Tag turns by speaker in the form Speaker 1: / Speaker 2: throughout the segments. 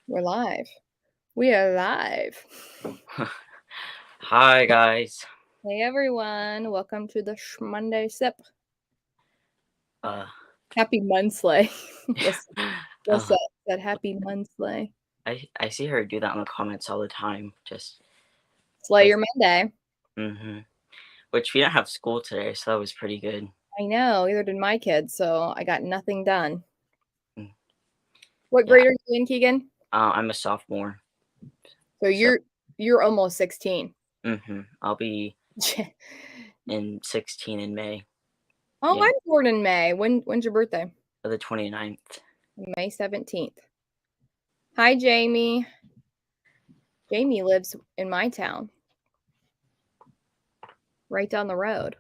Speaker 1: We're live. We are live.
Speaker 2: Hi guys.
Speaker 1: Hey everyone, welcome to the Monday Sip.
Speaker 2: Uh,
Speaker 1: Happy Monslay. What's
Speaker 2: uh,
Speaker 1: that? Happy Monslay.
Speaker 2: I see her do that in the comments all the time. Just
Speaker 1: Slay
Speaker 2: like,
Speaker 1: your Monday.
Speaker 2: which we didn't have school today, so that was pretty good.
Speaker 1: I know, either did my kids, so I got nothing done.
Speaker 2: Mm,
Speaker 1: What
Speaker 2: Yeah,
Speaker 1: grade are you in, Keegan?
Speaker 2: I'm a sophomore,
Speaker 1: So
Speaker 2: so
Speaker 1: you're almost 16.
Speaker 2: I'll be in 16 in May.
Speaker 1: Oh,
Speaker 2: Yeah,
Speaker 1: I'm born in May. When's your birthday?
Speaker 2: the 29th.
Speaker 1: May 17th. Hi, Jamie. Jamie lives in my town, right down the road.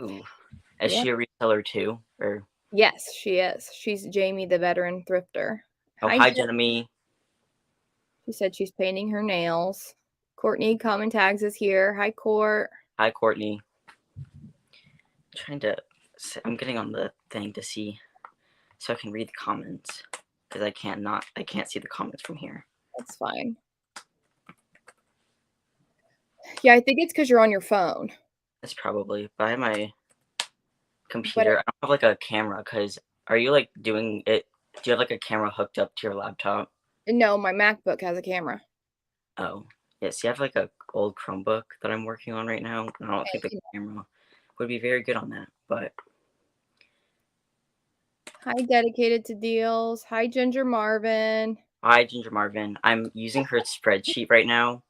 Speaker 2: Ooh, is
Speaker 1: Yeah.
Speaker 2: she a reseller too? Or
Speaker 1: Yes, she is. She's Jamie, the veteran thrifter.
Speaker 2: oh,
Speaker 1: Hi,
Speaker 2: hi
Speaker 1: Jamie.
Speaker 2: Jeremy.
Speaker 1: She said she's painting her nails. Courtney Common Tags is here. Hi, Court.
Speaker 2: Hi Courtney. I'm getting on the thing to see so I can read the comments because I can't see the comments from here.
Speaker 1: That's fine. Yeah, I think it's because you're on your phone.
Speaker 2: That's probably, but I have my
Speaker 1: But
Speaker 2: computer. I don't have like a camera because are you like doing it? Do you have like a camera hooked up to your laptop?
Speaker 1: no, my MacBook has a camera.
Speaker 2: Oh, yes. You have like a old Chromebook that I'm working on right now. And I don't think the camera would be very good on that. But
Speaker 1: Hi, Dedicated to Deals. Hi, Ginger Marvin.
Speaker 2: hi, Ginger Marvin. I'm using her spreadsheet right now.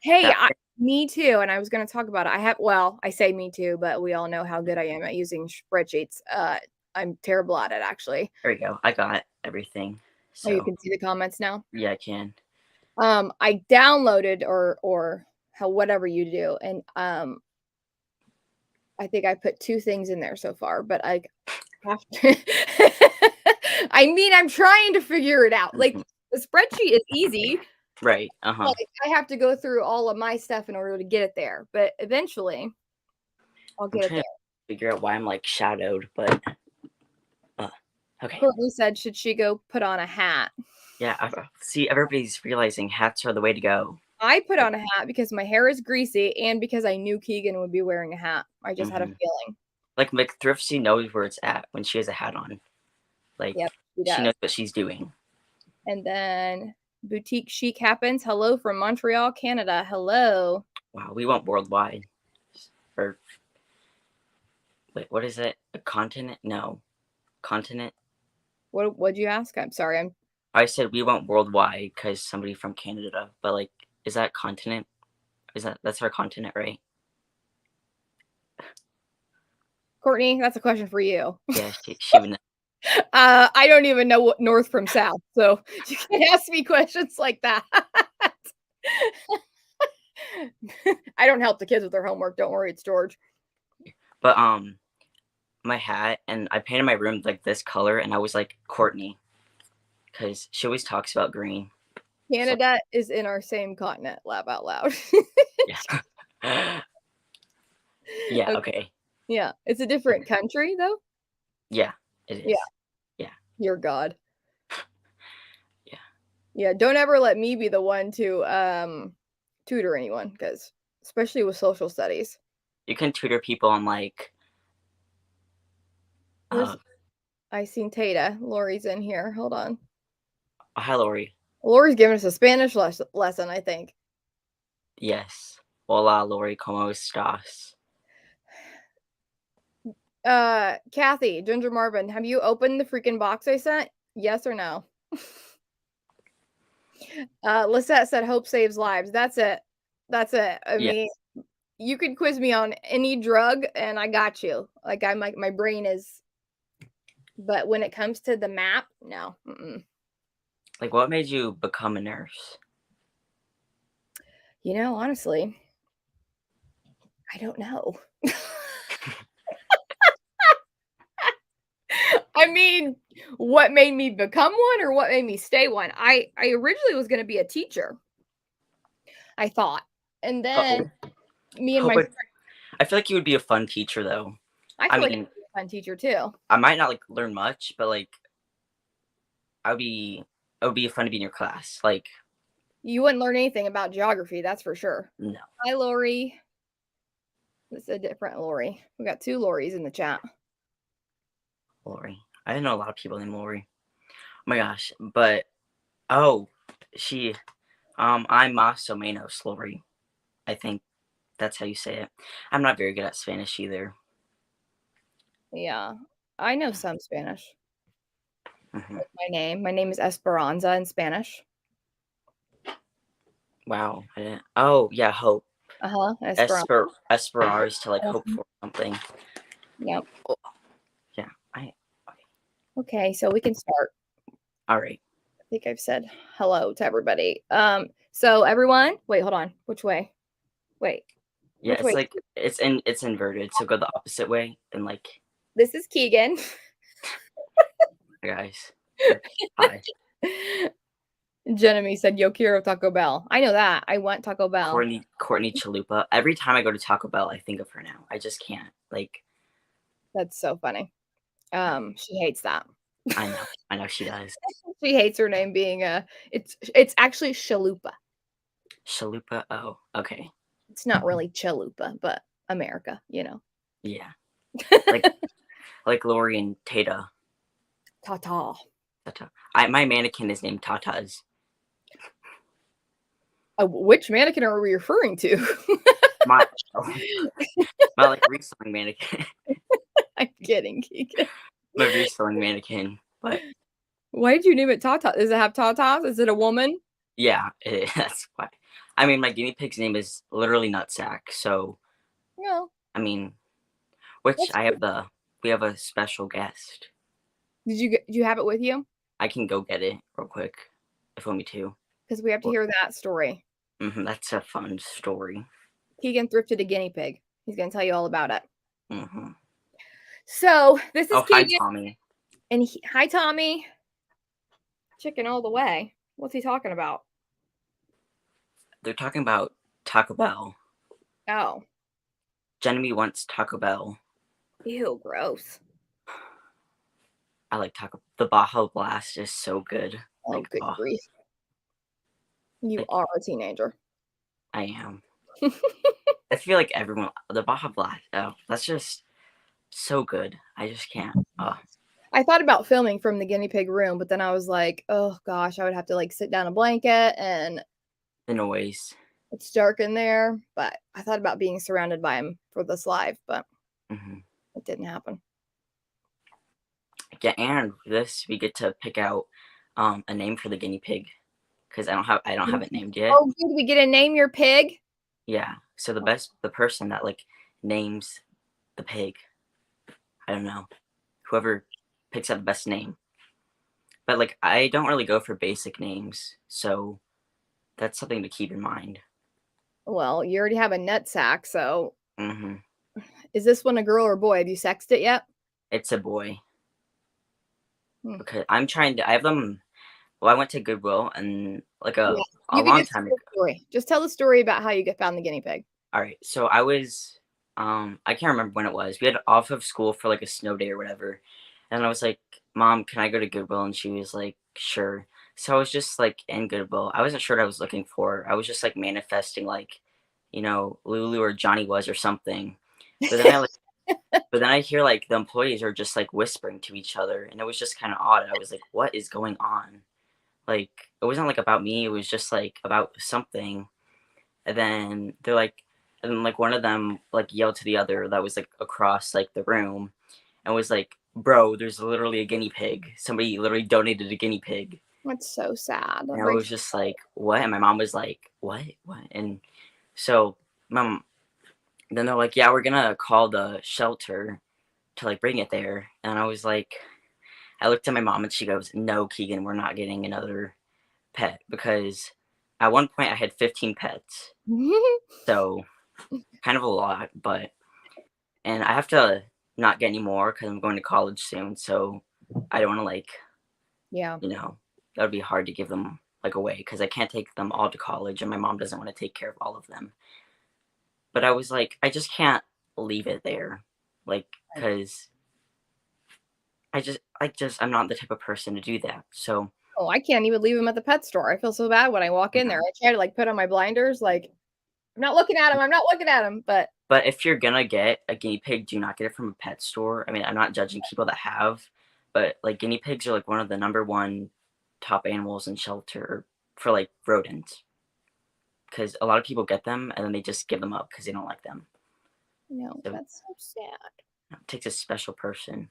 Speaker 1: Hey,
Speaker 2: That
Speaker 1: me too. And I was going to talk about it. I say me too, but we all know how good I am at using spreadsheets. I'm terrible at it, actually.
Speaker 2: there we go. I got everything.
Speaker 1: Oh, you
Speaker 2: So
Speaker 1: can see the comments now.
Speaker 2: yeah, I can.
Speaker 1: I downloaded or how whatever you do, and I think I put 2 things in there so far, but I have to I mean, I'm trying to figure it out. Like, the spreadsheet is easy,
Speaker 2: Right.
Speaker 1: like, I have to go through all of my stuff in order to get it there, but eventually, I'll
Speaker 2: I'm
Speaker 1: get it
Speaker 2: trying
Speaker 1: there.
Speaker 2: to figure out why I'm like shadowed, but okay.
Speaker 1: Courtney said, "Should she go put on a hat?"
Speaker 2: Yeah. See, everybody's realizing hats are the way to go.
Speaker 1: I put
Speaker 2: Like,
Speaker 1: on a hat because my hair is greasy and because I knew Keegan would be wearing a hat. I just had a feeling.
Speaker 2: Like McThriftsy knows where it's at when she has a hat on. Like
Speaker 1: Yep, she
Speaker 2: she
Speaker 1: does.
Speaker 2: knows what she's doing.
Speaker 1: And then Boutique Chic happens. Hello from Montreal, Canada. Hello.
Speaker 2: Wow, we went worldwide. Or wait, what is it? A continent? No, continent.
Speaker 1: What'd you ask? I'm sorry.
Speaker 2: I said we went worldwide because somebody from Canada. But like, is that continent? That's our continent, right?
Speaker 1: Courtney, that's a question for you.
Speaker 2: Yeah, she would know.
Speaker 1: I don't even know what north from south, so you can ask me questions like that. I don't help the kids with their homework. Don't worry, it's George.
Speaker 2: But my hat and I painted my room like this color, and I was like Courtney, because she always talks about green.
Speaker 1: Canada is in our same continent. Laugh out loud.
Speaker 2: Yeah. Yeah. Okay.
Speaker 1: Yeah, it's a different country though.
Speaker 2: Yeah, it
Speaker 1: Yeah,
Speaker 2: is. Yeah.
Speaker 1: you're God.
Speaker 2: Yeah.
Speaker 1: Yeah, don't ever let me be the one to tutor anyone, because especially with social studies.
Speaker 2: You can tutor people on like
Speaker 1: Where's I seen Tata. Lori's in here. Hold on.
Speaker 2: hi Lori.
Speaker 1: Lori's giving us a Spanish lesson, I think.
Speaker 2: Yes. Hola Lori, ¿cómo estás?
Speaker 1: Kathy, Ginger Marvin, have you opened the freaking box I sent? Yes or no? Lisette said hope saves lives. That's it. That's it. I
Speaker 2: Yeah.
Speaker 1: mean, you could quiz me on any drug and I got you. Like, I'm like, my brain is, but when it comes to the map, no.
Speaker 2: Like what made you become a nurse?
Speaker 1: Honestly, I don't know. I mean, what made me become one or what made me stay one? I originally was going to be a teacher, I thought. And then me and my friend,
Speaker 2: I feel like you would be a fun teacher though.
Speaker 1: I
Speaker 2: I
Speaker 1: feel like I'd
Speaker 2: mean,
Speaker 1: be a fun teacher too.
Speaker 2: I might not like learn much, but like I would be it would be fun to be in your class. Like,
Speaker 1: You wouldn't learn anything about geography, that's for sure.
Speaker 2: no,
Speaker 1: Hi, Lori. This is a different Lori. We got 2 Loris in the chat.
Speaker 2: Lori. I didn't know a lot of people named Lori. Oh my gosh, but oh, I'm más o menos Lori. I think that's how you say it. I'm not very good at Spanish either.
Speaker 1: Yeah, I know some Spanish.
Speaker 2: Mm-hmm.
Speaker 1: My name is Esperanza in Spanish.
Speaker 2: Wow. I didn't. Oh yeah, hope.
Speaker 1: Esperanza.
Speaker 2: Esperar is to like hope for something.
Speaker 1: Yep.
Speaker 2: Oh, yeah.
Speaker 1: Okay, so we can start.
Speaker 2: All right.
Speaker 1: I think I've said hello to everybody. So everyone, wait, hold on. Which way? Wait.
Speaker 2: Yeah,
Speaker 1: Which way?
Speaker 2: like it's inverted. So go the opposite way and like.
Speaker 1: This is Keegan.
Speaker 2: Guys. Hi.
Speaker 1: Jenemy said, "Yo quiero Taco Bell." I know that. I want Taco Bell.
Speaker 2: Courtney Chalupa. Every time I go to Taco Bell, I think of her now. I just can't. Like.
Speaker 1: That's so funny. She hates that.
Speaker 2: I know she does.
Speaker 1: She hates her name being it's actually Chalupa.
Speaker 2: Chalupa. Oh, okay.
Speaker 1: It's not really Chalupa, but America, you know.
Speaker 2: Yeah. Like Lori and Tata.
Speaker 1: Tata.
Speaker 2: My mannequin is named Tata's.
Speaker 1: Which mannequin are we referring to?
Speaker 2: My like reselling mannequin.
Speaker 1: I'm kidding, Keegan.
Speaker 2: My reselling mannequin. But
Speaker 1: why did you name it Tata? Does it have tatas? Is it a woman?
Speaker 2: Yeah, that's why. I mean, my guinea pig's name is literally Nutsack. So,
Speaker 1: No.
Speaker 2: I mean, which we have a special guest.
Speaker 1: Did you have it with you?
Speaker 2: I can go get it real quick if you want me to.
Speaker 1: Because we have to hear that story.
Speaker 2: That's a fun story.
Speaker 1: Keegan thrifted a guinea pig. He's going to tell you all about it.
Speaker 2: Mm-hmm.
Speaker 1: So this is Keegan.
Speaker 2: Hi, Tommy.
Speaker 1: And hi, Tommy. Chicken all the way. What's he talking about?
Speaker 2: They're talking about Taco Bell.
Speaker 1: Oh.
Speaker 2: Jenemy wants Taco Bell.
Speaker 1: Ew, gross.
Speaker 2: I like the Baja Blast is so good.
Speaker 1: Oh, good grief. You are a teenager.
Speaker 2: I am. I feel like everyone, the Baja Blast, that's just so good. I just can't.
Speaker 1: I thought about filming from the guinea pig room, but then I was like, oh gosh, I would have to like sit down a blanket and
Speaker 2: the noise.
Speaker 1: It's dark in there, but I thought about being surrounded by him for this live, but it didn't happen.
Speaker 2: Yeah, and this we get to pick out a name for the guinea pig because I don't have it named yet.
Speaker 1: Oh, did we get to name your pig?
Speaker 2: Yeah. So the person that like names the pig, I don't know, whoever picks out the best name. But like I don't really go for basic names, so that's something to keep in mind.
Speaker 1: Well, you already have a nutsack, so. Is this one a girl or a boy? Have you sexed it yet?
Speaker 2: It's a boy. Because I'm trying to. I have them. Well, I went to Goodwill and like a long time ago.
Speaker 1: Just tell the story about how you found the guinea pig.
Speaker 2: All right. So I was. I can't remember when it was. We had off of school for like a snow day or whatever, and I was like, "Mom, can I go to Goodwill?" And she was like, "Sure." So I was just like in Goodwill. I wasn't sure what I was looking for. I was just like manifesting like, Lulu or Johnny was or something. But then I hear like the employees are just like whispering to each other, and it was just kind of odd. I was like, "What is going on?" Like it wasn't like about me. It was just like about something. And then they're like, and then like one of them like yelled to the other that was like across like the room, and was like, "Bro, there's literally a guinea pig. Somebody literally donated a guinea pig."
Speaker 1: That's so sad.
Speaker 2: And I was just like, "What?" And my mom was like, "What? What?" And so then they're like, "Yeah, we're gonna call the shelter to like bring it there." And I was like, I looked at my mom and she goes, "No, Keegan, we're not getting another pet," because at one point I had 15 pets. So kind of a lot, and I have to not get any more because I'm going to college soon. So I don't want to like, that would be hard to give them like away because I can't take them all to college and my mom doesn't want to take care of all of them. But I was like, I just can't leave it there. Like, because I'm not the type of person to do that. So
Speaker 1: Oh, I can't even leave him at the pet store. I feel so bad when I walk in there. I try to like put on my blinders, like I'm not looking at him. I'm not looking at him. But
Speaker 2: if you're gonna get a guinea pig, do not get it from a pet store. I mean, I'm not judging people that have, but like guinea pigs are like one of the #1 top animals in shelter for like rodents. Because a lot of people get them and then they just give them up because they don't like them.
Speaker 1: no,
Speaker 2: So,
Speaker 1: that's so sad.
Speaker 2: it takes a special person.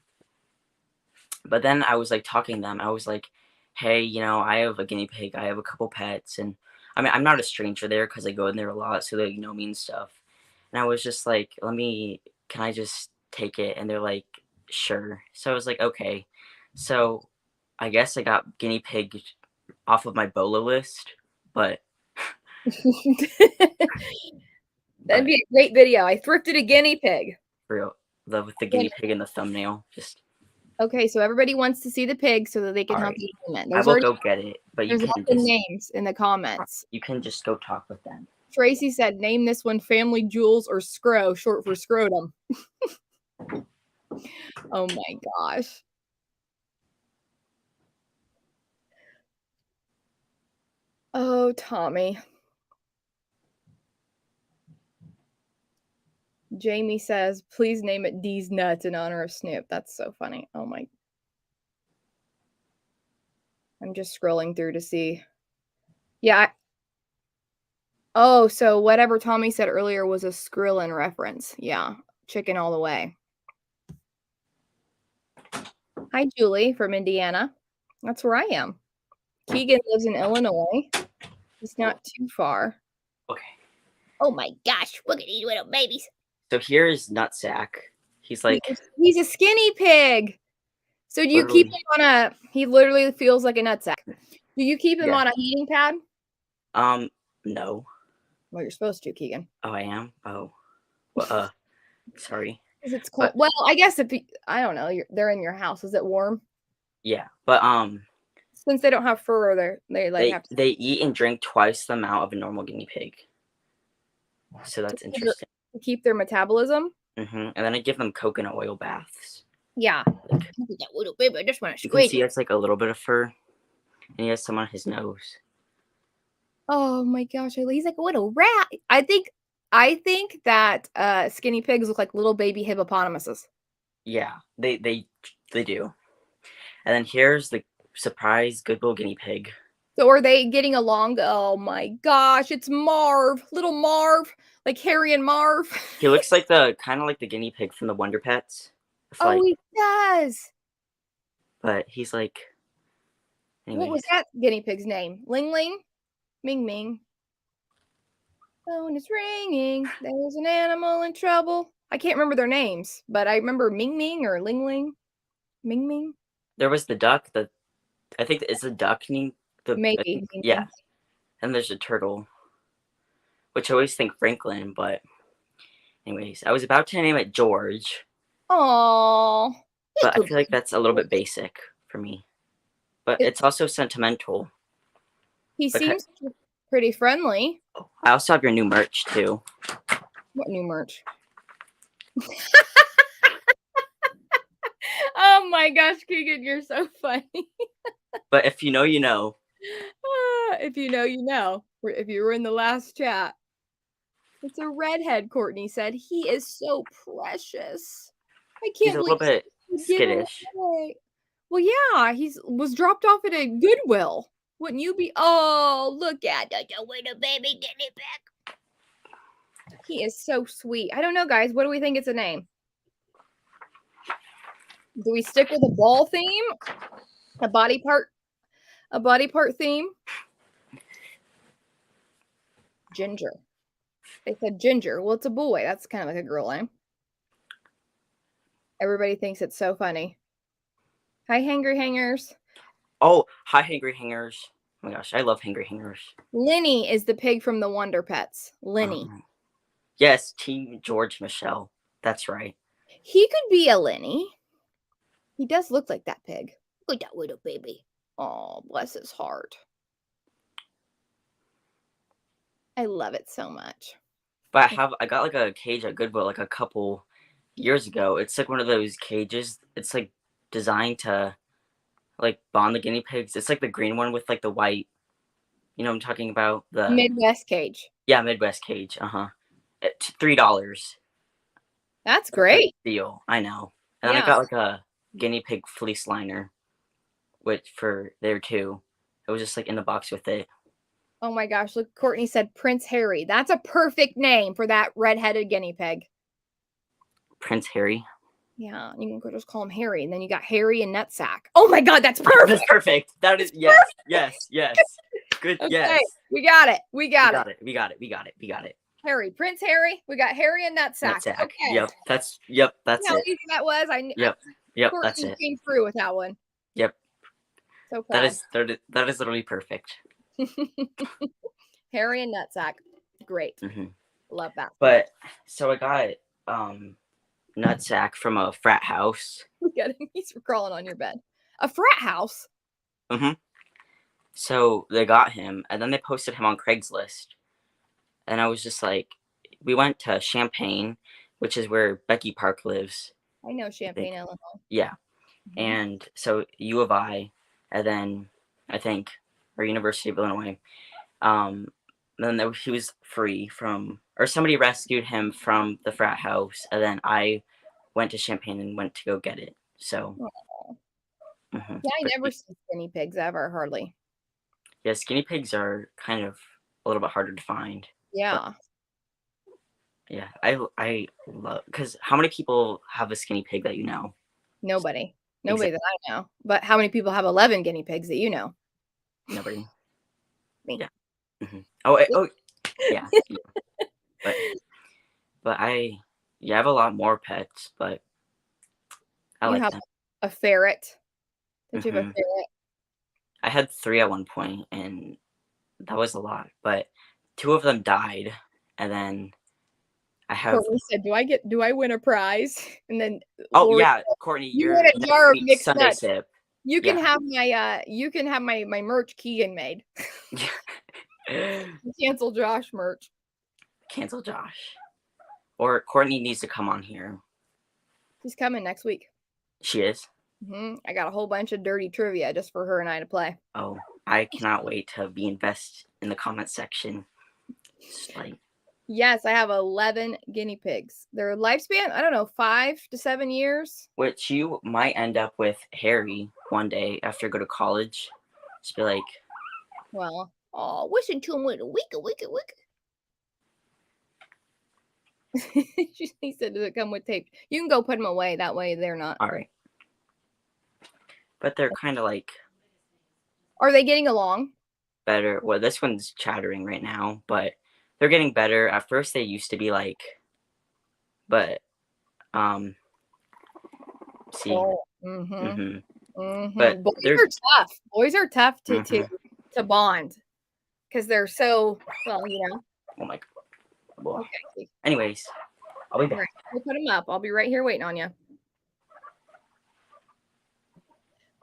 Speaker 2: But then I was like talking to them. I was like, hey, I have a guinea pig. I have a couple pets. And I mean, I'm not a stranger there because I go in there a lot. So they know me and stuff. And I was just like, can I just take it? And they're like, sure. So I was like, okay. So I guess I got guinea pig off of my BOLA list. But
Speaker 1: That'd be a great video. I thrifted a guinea pig.
Speaker 2: For real. With the guinea pig in the thumbnail. Just
Speaker 1: okay, so everybody wants to see the pig so that they can help you name it.
Speaker 2: I will go get it, but you
Speaker 1: there's
Speaker 2: can
Speaker 1: lots of names in the comments.
Speaker 2: You can just go talk with them.
Speaker 1: Tracy said, name this one Family Jewels or Scro, short for scrotum. Oh my gosh. Oh, Tommy. Jamie says, please name it D's Nuts in honor of Snoop. That's so funny. Oh my. I'm just scrolling through to see. Yeah. Oh, so whatever Tommy said earlier was a Skrillin reference. Yeah. Chicken all the way. Hi, Julie from Indiana. That's where I am. Keegan lives in Illinois. It's not too far.
Speaker 2: Okay.
Speaker 1: Oh my gosh, look at these little babies.
Speaker 2: So here's Nutsack. He's like
Speaker 1: he's a skinny pig. So do you keep him on he literally feels like a nutsack. Do you keep him on a heating pad?
Speaker 2: No.
Speaker 1: Well, you're supposed to, Keegan.
Speaker 2: Oh, I am? Oh. Well, sorry.
Speaker 1: Because it's cold. Well, I guess I don't know, they're in your house. Is it warm?
Speaker 2: Yeah, but
Speaker 1: since they don't have fur,
Speaker 2: they eat and drink twice the amount of a normal guinea pig. So that's interesting.
Speaker 1: To keep their metabolism.
Speaker 2: And then I give them coconut oil baths.
Speaker 1: Yeah. Like, that little baby, I just want to
Speaker 2: you can see he has like a little bit of fur, and he has some on his nose.
Speaker 1: Oh my gosh, he's like a little rat. I think that skinny pigs look like little baby hippopotamuses.
Speaker 2: Yeah, they do. And then here's the surprise Goodwill guinea pig.
Speaker 1: So are they getting along? Oh my gosh, it's Marv, little Marv, like Harry and Marv.
Speaker 2: He looks like kind of like the guinea pig from the Wonder Pets.
Speaker 1: Oh, he does.
Speaker 2: But he's like.
Speaker 1: Anyways. What was that guinea pig's name? Ling Ling? Ming Ming. Phone is ringing. There's an animal in trouble. I can't remember their names, but I remember Ming Ming or Ling Ling. Ming Ming.
Speaker 2: There was the duck. I think it's a duck named
Speaker 1: maybe.
Speaker 2: Yeah. And there's a turtle, which I always think Franklin, but anyways, I was about to name it George.
Speaker 1: Aww.
Speaker 2: But I feel like that's a little bit basic for me. But it's also sentimental.
Speaker 1: He seems pretty friendly.
Speaker 2: I also have your new merch too.
Speaker 1: What new merch? Oh my gosh, Keegan, you're so funny.
Speaker 2: But if you know, you know.
Speaker 1: If you know, you know. If you were in the last chat. It's a redhead, Courtney said. He is so precious. I can't believe
Speaker 2: he's a little bit skittish.
Speaker 1: Well, yeah, was dropped off at a Goodwill. Wouldn't you be? Oh, look at the little baby guinea pig. He is so sweet. I don't know, guys. What do we think it's a name? Do we stick with a ball theme? A body part theme? Ginger. They said Ginger. Well, it's a boy. That's kind of like a girl name. Everybody thinks it's so funny. Hi, Hangry Hangers.
Speaker 2: Oh, hi, Hangry Hangers. Oh my gosh, I love Hangry Hangers.
Speaker 1: Linny is the pig from the Wonder Pets. Linny.
Speaker 2: Yes, Team George Michelle. That's right.
Speaker 1: He could be a Linny. He does look like that pig. Look at that little baby. Oh, bless his heart. I love it so much.
Speaker 2: But I got like a cage at Goodwill like a couple years ago. It's like one of those cages. It's like designed to like bond the guinea pigs. It's like the green one with like the white. You know what I'm talking about? The
Speaker 1: Midwest cage.
Speaker 2: Yeah, Midwest cage. At $3.
Speaker 1: That's
Speaker 2: That's a
Speaker 1: great.
Speaker 2: deal. I know. And then I
Speaker 1: Yeah.
Speaker 2: got like a guinea pig fleece liner, which for there too. It was just like in the box with it.
Speaker 1: Oh my gosh, look, Courtney said Prince Harry. That's a perfect name for that redheaded guinea pig.
Speaker 2: Prince Harry.
Speaker 1: Yeah, you can just call him Harry, and then you got Harry and Nutsack. Oh my god, that's perfect.
Speaker 2: That's perfect. That is
Speaker 1: That's
Speaker 2: yes. Good.
Speaker 1: okay,
Speaker 2: Yes.
Speaker 1: we got it. We got it.
Speaker 2: We got it.
Speaker 1: Harry, Prince Harry. We got Harry and Nutsack.
Speaker 2: Nutsack.
Speaker 1: Okay.
Speaker 2: Yep. That's
Speaker 1: See how
Speaker 2: it.
Speaker 1: easy that was?
Speaker 2: Yep. That's
Speaker 1: Courtney
Speaker 2: it.
Speaker 1: came through with that one.
Speaker 2: Yep.
Speaker 1: So
Speaker 2: That
Speaker 1: proud.
Speaker 2: is literally perfect.
Speaker 1: Harry and Nutsack. Great.
Speaker 2: Mm-hmm.
Speaker 1: Love that.
Speaker 2: But so I got Nutsack from a frat house.
Speaker 1: He's crawling on your bed. A frat house?
Speaker 2: Mm-hmm. So they got him, and then they posted him on Craigslist. And I was just like, we went to Champaign, which is where Becky Park lives.
Speaker 1: I know Champaign, Illinois.
Speaker 2: Yeah.
Speaker 1: Mm-hmm.
Speaker 2: And so U of I, and then I think, or University of Illinois. Then he was free from, or somebody rescued him from the frat house, and then I went to Champaign and went to go get it. So,
Speaker 1: yeah, I never see guinea pigs ever, hardly.
Speaker 2: Yeah, skinny pigs are kind of a little bit harder to find.
Speaker 1: Yeah.
Speaker 2: Yeah, I love, because how many people have a skinny pig that you know?
Speaker 1: Nobody that I know. But how many people have 11 guinea pigs that you know?
Speaker 2: Nobody.
Speaker 1: Me.
Speaker 2: Yeah. Mm-hmm. Oh, yeah. But I have a lot more pets, but I
Speaker 1: You
Speaker 2: like
Speaker 1: have
Speaker 2: them.
Speaker 1: a ferret. Did you have a
Speaker 2: Mm-hmm.
Speaker 1: ferret?
Speaker 2: I had 3 at one point, and that was a lot. But 2 of them died, and then I have.
Speaker 1: Courtney said, do I win a prize? And then
Speaker 2: Oh
Speaker 1: Lori
Speaker 2: yeah,
Speaker 1: said,
Speaker 2: Courtney,
Speaker 1: you
Speaker 2: your
Speaker 1: win a
Speaker 2: next
Speaker 1: jar of
Speaker 2: week's
Speaker 1: mixed
Speaker 2: Sunday
Speaker 1: nuts.
Speaker 2: sip.
Speaker 1: You can have my merch Keegan made. Cancel Josh merch.
Speaker 2: Cancel Josh. Or Courtney needs to come on here.
Speaker 1: She's coming next week.
Speaker 2: She is?
Speaker 1: Mm-hmm. I got a whole bunch of dirty trivia just for her and I to play.
Speaker 2: Oh, I cannot wait to be invested in the comment section.
Speaker 1: Yes, I have 11 guinea pigs. Their lifespan, I don't know, 5 to 7 years.
Speaker 2: Which you might end up with Harry one day after you go to college. Just be like,
Speaker 1: well, wishing to him with a week. He said, does it come with tape? You can go put them away. That way they're not.
Speaker 2: All right. But they're kind of like.
Speaker 1: Are they getting along?
Speaker 2: Better. Well, this one's chattering right now, but they're getting better. At first, they used to be like. But, see.
Speaker 1: Oh,
Speaker 2: But
Speaker 1: boys are tough. Boys are tough to bond because they're so, well, you know.
Speaker 2: Oh my God. Well,
Speaker 1: okay.
Speaker 2: Anyways, I'll be back.
Speaker 1: Right. We'll put them up. I'll be right here waiting on you.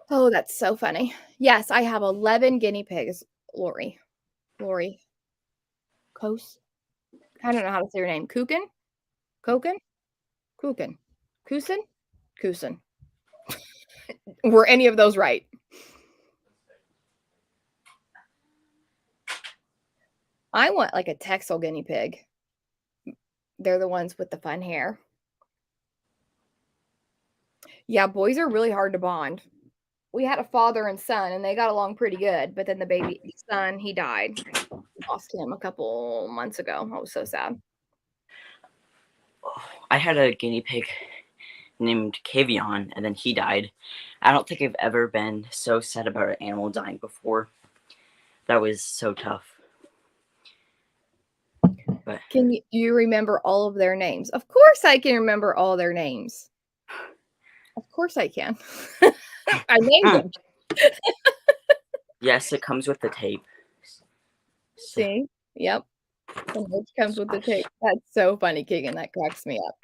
Speaker 1: Oh, that's so funny. Yes, I have 11 guinea pigs, Lori. Kos. I don't know how to say your name. Kukin? Kusin? Were any of those right? I want like a Texel guinea pig. They're the ones with the fun hair. Yeah, boys are really hard to bond. We had a father and son, and they got along pretty good. But then the son, he died. Lost him a couple months ago. I was so sad.
Speaker 2: I had a guinea pig named Kavion, and then he died. I don't think I've ever been so sad about an animal dying before. That was so tough. But
Speaker 1: do you remember all of their names? Of course I can remember all their names. Of course I can. I named them.
Speaker 2: Yes, it comes with the tape.
Speaker 1: See? Yep. It comes with the tape. That's so funny, Keegan. That cracks me up.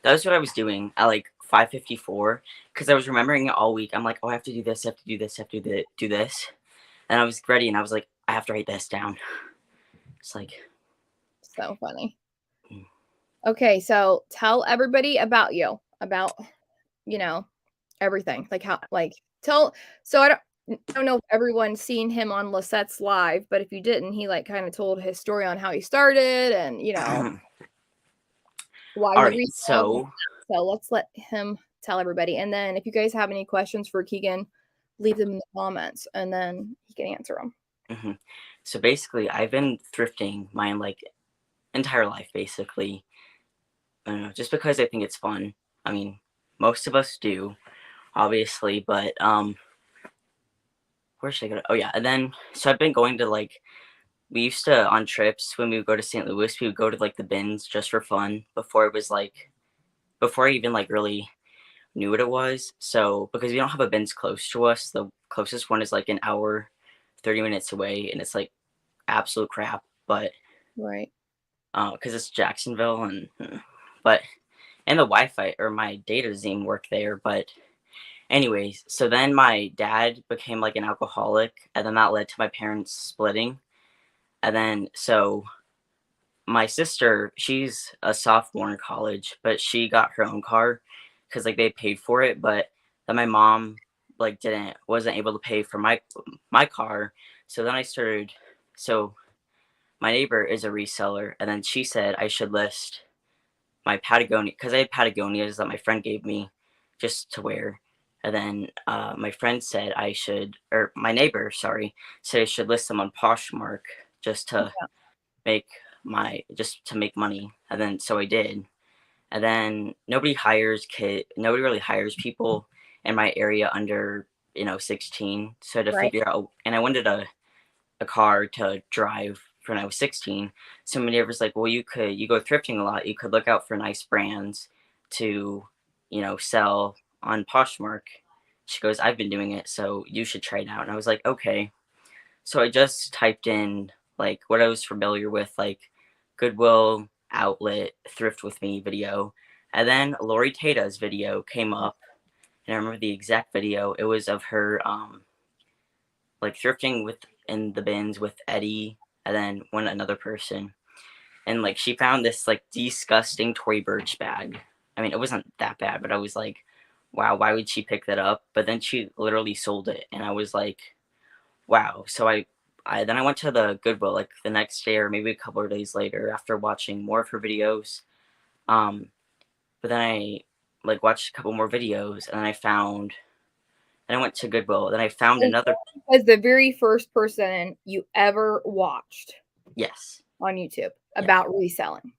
Speaker 2: That was what I was doing at like 5:54 because I was remembering it all week. I'm like, oh, I have to do this, I have to do this, I have to do this. And I was ready, and I was like, I have to write this down. It's like.
Speaker 1: So funny. Okay, so tell everybody about you, about, everything. Like So I don't know if everyone's seen him on Lisette's live, but if you didn't, he like kind of told his story on how he started and why
Speaker 2: All
Speaker 1: he
Speaker 2: right,
Speaker 1: resold.
Speaker 2: so
Speaker 1: So let's let him tell everybody. And then if you guys have any questions for Keegan, leave them in the comments and then he can answer them.
Speaker 2: so basically, I've been thrifting my like entire life, basically. I don't know, just because I think it's fun. I mean, most of us do, obviously, but where should I go? Oh yeah, and then so I've been going to like we used to on trips when we would go to St. Louis, we would go to like the bins just for fun before it was like before I even like really knew what it was. So because we don't have a bins close to us, the closest one is like an hour, 30 minutes away, and it's like absolute crap. But
Speaker 1: Right.
Speaker 2: because it's Jacksonville but and the Wi-Fi or my data doesn't even work there. But anyways, so then my dad became like an alcoholic, and then that led to my parents splitting. And then so my sister, she's a sophomore in college, but she got her own car because like they paid for it, but then my mom like didn't wasn't able to pay for my car. So then I started. So my neighbor is a reseller, and then she said I should list my Patagonia because I had Patagonias that my friend gave me just to wear. And then my friend said I should, or my neighbor, sorry, said I should list them on Poshmark just to make just to make money. And then so I did. And then nobody really hires people in my area under 16. So I had to
Speaker 1: Right.
Speaker 2: figure out, and I wanted a car to drive for when I was 16. So my neighbor's like, well, you go thrifting a lot. You could look out for nice brands to, sell on Poshmark. She goes, I've been doing it, so you should try it out. And I was like, okay. So I just typed in like what I was familiar with, like Goodwill, Outlet, Thrift with Me video. And then Lori Tata's video came up. And I remember the exact video. It was of her like thrifting with in the bins with Eddie and then one another person. And like she found this like disgusting Tory Burch bag. I mean, it wasn't that bad, but I was like, wow, why would she pick that up? But then she literally sold it, and I was like, wow. So I then I went to the Goodwill like the next day or maybe a couple of days later after watching more of her videos. But then I like watched a couple more videos, and then I went to Goodwill. Then I found
Speaker 1: And
Speaker 2: another.
Speaker 1: was the very first person you ever watched
Speaker 2: Yes.
Speaker 1: on YouTube
Speaker 2: Yeah.
Speaker 1: about reselling.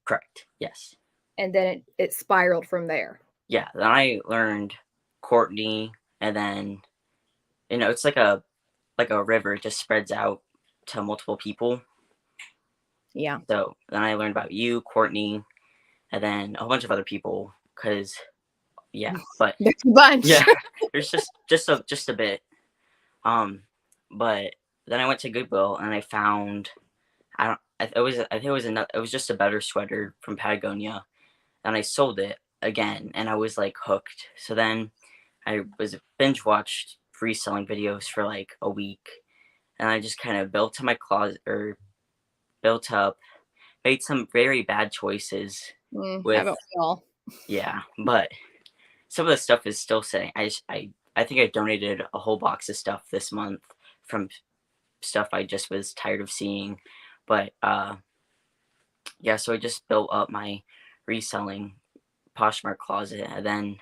Speaker 2: Correct. Yes.
Speaker 1: And then it spiraled from there.
Speaker 2: Yeah. Then I learned Courtney, and then it's like a river. It just spreads out to multiple people.
Speaker 1: Yeah.
Speaker 2: So then I learned about you, Courtney, and then a whole bunch of other people. Cause but
Speaker 1: There's a bunch.
Speaker 2: yeah, there's just a bit. But then I went to Goodwill and I found I think it was just a better sweater from Patagonia, and I sold it again, and I was like hooked. So then I was binge watched reselling videos for like a week, and I just kind of built to my closet or built up, made some very bad choices with
Speaker 1: Haven't we all?
Speaker 2: yeah, but some of the stuff is still sitting. I think I donated a whole box of stuff this month from stuff I just was tired of seeing, but yeah, so I just built up my reselling Poshmark closet, and then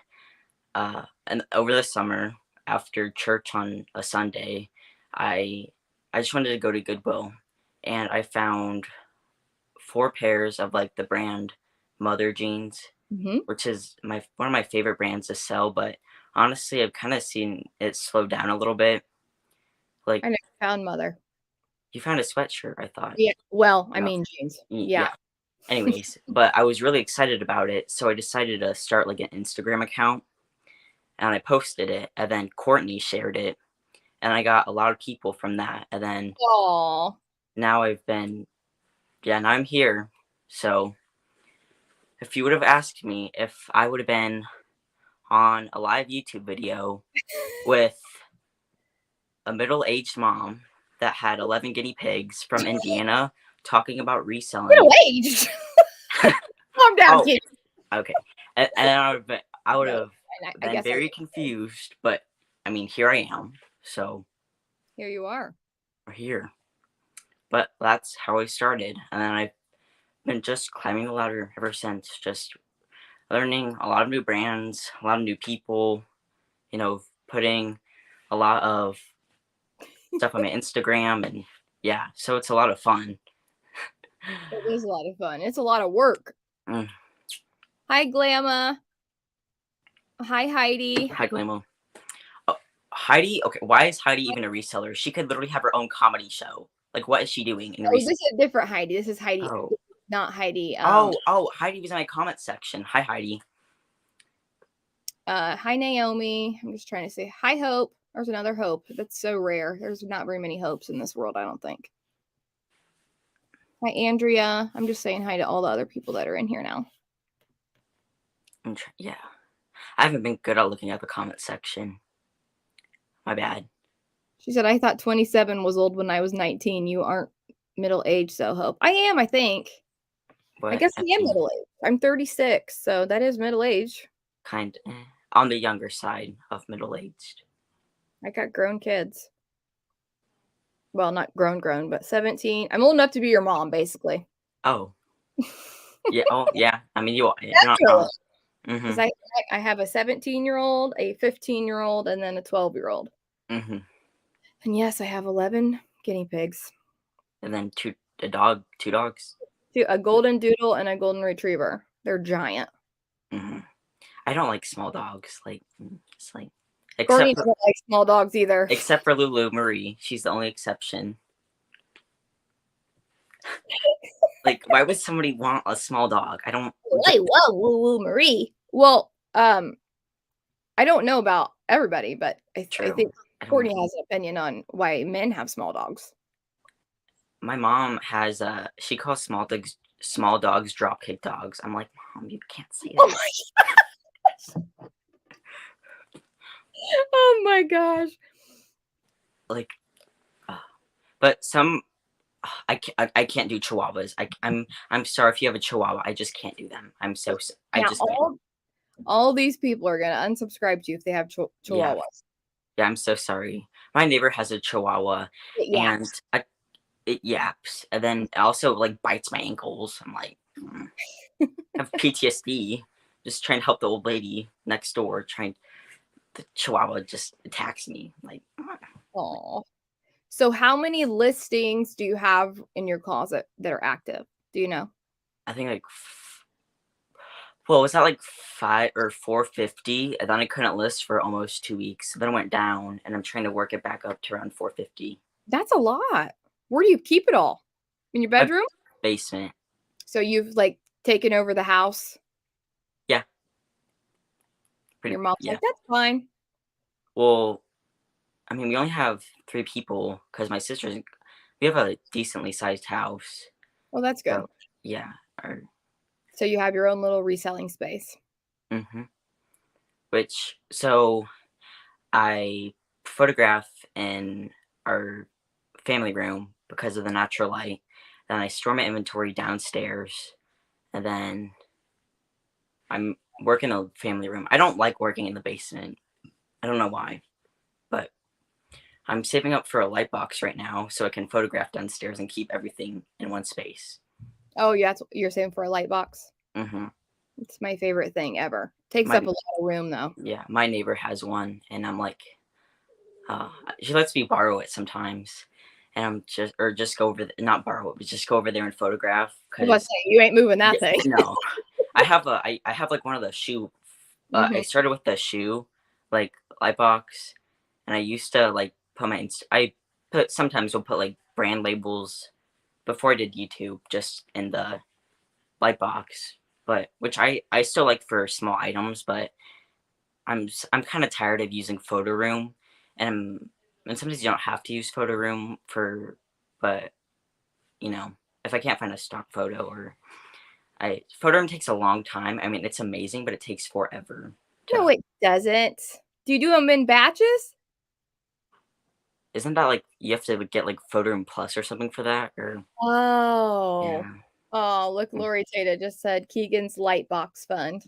Speaker 2: and over the summer after church on a Sunday, I I just wanted to go to Goodwill, and I found 4 pairs of like the brand Mother jeans, which is one of my favorite brands to sell. But honestly, I've kind of seen it slow down a little bit. Like
Speaker 1: I never found Mother.
Speaker 2: you found a sweatshirt, I thought.
Speaker 1: Yeah. Well, I
Speaker 2: No.
Speaker 1: mean jeans.
Speaker 2: Yeah.
Speaker 1: Yeah.
Speaker 2: Anyways, but I was really excited about it, so I decided to start like an Instagram account, and I posted it, and then Courtney shared it, and I got a lot of people from that, and then
Speaker 1: Aw.
Speaker 2: now now I'm here. So if you would have asked me if I would have been on a live YouTube video with a middle-aged mom that had 11 guinea pigs from Indiana talking about reselling.
Speaker 1: Middle-aged. Calm down,
Speaker 2: Oh,
Speaker 1: kid.
Speaker 2: okay. And I would have
Speaker 1: I
Speaker 2: been
Speaker 1: guess
Speaker 2: very confused, but I mean, here I am. So
Speaker 1: Here you are.
Speaker 2: we're here. But that's how I started. And then I've been just climbing the ladder ever since, just learning a lot of new brands, a lot of new people, putting a lot of stuff on my Instagram. And yeah, so it's a lot of fun.
Speaker 1: It is a lot of fun. It's a lot of work.
Speaker 2: Mm.
Speaker 1: Hi, Glamma. Hi, Heidi.
Speaker 2: Hi, Glamo. Oh, Heidi? Okay, why is Heidi even a reseller? She could literally have her own comedy show. Like, what is she doing in
Speaker 1: Oh, this
Speaker 2: reseller?
Speaker 1: is a different Heidi. This is Heidi,
Speaker 2: Oh.
Speaker 1: not Heidi.
Speaker 2: Oh, Heidi was in my comment section. Hi, Heidi.
Speaker 1: Hi, Naomi. I'm just trying to say hi, Hope. There's another Hope. That's so rare. There's not very many Hopes in this world, I don't think. Hi, Andrea. I'm just saying hi to all the other people that are in here now.
Speaker 2: Yeah. I haven't been good at looking at the comment section. My bad.
Speaker 1: She said, I thought 27 was old when I was 19. You aren't middle-aged, so Hope. I am, I think. I guess I am middle-aged. I'm 36, so that is middle-aged.
Speaker 2: Kind of on the younger side of middle-aged.
Speaker 1: I got grown kids. Well, not grown, but 17. I'm old enough to be your mom, basically.
Speaker 2: Oh. Yeah. Oh, yeah. I mean, you're not wrong.
Speaker 1: Because I have a 17-year-old, a 15-year-old, and then a 12-year-old.
Speaker 2: Mm-hmm.
Speaker 1: And yes, I have 11 guinea pigs.
Speaker 2: And then two dogs.
Speaker 1: A golden doodle and a golden retriever. They're giant.
Speaker 2: Mm-hmm. I don't like small dogs. It's like,
Speaker 1: Courtney doesn't like small dogs either.
Speaker 2: Except for Lulu Marie. She's the only exception. Like, why would somebody want a small dog? I don't.
Speaker 1: I love Lulu Marie. Well, I don't know about everybody, but I think Courtney has an opinion on why men have small dogs.
Speaker 2: My mom has she calls small dogs dropkick dogs. I'm like, Mom, you can't say that.
Speaker 1: Oh my gosh. Oh my gosh.
Speaker 2: Like, but some I can't do chihuahuas. I'm sorry if you have a chihuahua. I just can't do them. I just can't.
Speaker 1: All these people are gonna unsubscribe to you if they have chihuahuas.
Speaker 2: Yeah, I'm so sorry. My neighbor has a chihuahua, and it yaps, and then it also like bites my ankles. I'm like, I have PTSD. Just trying to help the old lady next door. The chihuahua just attacks me. Like,
Speaker 1: oh. So how many listings do you have in your closet that are active? Do you know?
Speaker 2: I think like, well, was that like 5 or 450? And then I couldn't list for almost 2 weeks. Then it went down, and I'm trying to work it back up to around 450.
Speaker 1: That's a lot. Where do you keep it all? In your bedroom?
Speaker 2: Basement.
Speaker 1: So you've like taken over the house?
Speaker 2: Yeah.
Speaker 1: Your mom's like, that's fine.
Speaker 2: Well, I mean, we only have 3 people because my sister's. We have a decently sized house.
Speaker 1: Well, that's good.
Speaker 2: So, yeah.
Speaker 1: So you have your own little reselling space.
Speaker 2: Mm-hmm. So I photograph in our family room because of the natural light. Then I store my inventory downstairs, and then I'm working in the family room. I don't like working in the basement. I don't know why, but I'm saving up for a light box right now so I can photograph downstairs and keep everything in one space.
Speaker 1: Oh, yeah, you're saving for a light box?
Speaker 2: Mm-hmm.
Speaker 1: It's my favorite thing ever. Takes up a lot of room, though.
Speaker 2: Yeah, my neighbor has one, and I'm like, she lets me borrow it sometimes, and I'm just go over, not borrow it, but just go over there and photograph.
Speaker 1: I was about to say, you ain't moving that thing.
Speaker 2: No, I have like one of the shoe. I started with the shoe, like light box, and I used to like put sometimes will put like brand labels before I did YouTube just in the light box, but which I still like for small items, but I'm kind of tired of using photo room, and sometimes you don't have to use photo room but if I can't find a stock photo photo room takes a long time. I mean, it's amazing, but it takes forever.
Speaker 1: No, it doesn't. Do you do them in batches?
Speaker 2: Isn't that like you have to get like photo room plus or something for that? Or
Speaker 1: oh, look, Lori Tata just said Keegan's light box fund.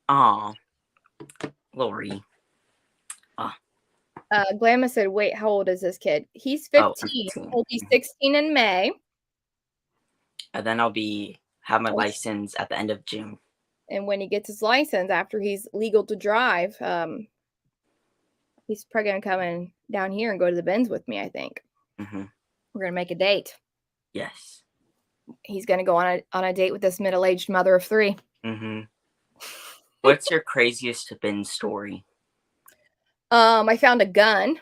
Speaker 2: Aw, Lori. Ah,
Speaker 1: Glamma said, "Wait, how old is this kid?" He's
Speaker 2: oh, I'm
Speaker 1: 15.
Speaker 2: 15.
Speaker 1: He'll be 16 in May.
Speaker 2: And then I'll have my
Speaker 1: Oh,
Speaker 2: license at the end of June.
Speaker 1: and when he gets his license, after he's legal to drive, he's probably gonna come in down here and go to the bins with me, I think.
Speaker 2: Hmm.
Speaker 1: We're gonna make a date.
Speaker 2: Yes.
Speaker 1: He's gonna go on a date with this middle-aged mother of 3.
Speaker 2: Hmm. What's your craziest bin story?
Speaker 1: I found a gun.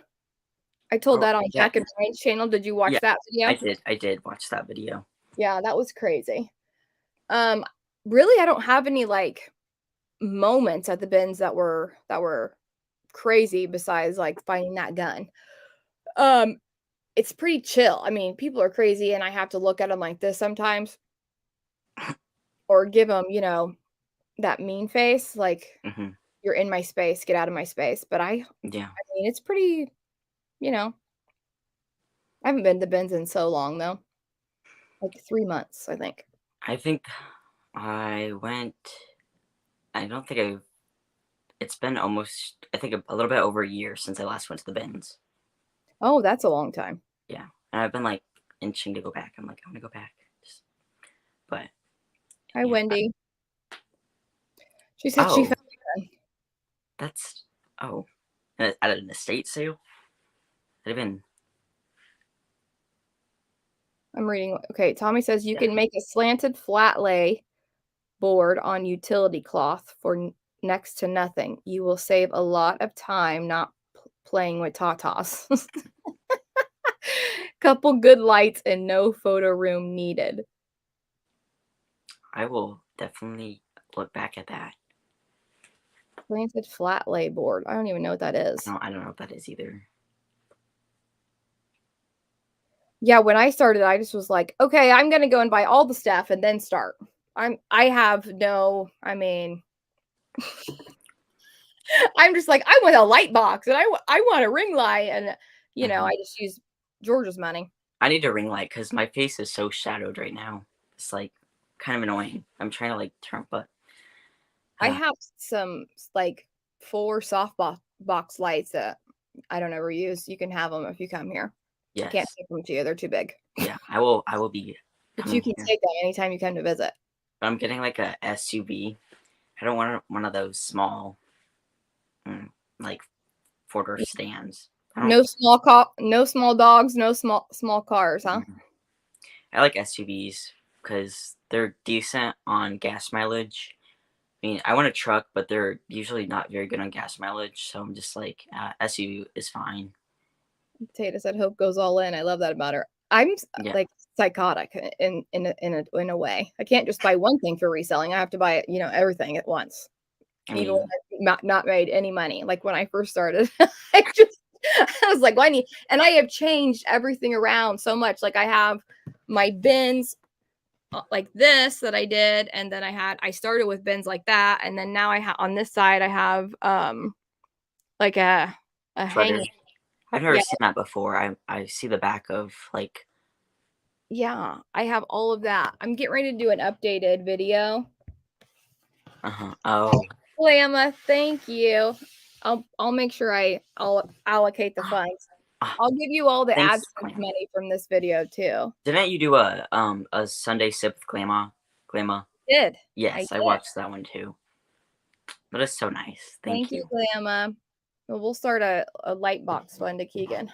Speaker 1: I told
Speaker 2: Oh,
Speaker 1: that on
Speaker 2: yes.
Speaker 1: Jack and Brian's channel. Did you watch
Speaker 2: Yeah,
Speaker 1: that
Speaker 2: I
Speaker 1: video?
Speaker 2: did. I did watch that video.
Speaker 1: Yeah, that was crazy. Um, really, I don't have any, like, moments at the bins that were crazy besides, like, finding that gun. Um, it's pretty chill. I mean, people are crazy, and I have to look at them like this sometimes or give them, that mean face, like,
Speaker 2: Hmm.
Speaker 1: "You're in my space, get out of my space." But
Speaker 2: Yeah.
Speaker 1: mean, it's pretty, you know I haven't been to bins in so long, though, like 3 months, I think.
Speaker 2: I think I went. I don't think I've. It's been almost, I think, a little bit over a year since I last went to the bins.
Speaker 1: Oh, that's a long time.
Speaker 2: Yeah. And I've been like inching to go back. I'm like, I'm gonna go back. But
Speaker 1: Hi,
Speaker 2: yeah.
Speaker 1: Wendy. She said she
Speaker 2: Oh,
Speaker 1: found a gun.
Speaker 2: that's. Oh. At an estate sale? I've been.
Speaker 1: I'm reading. Okay, Tommy says you
Speaker 2: Yeah.
Speaker 1: can make a slanted flat lay board on utility cloth for next to nothing. You will save a lot of time not playing with tatas. Couple good lights and no photo room needed.
Speaker 2: I will definitely look back at that.
Speaker 1: Slanted flat lay board. I don't even know what that is.
Speaker 2: No, I don't know what that is either.
Speaker 1: Yeah, when I started, I just was like, okay, I'm gonna go and buy all the stuff and then start. I have no, I mean, I'm just like, I want a light box and I want a ring light and
Speaker 2: Hmm.
Speaker 1: I just use George's money.
Speaker 2: I need a ring light because my face is so shadowed right now. It's like kind of annoying. I'm trying to like turn, but
Speaker 1: I
Speaker 2: uh,
Speaker 1: have some like 4 box lights that I don't ever use. You can have them if you come here. I can't
Speaker 2: yes,
Speaker 1: take them to you. They're too big.
Speaker 2: yeah. I will be
Speaker 1: But you
Speaker 2: coming
Speaker 1: can
Speaker 2: here.
Speaker 1: take them anytime you come to visit.
Speaker 2: But I'm getting like a SUV. I don't want one of those small, like 4-door stands. I don't.
Speaker 1: No small dogs, no small cars, huh?
Speaker 2: Mm, I like SUVs because they're decent on gas mileage. I mean, I want a truck, but they're usually not very good on gas mileage. So I'm just like, SUV is fine.
Speaker 1: Potato said Hope goes all in. I love that about her.
Speaker 2: Yeah.
Speaker 1: Like psychotic in a way. I can't just buy one thing for reselling. I have to buy, everything at once.
Speaker 2: I
Speaker 1: Even when
Speaker 2: mean,
Speaker 1: I've not made any money. Like when I first started, I was like, "Why need?" And I have changed everything around so much. Like I have my bins like this that I did, and then I started with bins like that, and then now I have on this side I have like a
Speaker 2: shredder.
Speaker 1: hanging.
Speaker 2: I've never
Speaker 1: Yeah,
Speaker 2: seen that before. I see the back of like.
Speaker 1: yeah, I have all of that. I'm getting ready to do an updated video.
Speaker 2: Oh.
Speaker 1: Lamma, thank you. I'll make sure I'll allocate the
Speaker 2: Ah,
Speaker 1: funds.
Speaker 2: ah,
Speaker 1: I'll give you all the
Speaker 2: thanks,
Speaker 1: AdSense
Speaker 2: Clam.
Speaker 1: money from this video too.
Speaker 2: Didn't you do a Sunday sip with Glama? Glama?
Speaker 1: I
Speaker 2: Yes, I
Speaker 1: did.
Speaker 2: watched that one too. That is so nice.
Speaker 1: Thank
Speaker 2: Thank
Speaker 1: you,
Speaker 2: you.
Speaker 1: Lamma. Well, we'll start a light box fund to Keegan.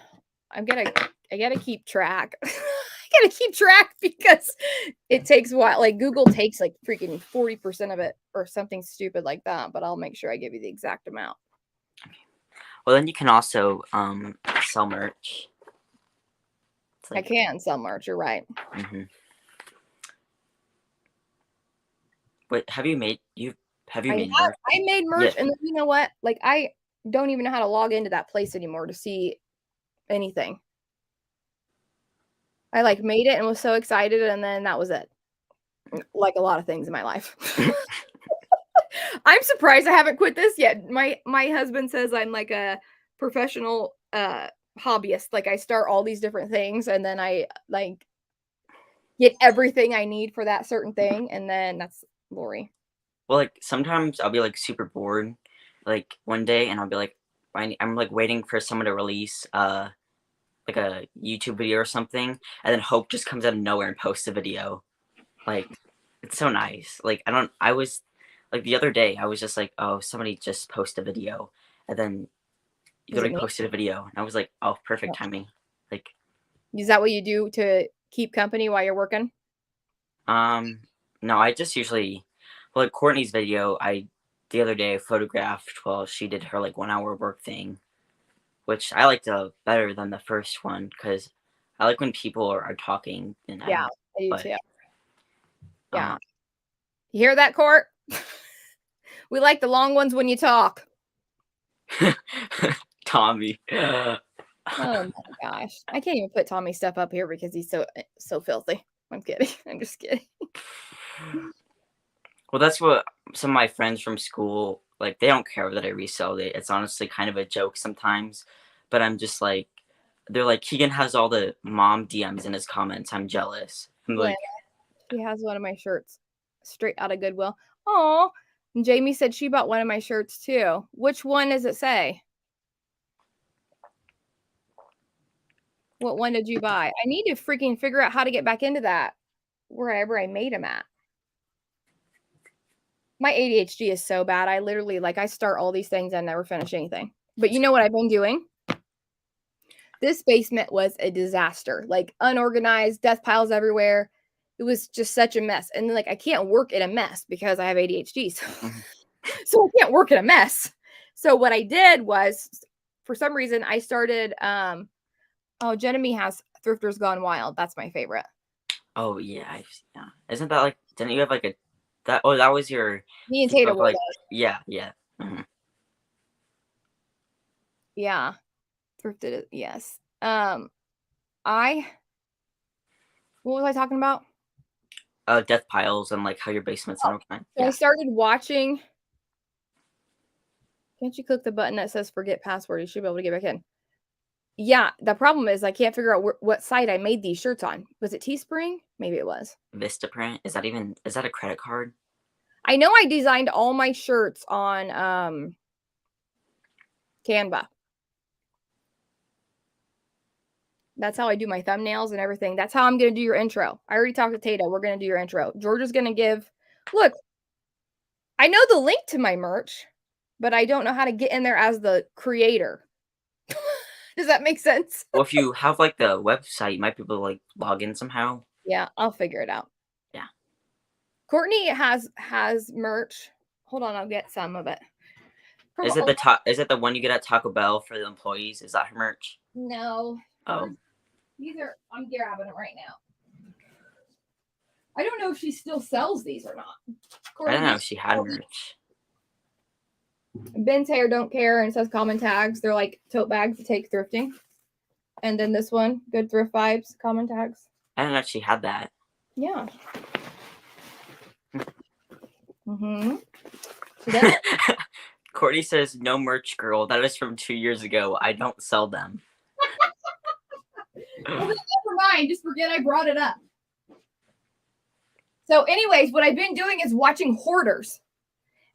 Speaker 1: I gotta keep track. I gotta keep track because it takes what like Google takes like freaking 40% of it or something stupid like that, but I'll make sure I give you the exact amount.
Speaker 2: Well, then you can also sell merch. It's
Speaker 1: I
Speaker 2: like,
Speaker 1: can sell merch, you're right.
Speaker 2: mm-hmm. Wait, have you made merch?
Speaker 1: I made
Speaker 2: Yeah.
Speaker 1: merch and then you know what? Like I don't even know how to log into that place anymore to see anything. I like made it and was so excited and then that was it. Like a lot of things in my life. I'm surprised I haven't quit this yet. My husband says I'm like a professional hobbyist. Like I start all these different things and then I like get everything I need for that certain thing and then that's Lori.
Speaker 2: Well, like sometimes I'll be like super bored, like one day, and I'll be like, I'm like waiting for someone to release like a YouTube video or something, and then Hope just comes out of nowhere and posts a video. Like, it's so nice. Like, I was like the other day I was just like, oh, somebody just posted a video, and then you
Speaker 1: Is it
Speaker 2: literally
Speaker 1: me?
Speaker 2: posted a video, and I was like, oh, perfect
Speaker 1: Oh.
Speaker 2: timing. Like,
Speaker 1: Is that what you do to keep company while you're working?
Speaker 2: no, I just usually, well, like Courtney's video, the other day I photographed while she did her like 1 hour work thing, which I liked better than the first one because I like when people are talking and I don't
Speaker 1: Yeah,
Speaker 2: know,
Speaker 1: I do
Speaker 2: but
Speaker 1: too. Yeah.
Speaker 2: um,
Speaker 1: You hear that, Court? We like the long ones when you talk.
Speaker 2: Tommy.
Speaker 1: Oh my gosh. I can't even put Tommy's stuff up here because he's so filthy. I'm kidding. I'm just kidding.
Speaker 2: Well, that's what some of my friends from school like. They don't care that I resell it. It's honestly kind of a joke sometimes, but I'm just like, they're like, Keegan has all the mom DMs in his comments. I'm jealous. I'm
Speaker 1: Lynn,
Speaker 2: like,
Speaker 1: she has one of my shirts straight out of Goodwill. Oh, Jamie said she bought one of my shirts too. Which one does it say? What one did you buy? I need to freaking figure out how to get back into that wherever I made them at. My ADHD is so bad. I literally I start all these things and never finish anything. But you know what I've been doing? This basement was a disaster. Like unorganized, death piles everywhere. It was just such a mess. And then I can't work in a mess because I have ADHD. So I can't work in a mess. So what I did was for some reason I started Genevieve has Thrifters Gone Wild. That's my favorite.
Speaker 2: oh yeah, yeah. Isn't that like? Didn't you have like a that? Oh, that was your
Speaker 1: Me and
Speaker 2: theme
Speaker 1: Tata
Speaker 2: of
Speaker 1: wore
Speaker 2: like
Speaker 1: those.
Speaker 2: yeah, yeah.
Speaker 1: Yeah. Thrifted it. Yes. I what was I talking about?
Speaker 2: Death piles and like how your basement's unorganized.
Speaker 1: So I
Speaker 2: Yeah.
Speaker 1: started watching. Can't you click the button that says forget password? You should be able to get back in. Yeah, the problem is I can't figure out what site I made these shirts on. Was it Teespring? Maybe it was.
Speaker 2: Vistaprint, is that a credit card?
Speaker 1: I know I designed all my shirts on Canva. That's how I do my thumbnails and everything. That's how I'm going to do your intro. I already talked to Tata. We're going to do your intro. Georgia's going to give. Look, I know the link to my merch, but I don't know how to get in there as the creator. Does that make sense?
Speaker 2: Well, if you have like the website, you might be able to like log in somehow.
Speaker 1: Yeah, I'll figure it out.
Speaker 2: Yeah.
Speaker 1: Courtney has merch. Hold on, I'll get some of it.
Speaker 2: Is it the one you get at Taco Bell for the employees? Is that her merch?
Speaker 1: No.
Speaker 2: Oh.
Speaker 1: These are, I'm grabbing them right now. I don't know if she still sells these or not.
Speaker 2: I don't know if she had merch.
Speaker 1: Ben's Hair Don't Care and it says common tags. They're like tote bags to take thrifting. And then this one, Good Thrift Vibes, common tags.
Speaker 2: I don't know if she had that.
Speaker 1: Yeah. Mm-hmm.
Speaker 2: Courtney says, no merch, girl. That is from 2 years ago. I don't sell them.
Speaker 1: Well, then never mind. Just forget I brought it up. So anyways, what I've been doing is watching Hoarders.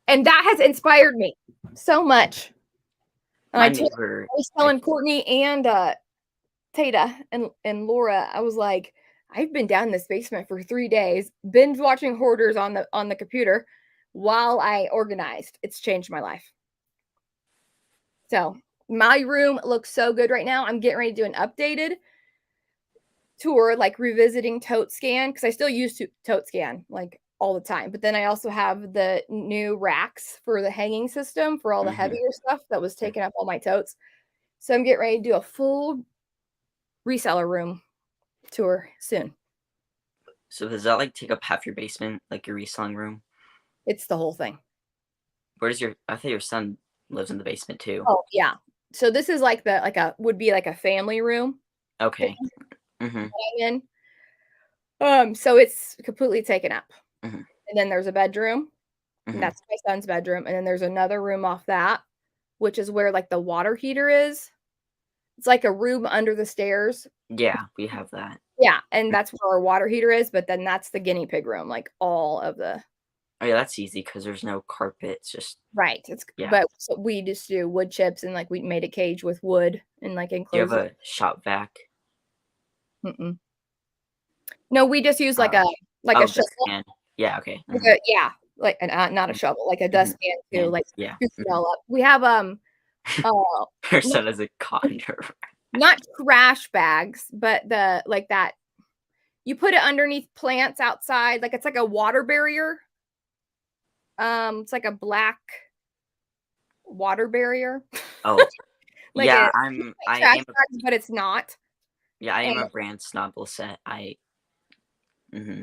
Speaker 1: And that has inspired me so much. And I was telling Courtney and Tata and Laura, I was like, I've been down in this basement for 3 days, binge watching Hoarders on the computer while I organized. It's changed my life. So my room looks so good right now. I'm getting ready to do an updated tour, like revisiting Tote Scan, because I still use Tote Scan like all the time. But then I also have the new racks for the hanging system for all the heavier stuff that was taking up all my totes. So I'm getting ready to do a full reseller room tour soon.
Speaker 2: So does that like take up half your basement, like your reselling room?
Speaker 1: It's the whole thing.
Speaker 2: I thought your son lives in the basement too.
Speaker 1: Oh yeah. So this is like would be like a family room.
Speaker 2: Okay. Mm-hmm.
Speaker 1: So it's completely taken up.
Speaker 2: Mm-hmm.
Speaker 1: And then there's a bedroom. And that's my son's bedroom. And then there's another room off that, which is where like the water heater is. It's like a room under the stairs.
Speaker 2: Yeah, we have that.
Speaker 1: Yeah, and that's where our water heater is, but then that's the guinea pig room, like all of the
Speaker 2: Oh yeah, that's easy because there's no carpet. It's just
Speaker 1: Right.
Speaker 2: yeah.
Speaker 1: But so we just do wood chips and like we made a cage with wood and like
Speaker 2: Do you have
Speaker 1: enclosed it.
Speaker 2: a shop vac?
Speaker 1: Mm-mm. No, we just use
Speaker 2: Uh,
Speaker 1: like a
Speaker 2: oh,
Speaker 1: shovel.
Speaker 2: dustpan. Yeah. Okay.
Speaker 1: Yeah, like an not a shovel, like a
Speaker 2: Mm-hmm.
Speaker 1: dustpan to
Speaker 2: And
Speaker 1: like
Speaker 2: yeah.
Speaker 1: scoop it
Speaker 2: Mm-hmm.
Speaker 1: all up. We have uh
Speaker 2: Her
Speaker 1: not,
Speaker 2: son has a cotton.
Speaker 1: not trash bags, but the like that you put it underneath plants outside, like it's like a water barrier. It's like a black water barrier.
Speaker 2: Oh
Speaker 1: Like
Speaker 2: yeah,
Speaker 1: a
Speaker 2: I
Speaker 1: trash
Speaker 2: am a
Speaker 1: bags, but it's not.
Speaker 2: yeah, I am
Speaker 1: And
Speaker 2: a brand snob. Lisette. Mm-hmm.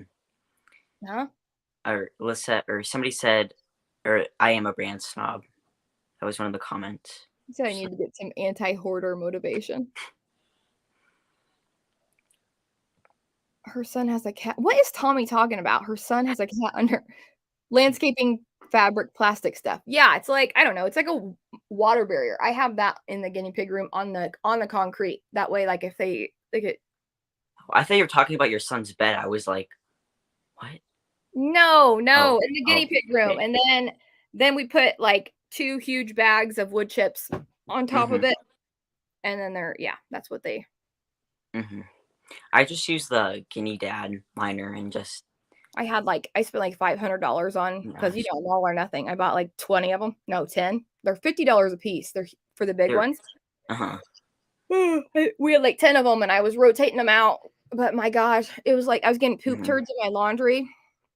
Speaker 1: huh?
Speaker 2: Or Lisette, or somebody said, or I am a brand snob. That was one of the comments.
Speaker 1: He said I
Speaker 2: So,
Speaker 1: need to get some anti-hoarder motivation. Her son has a cat. What is Tommy talking about? Her son has a cat under landscaping fabric plastic stuff. Yeah, it's like I don't know. It's like a water barrier. I have that in the guinea pig room on the concrete. That way, like if they get
Speaker 2: I thought you were talking about your son's bed. I was like, what?
Speaker 1: no,
Speaker 2: Oh,
Speaker 1: no, in the guinea
Speaker 2: oh,
Speaker 1: pig room,
Speaker 2: okay.
Speaker 1: and then we put like 2 huge bags of wood chips on top
Speaker 2: Mm-hmm.
Speaker 1: of it, and then yeah, that's what they.
Speaker 2: Mm-hmm. I just use the Guinea Dad liner and just
Speaker 1: I spent like $500 on because
Speaker 2: gosh,
Speaker 1: all or nothing. I bought like 20 of them. No, 10. They're $50 a piece. They're for the big
Speaker 2: they're
Speaker 1: ones.
Speaker 2: uh-huh.
Speaker 1: We had like 10 of them and I was rotating them out. But my gosh, it was like I was getting poop
Speaker 2: Mm-hmm.
Speaker 1: turds in my laundry.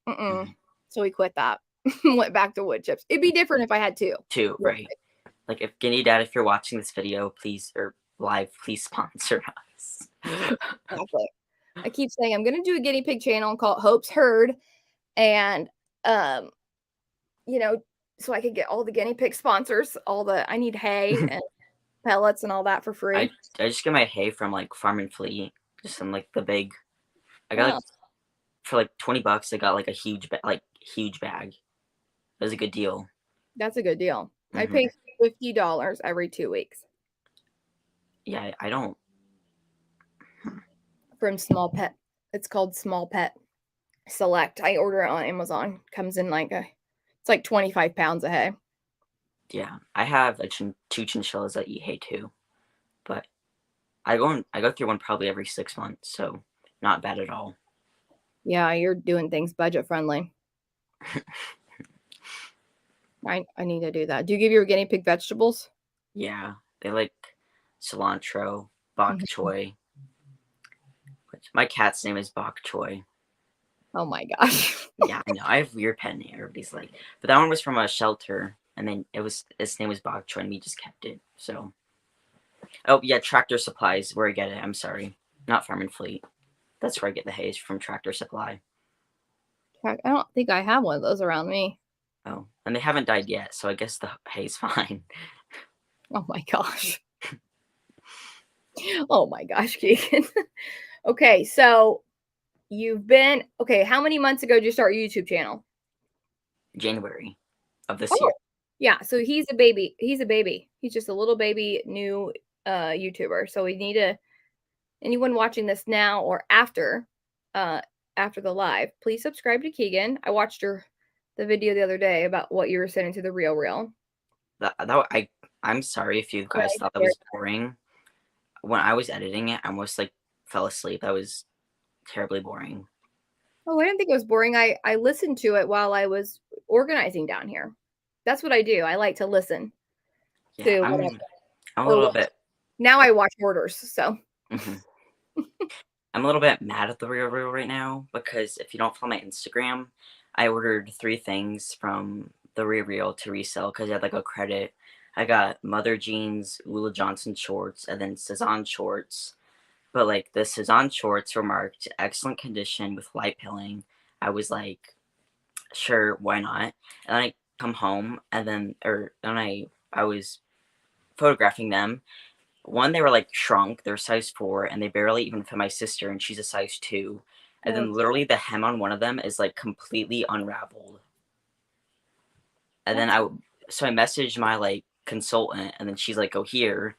Speaker 2: Mm-hmm.
Speaker 1: So we quit that. Went back to wood chips. It'd be different if I had two.
Speaker 2: Too, right. Like if Guinea Dad, if you're watching this video, please or live, please sponsor us.
Speaker 1: Exactly. I keep saying I'm gonna do a guinea pig channel and call it Hope's Herd. And um, you know, so I could get all the guinea pig sponsors, I need hay and pellets and all that for
Speaker 2: I
Speaker 1: free.
Speaker 2: I just get my hay from like Farm and Fleet, just in like the big. I got like
Speaker 1: Oh,
Speaker 2: for like $20. I got like a huge bag. It was a good deal.
Speaker 1: that's a good deal. I
Speaker 2: Hmm.
Speaker 1: pay $50 every 2 weeks
Speaker 2: Yeah, I don't.
Speaker 1: from Small Pet. It's called Small Pet Select. I order it on Amazon. Comes in it's like 25 pounds of hay.
Speaker 2: Yeah, I have two chinchillas that eat hay too, but I go through one probably every 6 months, so not bad at all.
Speaker 1: Yeah, you're doing things budget friendly. I need to do that. Do you give your guinea pig vegetables?
Speaker 2: Yeah, they like cilantro, bok
Speaker 1: Mhm.
Speaker 2: choy. Which my cat's name is Bok Choy.
Speaker 1: Oh my gosh.
Speaker 2: Yeah, I know. I have weird pet name. Everybody's like, but that one was from a shelter, and then its name was Bok Choy, and we just kept it. So, oh yeah, Tractor Supply is where I get it. I'm sorry, not Farm and Fleet. That's where I get the hay is from Tractor Supply.
Speaker 1: I don't think I have one of those around me.
Speaker 2: Oh, and they haven't died yet, so I guess the hay's fine.
Speaker 1: Oh my gosh. Oh my gosh, Keegan. Okay, so how many months ago did you start your YouTube channel?
Speaker 2: January of this year.
Speaker 1: Oh, yeah, so he's a baby. He's a baby. He's just a little baby new YouTuber. So we need to anyone watching this now or uh after the live, please subscribe to Keegan. I watched the video the other day about what you were sending to the Real Reel.
Speaker 2: I'm sorry if you
Speaker 1: Yeah,
Speaker 2: guys thought that was boring. When I was editing it, I almost like fell asleep. That was terribly boring.
Speaker 1: Oh, I didn't think it was boring. I listened to it while I was organizing down here. That's what I do. I like to listen
Speaker 2: Yeah,
Speaker 1: to
Speaker 2: I'm a
Speaker 1: or
Speaker 2: little
Speaker 1: watch.
Speaker 2: bit.
Speaker 1: Now I watch orders. So
Speaker 2: Mhm. I'm a little bit mad at the Real Real right now because if you don't follow my Instagram, I ordered 3 things from the Real Real to resell because I had like a credit. I got Mother Jeans, Lula Johnson shorts, and then Cezanne shorts. But like the Cezanne shorts were marked excellent condition with light pilling. I was like, sure, why not? And then I come home and then I was photographing them. One, they were like shrunk, they're size 4, and they barely even fit my sister, and she's a size 2. And
Speaker 1: oh,
Speaker 2: then literally the hem on one of them is like completely unraveled. And then
Speaker 1: that's
Speaker 2: so I messaged my like consultant, and then she's like, "Oh, here."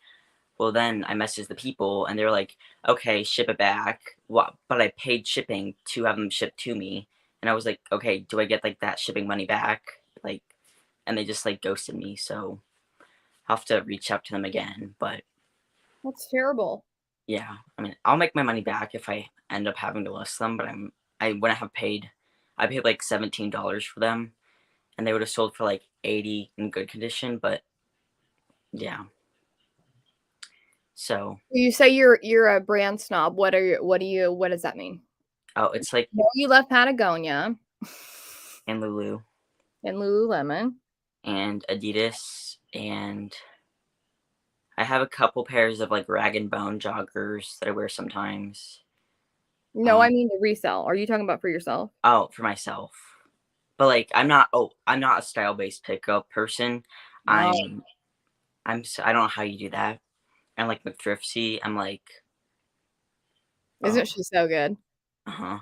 Speaker 2: Well, then I messaged the people, and they're like, "Okay, ship it back." Well, but I paid shipping to have them shipped to me, And I was like, okay, do I get like that shipping money back? Like, and they just like ghosted me. So I'll have to reach out to them again. But
Speaker 1: That's terrible.
Speaker 2: yeah, I mean, I'll make my money back if I end up having to list them. But I wouldn't have paid. I paid like $17 for them, and they would have sold for like 80 in good condition. But yeah, so
Speaker 1: You say you're a brand snob. What does that mean?
Speaker 2: oh, it's like
Speaker 1: No, you left Patagonia
Speaker 2: and Lulu
Speaker 1: and Lululemon.
Speaker 2: and Adidas, and I have a couple pairs of like rag and bone joggers that I wear sometimes.
Speaker 1: No, I
Speaker 2: Um,
Speaker 1: mean to resell. Are you talking about for yourself?
Speaker 2: oh, for myself. But like I'm not a style based pickup person.
Speaker 1: No.
Speaker 2: I don't know how you do that. I'm like McThrifty. I'm like, oh,
Speaker 1: Isn't she so good?
Speaker 2: uh-huh.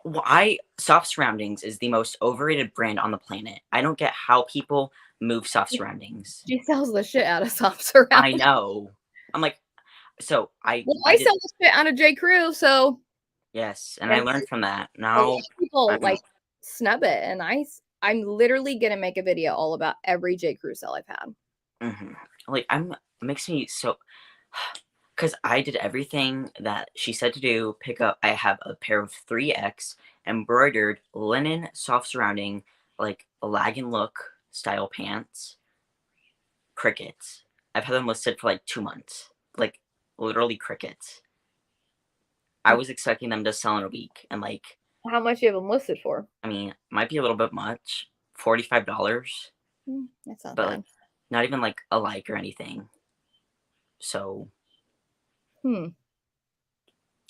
Speaker 2: Why Soft Surroundings is the most overrated brand on the planet. I don't get how people move Soft Surroundings.
Speaker 1: She sells the shit out of soft
Speaker 2: I
Speaker 1: surroundings.
Speaker 2: know. I'm like, so
Speaker 1: Well,
Speaker 2: I
Speaker 1: I
Speaker 2: did
Speaker 1: sell the shit out of J. Crew, so
Speaker 2: yes, and I
Speaker 1: and
Speaker 2: learned from that.
Speaker 1: a lot
Speaker 2: Now
Speaker 1: of people
Speaker 2: I'm
Speaker 1: like snub it, and I'm literally gonna make a video all about every J. Crew sale I've had.
Speaker 2: like I'm it makes me so because I did everything that she said to do. Pick up. I have a pair of 3X embroidered linen soft surrounding, like lag and look style pants. Crickets. I've had them listed for like 2 months. Like literally crickets. I was expecting them to sell in a week, and like
Speaker 1: How much you have them listed for?
Speaker 2: I mean, might be a little bit much, $45,
Speaker 1: That's not
Speaker 2: but like
Speaker 1: bad.
Speaker 2: not even like a like or anything. So
Speaker 1: Hmm.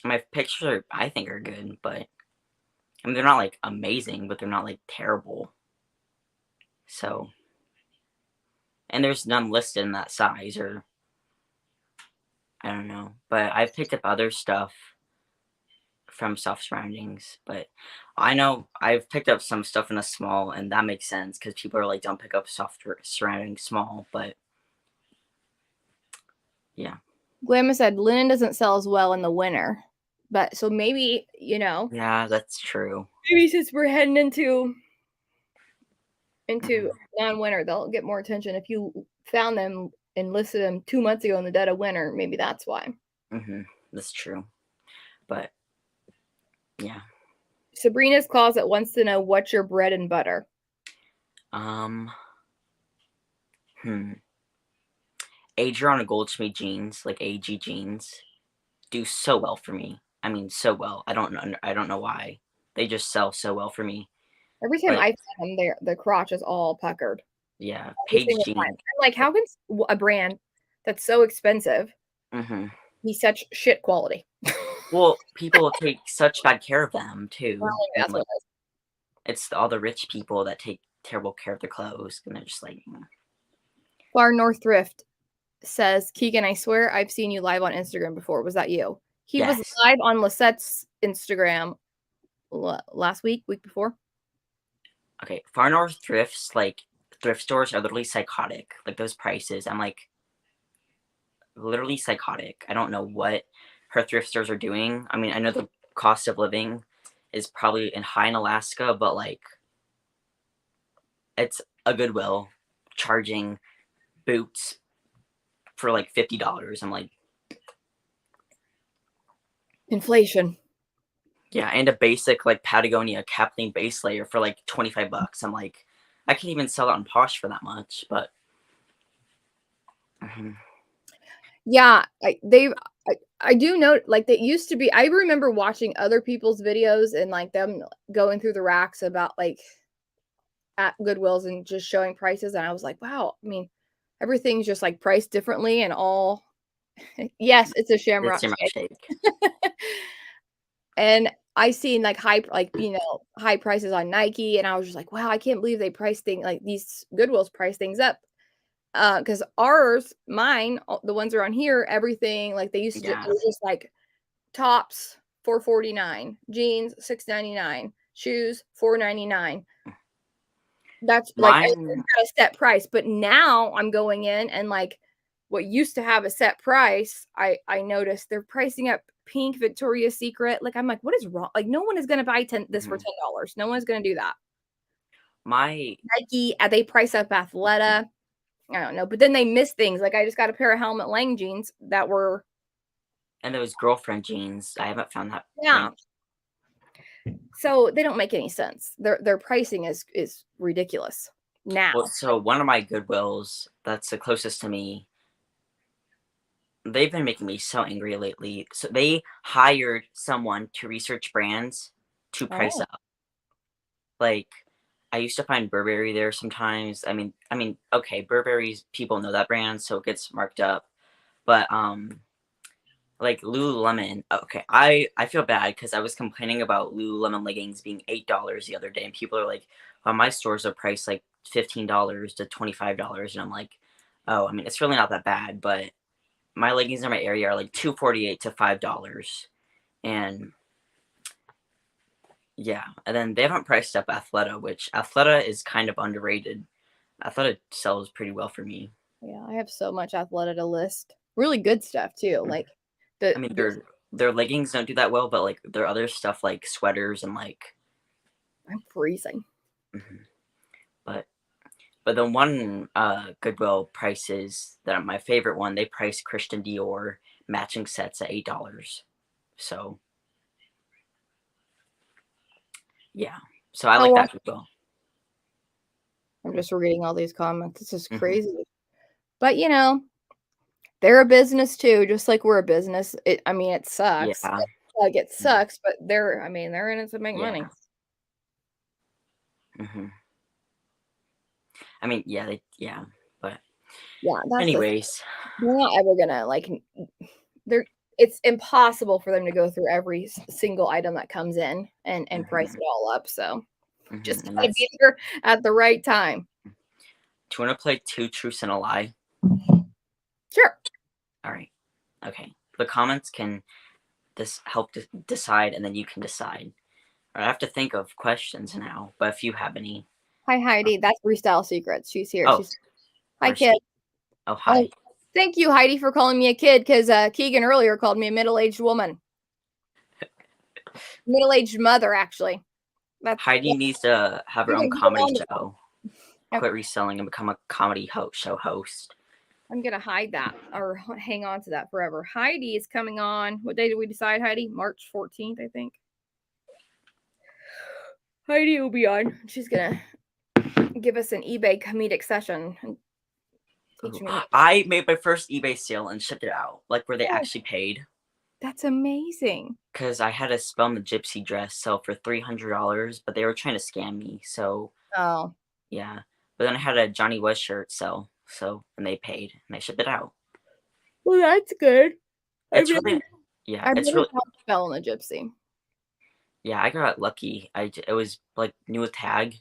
Speaker 2: my pictures are, I think, are good, but I mean they're not like amazing, but they're not like terrible. So and there's none listed in that size, or I don't know. But I've picked up other stuff from soft surroundings, but I know I've picked up some stuff in a small, and that makes sense because people are like, don't pick up soft surroundings small. But yeah,
Speaker 1: Glamma said linen doesn't sell as well in the winter, but so maybe
Speaker 2: yeah, that's true.
Speaker 1: maybe since we're heading into
Speaker 2: Mhm.
Speaker 1: non-winter, they'll get more attention. If you found them and listed them 2 months ago in the dead of winter, maybe that's why.
Speaker 2: That's true. But yeah,
Speaker 1: Sabrina's Closet wants to know what's your bread and butter.
Speaker 2: um, hmm. Adriana Goldschmidt jeans, like AG jeans, do so well for me. I mean, so well. I don't know why. They just sell so well for me.
Speaker 1: Every time
Speaker 2: But
Speaker 1: I find them, the crotch is all puckered.
Speaker 2: yeah,
Speaker 1: Every
Speaker 2: Paige
Speaker 1: single time.
Speaker 2: jeans.
Speaker 1: I'm like, how can a brand that's so expensive
Speaker 2: hmm
Speaker 1: be such shit quality?
Speaker 2: Well, people take such bad care of them
Speaker 1: Well,
Speaker 2: too, and
Speaker 1: that's what
Speaker 2: like
Speaker 1: it is.
Speaker 2: it's all the rich people that take terrible care of their clothes, and they're just like,
Speaker 1: Far North Thrift says, Keegan, I swear I've seen you live on Instagram before. Was that you? He was
Speaker 2: yes.
Speaker 1: live on Lisette's Instagram last week before.
Speaker 2: Okay, Far North thrifts, like thrift stores, are literally psychotic. Like those prices, I'm like literally psychotic. I don't know what her thrift stores are doing. I mean, I know the cost of living is probably high in Alaska, but like it's a Goodwill charging boots for like $50. I'm like,
Speaker 1: Inflation.
Speaker 2: yeah, and a basic like Patagonia Kathleen base layer for like $25. I'm like, I can't even sell it on Posh for that much. But
Speaker 1: Yeah, I do know, like, they used to be. I remember watching other people's videos and like them going through the racks about like at Goodwills and just showing prices, and I was like, wow. I mean, everything's just like priced differently and all. Yes, it's a
Speaker 2: it's
Speaker 1: Shamrock
Speaker 2: too much
Speaker 1: Shake.
Speaker 2: shake.
Speaker 1: And I seen like high prices on Nike, and I was just like, wow, I can't believe they price things like these Goodwills price things up. Because mine, the ones around here, everything like they used to, it
Speaker 2: Yeah,
Speaker 1: was just like tops $4.49, jeans $6.99, shoes $4.99. That's like
Speaker 2: mine.
Speaker 1: everything had a set price. But now I'm going in and like what used to have a set price, I noticed they're pricing up pink Victoria's Secret. Like, I'm like, what is wrong? Like, no one is gonna buy this for
Speaker 2: Mhm.
Speaker 1: $10. No one's gonna do that.
Speaker 2: My
Speaker 1: Nike, they price up Athleta. I don't know, but then they miss things. Like, I just got a pair of Helmet Lang jeans that were
Speaker 2: and those girlfriend jeans, I haven't found that
Speaker 1: yeah.
Speaker 2: print.
Speaker 1: So they don't make any sense. Their pricing is ridiculous
Speaker 2: Well,
Speaker 1: now.
Speaker 2: so one of my Goodwills that's the closest to me, they've been making me so angry lately. So they hired someone to research brands to price
Speaker 1: Oh,
Speaker 2: up. Like, I used to find Burberry there sometimes. I mean, okay, Burberry's people know that brand, so it gets marked up. But like Lululemon, okay, I feel bad because I was complaining about Lululemon leggings being $8 the other day, and people are like, "Well, my stores are priced like $15 to $25," and I'm like, "Oh, I mean, it's really not that bad." But my leggings in my area are like $2.48 to $5, and yeah, and then they haven't priced up Athleta, which Athleta is kind of underrated. Athleta sells pretty well for me.
Speaker 1: yeah, I have so much Athleta to list. Really good stuff too.
Speaker 2: Mhm.
Speaker 1: Like
Speaker 2: I mean,
Speaker 1: the
Speaker 2: their leggings don't do that well, but like their other stuff like sweaters and like,
Speaker 1: I'm freezing.
Speaker 2: mhm. but but the one Goodwill prices that my favorite one, they price Christian Dior matching sets at $8. So yeah, so I
Speaker 1: Oh,
Speaker 2: like
Speaker 1: well,
Speaker 2: that Goodwill.
Speaker 1: I'm just reading all these comments. This is
Speaker 2: Hmm.
Speaker 1: crazy. But they're a business too, just like we're a business. I mean, it sucks.
Speaker 2: Yeah,
Speaker 1: Like it
Speaker 2: mhm,
Speaker 1: sucks, but I mean, they're in it to make money.
Speaker 2: yeah. Hmm. I mean, yeah, yeah. But
Speaker 1: Yeah, that's the
Speaker 2: anyways,
Speaker 1: they're not ever gonna like they're it's impossible for them to go through every single item that comes in and price
Speaker 2: hmm,
Speaker 1: it all up. So just
Speaker 2: and
Speaker 1: gotta
Speaker 2: that's.
Speaker 1: be there at the right time.
Speaker 2: Do you want to play two truths and a lie?
Speaker 1: Sure.
Speaker 2: All right. Okay. The comments can help decide, and then you can decide. I have to think of questions now, but if you have any.
Speaker 1: Hi Heidi, that's Freestyle Secrets. She's here.
Speaker 2: Oh,
Speaker 1: She's hi
Speaker 2: where's
Speaker 1: kid.
Speaker 2: he? Oh,
Speaker 1: Oh,
Speaker 2: hi.
Speaker 1: thank you, Heidi, for calling me a kid because Keegan earlier called me a middle-aged woman. Middle-aged mother, actually. That's
Speaker 2: Heidi needs to have her
Speaker 1: you
Speaker 2: own
Speaker 1: can hold
Speaker 2: comedy
Speaker 1: on to
Speaker 2: show,
Speaker 1: that.
Speaker 2: quit
Speaker 1: Okay.
Speaker 2: reselling, and become a comedy show host.
Speaker 1: I'm gonna hide that or hang on to that forever. Heidi is coming on. What day did we decide, Heidi? March 14th, I think. Heidi will be on. She's gonna give us an eBay comedic session and teach
Speaker 2: Ooh.
Speaker 1: me.
Speaker 2: I made my first eBay sale and shipped it out, like where they
Speaker 1: Oh,
Speaker 2: actually paid.
Speaker 1: that's amazing.
Speaker 2: Because I had a Spell and the Gypsy dress sell for $300, but they were trying to scam me. So
Speaker 1: Oh,
Speaker 2: yeah. But then I had a Johnny West shirt sell, and they paid, and I shipped it out.
Speaker 1: well, that's good. I've
Speaker 2: It's
Speaker 1: never,
Speaker 2: really, yeah,
Speaker 1: I've
Speaker 2: it's
Speaker 1: never
Speaker 2: really,
Speaker 1: found Spell in a Gypsy.
Speaker 2: yeah. I got lucky. It was like new with tag,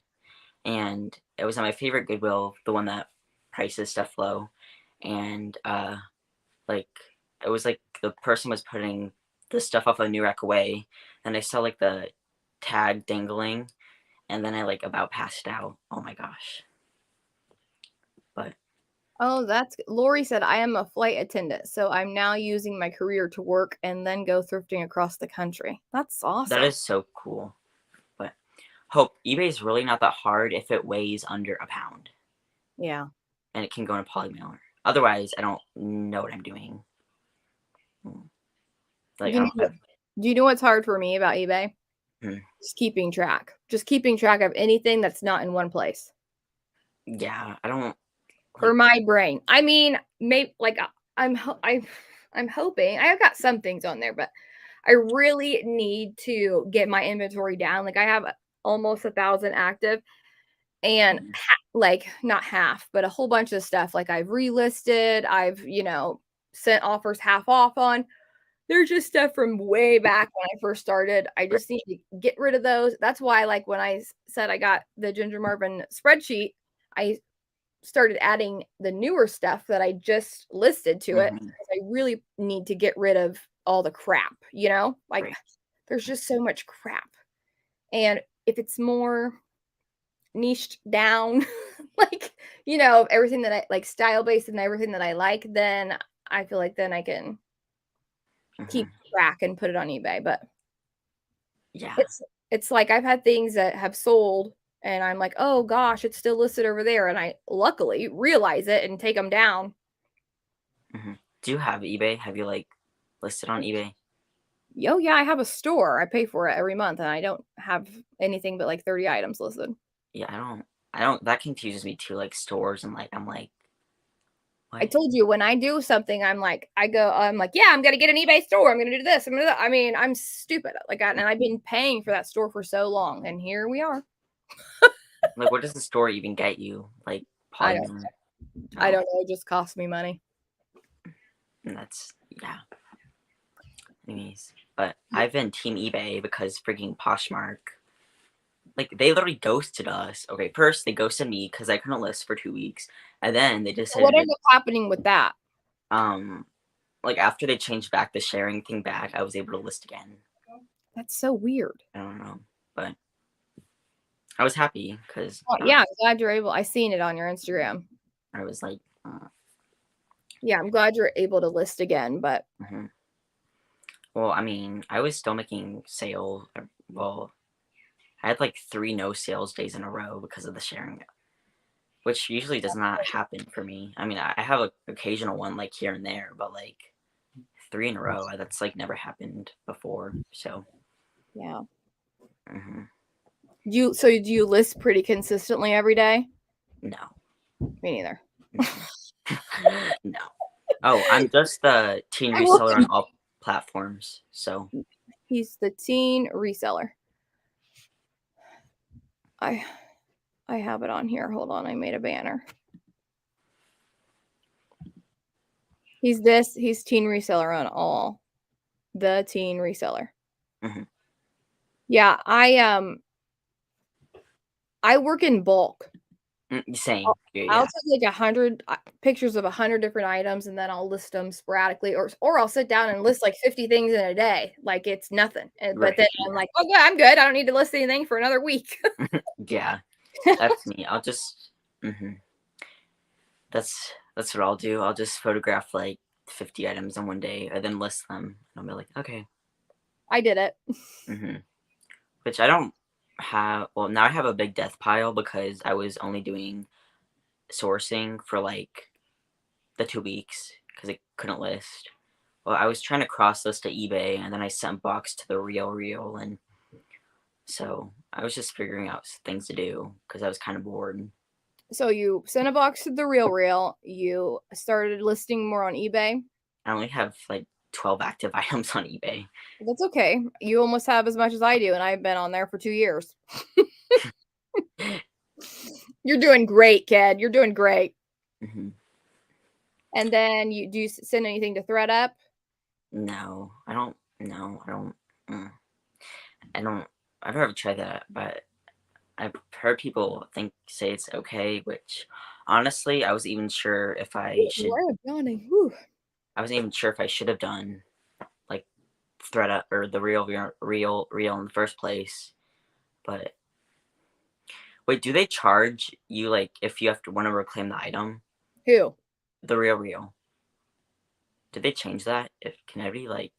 Speaker 2: and it was at my favorite Goodwill, the one that prices stuff low, and like it was like the person was putting the stuff off a new rack away, and I saw like the tag dangling, and then I like about passed out. Oh my gosh! But
Speaker 1: Oh, that's Lori said I am a flight attendant, so I'm now using my career to work and then go thrifting across the country. That's
Speaker 2: that
Speaker 1: awesome.
Speaker 2: is so cool. But hope eBay is really not that hard if it weighs under a pound,
Speaker 1: Yeah.
Speaker 2: and it can go in a poly mailer. Otherwise, I don't know what I'm doing. Hmm. Like I
Speaker 1: You
Speaker 2: don't.
Speaker 1: know, do you know what's hard for me about eBay?
Speaker 2: Hmm.
Speaker 1: Just keeping track. Just keeping track of anything that's not in one place.
Speaker 2: Yeah, I don't
Speaker 1: For
Speaker 2: like.
Speaker 1: my brain. I mean, maybe like I'm hoping I've got some things on there, but I really need to get my inventory down. Like I have almost 1,000 active and
Speaker 2: Hmm.
Speaker 1: like not half, but a whole bunch of stuff. Like I've relisted, I've, sent offers half off on. They're just stuff from way back when I first started. I
Speaker 2: Right.
Speaker 1: just need to get rid of those. That's why, like, when I said I got the Ginger Marvin spreadsheet, I started adding the newer stuff that I just listed to it
Speaker 2: Hmm.
Speaker 1: because I really need to get rid of all the crap, Like
Speaker 2: Right.
Speaker 1: there's just so much crap. And if it's more niched down, like, everything that I like style based and everything that I like, then I feel like then I can keep
Speaker 2: Hmm.
Speaker 1: track and put it on eBay, but
Speaker 2: Yeah.
Speaker 1: it's like I've had things that have sold and I'm like, "Oh gosh, it's still listed over there," and I luckily realize it and take them down.
Speaker 2: Do you have eBay? Have you like listed on eBay?
Speaker 1: Oh yeah, I have a store. I pay for it every month and I don't have anything but like 30 items listed.
Speaker 2: Yeah, I don't that confuses me too, like stores and like I'm like,
Speaker 1: I
Speaker 2: what?
Speaker 1: told you when I do something, I'm like, yeah, I'm gonna get an eBay store. I'm gonna do this. I mean, I'm stupid. And I've been paying for that store for so long, and here we are.
Speaker 2: Like what does the store even get you? Like
Speaker 1: I
Speaker 2: probably
Speaker 1: don't,
Speaker 2: more.
Speaker 1: I
Speaker 2: No.
Speaker 1: don't know. It just costs me money.
Speaker 2: And that's yeah. Anyways. But I've been team eBay because freaking Poshmark. Like they literally ghosted us. Okay, first they ghosted me because I couldn't list for 2 weeks. And then they
Speaker 1: What
Speaker 2: decided
Speaker 1: ended up happening with that?
Speaker 2: to like after they changed back the sharing thing back, I was able to list again.
Speaker 1: That's so weird.
Speaker 2: I don't know. But I was happy because
Speaker 1: Oh, yeah, I'm glad you're able. I seen it on your Instagram.
Speaker 2: I was like,
Speaker 1: Yeah, I'm glad you're able to list again. But
Speaker 2: mhm. Well, I mean, I was still making sales. Well, I had like 3 no sales days in a row because of the sharing, which usually does not happen for me. I mean, I have an occasional one like here and there, but like 3 in a row, that's like never happened before. So,
Speaker 1: yeah,
Speaker 2: mhm.
Speaker 1: do you list pretty consistently every day?
Speaker 2: No,
Speaker 1: Me neither.
Speaker 2: no, no. Oh, I'm just the teen
Speaker 1: I'm
Speaker 2: reseller on
Speaker 1: looking.
Speaker 2: all platforms. So,
Speaker 1: He's the teen reseller. I I have it on here. Hold on, I made a banner. He's teen reseller on all. The teen reseller.
Speaker 2: mhm.
Speaker 1: Yeah, I work in bulk.
Speaker 2: Same.
Speaker 1: I'll
Speaker 2: Yeah,
Speaker 1: I'll
Speaker 2: yeah.
Speaker 1: take like 100 pictures of 100 different items and then I'll list them sporadically or I'll sit down and list like 50 things in a day. Like it's nothing. But then
Speaker 2: Right.
Speaker 1: I'm
Speaker 2: Yeah.
Speaker 1: like, "Oh, yeah, I'm good. I don't need to list anything for another week."
Speaker 2: Yeah. That's me. I'll just. Mhm. That's what I'll do. I'll just photograph like 50 items in one day, and then list them. And I'll be like, okay.
Speaker 1: I did it.
Speaker 2: Which I don't have. Well, now I have a big death pile because I was only doing sourcing for like the 2 weeks because I couldn't list. Well, I was trying to cross list to eBay, and then I sent box to the Real, and so I was just figuring out things to do because I was kind of bored.
Speaker 1: So you sent a box to the Real. You started listing more on eBay.
Speaker 2: I only have like 12 active items on eBay.
Speaker 1: That's okay. You almost have as much as I do, and I've been on there for 2 years. You're doing great, kid. You're doing great.
Speaker 2: hmm
Speaker 1: And then you send anything to ThreadUp?
Speaker 2: No, I don't. No, I don't. Mm, I don't. I've never tried that, but I've heard people say it's okay. Which, honestly, I was even sure if I should.
Speaker 1: Why am I yawning? Whew.
Speaker 2: I wasn't even sure if I should have done like ThreadUp or the real in the first place. But wait, do they charge you like if you have to want to reclaim the item?
Speaker 1: Who?
Speaker 2: The real. Did they change that? If can everybody like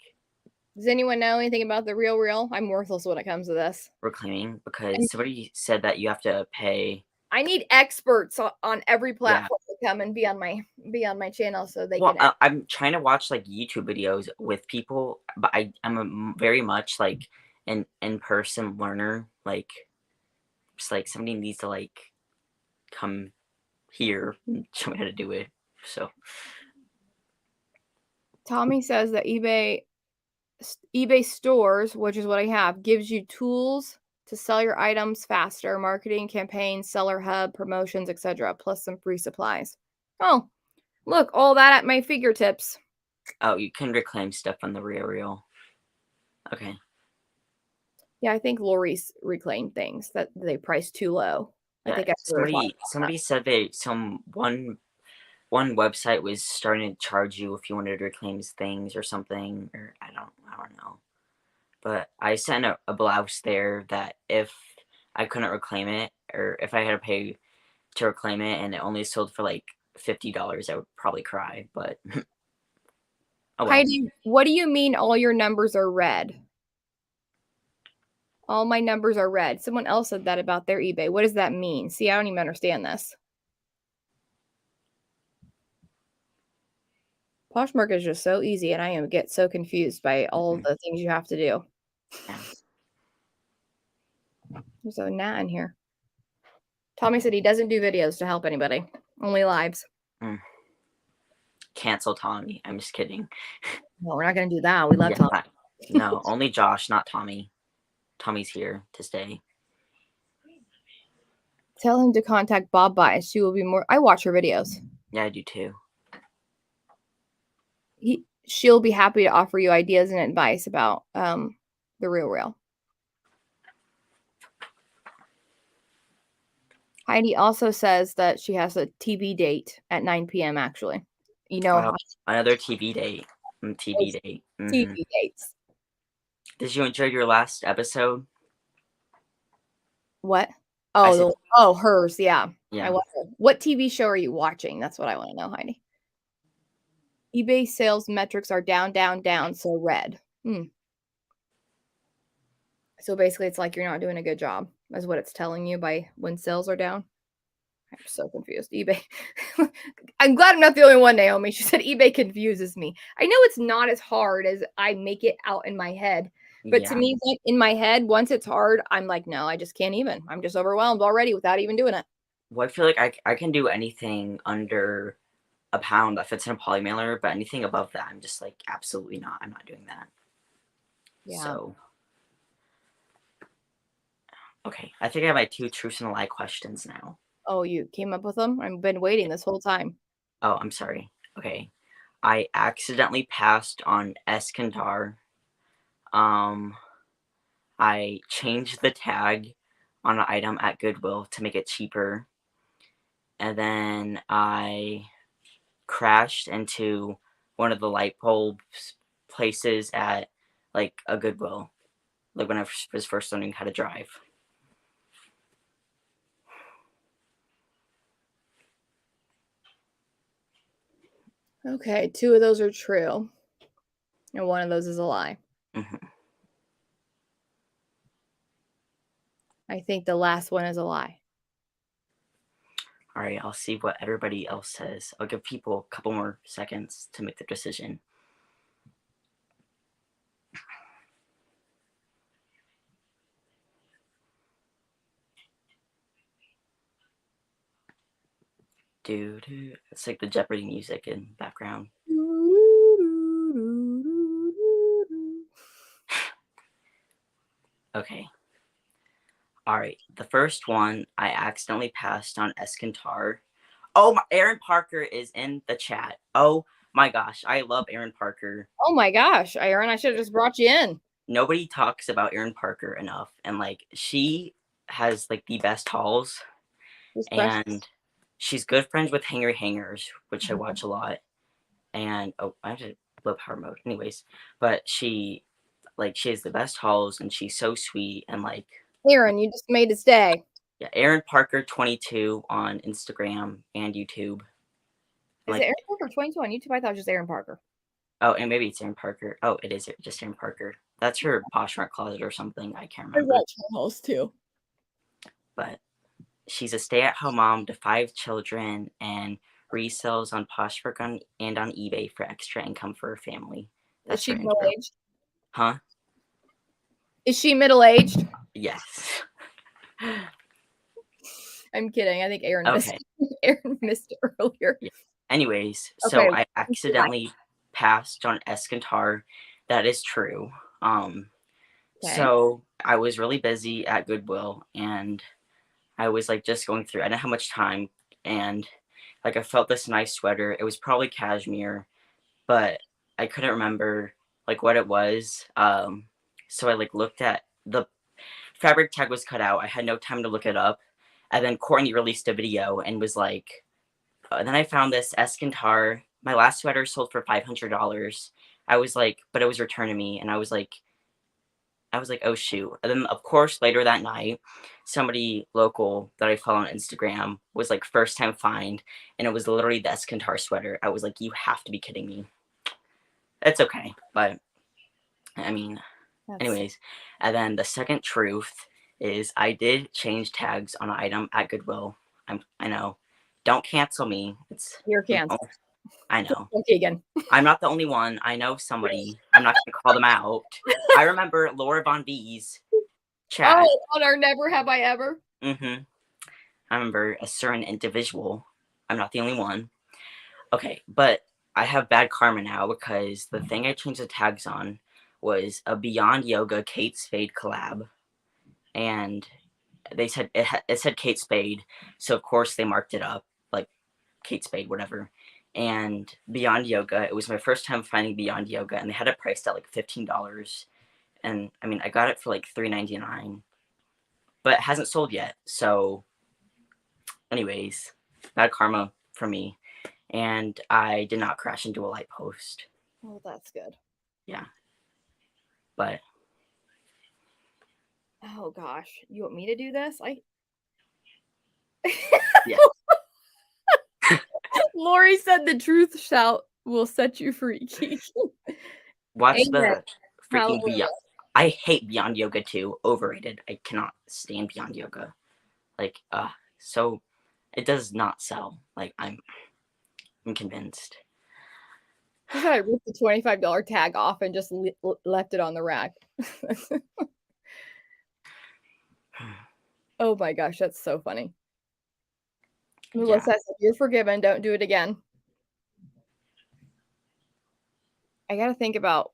Speaker 1: Does anyone know anything about the Real? I'm worthless when it comes to this.
Speaker 2: reclaiming? Because
Speaker 1: And
Speaker 2: somebody said that you have to pay.
Speaker 1: I need experts on every
Speaker 2: Yeah.
Speaker 1: platform to come and be on my channel so they
Speaker 2: Well,
Speaker 1: can.
Speaker 2: I'm trying to watch like YouTube videos with people, but I'm very much like an in person learner. Like, it's like somebody needs to like come here and show me how to do it. So,
Speaker 1: Tommy says that eBay stores, which is what I have, gives you tools to sell your items faster, marketing campaigns, seller hub, promotions, etc., plus some free supplies. Oh, look, all that at my fingertips.
Speaker 2: oh, you can reclaim stuff on the real. Okay.
Speaker 1: Yeah, I think Lori's reclaimed things that they priced too low. I
Speaker 2: Yeah.
Speaker 1: think I heard her talk about that.
Speaker 2: Somebody said one website was starting to charge you if you wanted to reclaim things or something, or I don't know. But I sent a blouse there that if I couldn't reclaim it, or if I had to pay to reclaim it, and it only sold for like $50, I would probably cry. But Oh well.
Speaker 1: Heidi, what do you mean all your numbers are red? All my numbers are red. Someone else said that about their eBay. What does that mean? See, I don't even understand this. Poshmark is just so easy, and I get so confused by all the things you have to do.
Speaker 2: Yeah.
Speaker 1: There's a gnat in here. Tommy said he doesn't do videos to help anybody, only lives.
Speaker 2: Cancel Tommy. I'm just kidding.
Speaker 1: No, we're not going to do that. We love Tommy.
Speaker 2: No, only Josh, not Tommy. Tommy's here to stay.
Speaker 1: Tell him to contact Bob Bias. She will be more. I watch her videos.
Speaker 2: Yeah, I do too.
Speaker 1: She'll be happy to offer you ideas and advice about the real. Heidi also says that she has a TV date at 9 p.m. Actually,
Speaker 2: another TV date. TV date.
Speaker 1: TV dates.
Speaker 2: Did you enjoy your last episode?
Speaker 1: What? Oh, hers. Yeah. I wonder. What TV show are you watching? That's what I want to know, Heidi. eBay sales metrics are down, so red. So basically, it's like you're not doing a good job, is what it's telling you by when sales are down. I'm so confused. eBay. I'm glad I'm not the only one, Naomi. She said eBay confuses me. I know it's not as hard as I make it out in my head. But to me, like in my head, once it's hard, I'm like, no, I just can't even. I'm just overwhelmed already without even doing it.
Speaker 2: Well, I feel like I can do anything under a pound that fits in a poly mailer, but anything above that, I'm just like, absolutely not. I'm not doing that. Yeah. So, okay. I think I have my 2 truths and a lie questions now.
Speaker 1: Oh, you came up with them? I've been waiting this whole time.
Speaker 2: Oh, I'm sorry. Okay. I accidentally passed on Escandar. I changed the tag on an item at Goodwill to make it cheaper. And then I crashed into one of the light bulbs places at like a Goodwill, like when I was first learning how to drive.
Speaker 1: Okay, 2 of those are true. And 1 of those is a lie. I think the last one is a lie.
Speaker 2: All right, I'll see what everybody else says. I'll give people a couple more seconds to make their decision. Dude, it's like the Jeopardy music in the background. Okay. All right. The first one, I accidentally passed on Escantar. Oh, Aaron Parker is in the chat. Oh my gosh, I love Aaron Parker.
Speaker 1: Oh my gosh, Aaron, I should have just brought you in.
Speaker 2: Nobody talks about Aaron Parker enough, and like she has like the best hauls, and she's good friends with Hangers, which I watch a lot. And I have to low power mode, anyways. But she has the best hauls, and she's so sweet, and like.
Speaker 1: Aaron, you just made his day.
Speaker 2: Yeah, Aaron Parker 22 on Instagram and YouTube.
Speaker 1: Is it Aaron Parker 22 on YouTube? I thought it was just Aaron Parker.
Speaker 2: Oh, and maybe it's Aaron Parker. Oh, it is just Aaron Parker. That's her Poshmark closet or something. I can't remember.
Speaker 1: I watch her hauls too.
Speaker 2: But she's a stay-at-home mom to 5 children and resells on Poshmark and on eBay for extra income for her family.
Speaker 1: Is she middle-aged?
Speaker 2: Huh?
Speaker 1: Is she middle-aged?
Speaker 2: Yes.
Speaker 1: I'm kidding. I think Aaron missed it earlier.
Speaker 2: Yeah. Anyways, so I accidentally passed on Escantar. That is true. So I was really busy at Goodwill, and I was like just going through. I didn't have much time, and like I felt this nice sweater. It was probably cashmere, but I couldn't remember like what it was. So I like looked at the fabric tag was cut out. I had no time to look it up. And then Courtney released a video and was like, and then I found this Escantar. My last sweater sold for $500. I was like, but it was returned to me. And I was like, oh shoot. And then of course later that night, somebody local that I follow on Instagram was like first time find. And it was literally the Escantar sweater. I was like, you have to be kidding me. It's okay, but I mean,
Speaker 1: That's
Speaker 2: anyways. And then the second truth is I did change tags on an item at Goodwill. I know. Don't cancel me. It's
Speaker 1: your
Speaker 2: oh,
Speaker 1: canceled.
Speaker 2: I know.
Speaker 1: Keegan.
Speaker 2: I'm not the only one. I know somebody. I'm not gonna call them out. I remember Laura Von V's chat.
Speaker 1: Oh, on our Never Have I Ever.
Speaker 2: Mm-hmm. I remember a certain individual. I'm not the only one. Okay, but I have bad karma now because the thing I changed the tags on was a Beyond Yoga Kate Spade collab, and they said it said Kate Spade, so of course they marked it up like Kate Spade, whatever. And Beyond Yoga, it was my first time finding Beyond Yoga, and they had it priced at like $15. And I mean, I got it for like $3.99, but it hasn't sold yet. So, anyways, bad karma for me. And I did not crash into a light post.
Speaker 1: Oh, that's good.
Speaker 2: Yeah, but
Speaker 1: oh gosh, you want me to do this?
Speaker 2: yeah.
Speaker 1: Lori said the truth shout will set you free.
Speaker 2: Watch
Speaker 1: Amen.
Speaker 2: the freaking Beyond. I hate Beyond Yoga too. Overrated. I cannot stand Beyond Yoga. Like, so it does not sell. Like, I'm convinced.
Speaker 1: I ripped the $25 tag off and just left it on the rack. Oh my gosh, that's so funny. Melissa says, you're forgiven. Don't do it again. I got to think about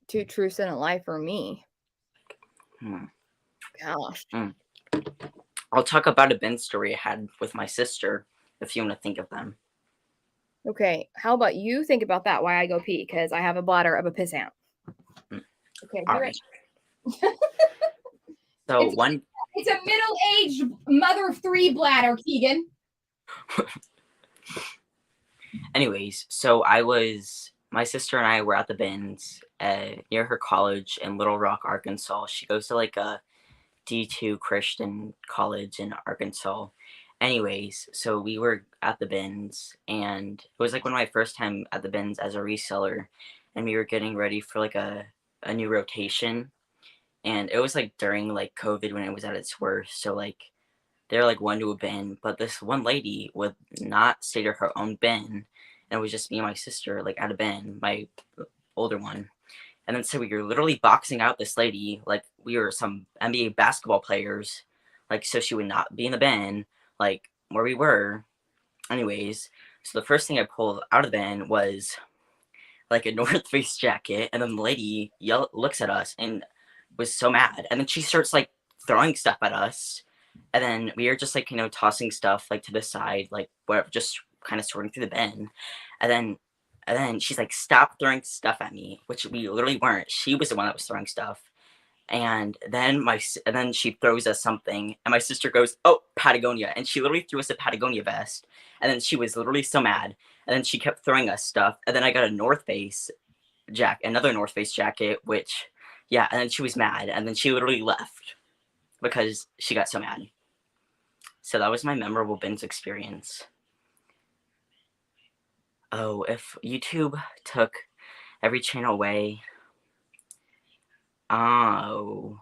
Speaker 1: 2 truths in a lie for me. Gosh.
Speaker 2: I'll talk about a bin story I had with my sister if you want to think of them.
Speaker 1: Okay, how about you think about that while I go pee, because I have a bladder of a piss ant. Okay,
Speaker 2: all right. So
Speaker 1: it's a middle-aged mother of 3 bladder, Keegan.
Speaker 2: Anyways, so my sister and I were at the bins near her college in Little Rock, Arkansas. She goes to like a D2 Christian college in Arkansas. Anyways, so we were at the bins, and it was like one of my first time at the bins as a reseller, and we were getting ready for like a new rotation, and it was like during like COVID when it was at its worst. So like they're like one to a bin, but this one lady would not stay to her own bin, and it was just me and my sister like at a bin, my older one. And then so we were literally boxing out this lady like we were some NBA basketball players, like so she would not be in the bin, like where we were. Anyways, so the first thing I pulled out of the bin was like a North Face jacket, and then the lady looks at us and was so mad, and then she starts like throwing stuff at us, and then we are just like tossing stuff like to the side, like whatever, just kind of sorting through the bin, and then she's like, "Stop throwing stuff at me," which we literally weren't. She was the one that was throwing stuff. And then she throws us something, and my sister goes, "Oh, Patagonia!" And she literally threw us a Patagonia vest. And then she was literally so mad. And then she kept throwing us stuff. And then I got a another North Face jacket, which, yeah. And then she was mad, and then she literally left because she got so mad. So that was my memorable bins experience. Oh, if YouTube took every channel away. Oh.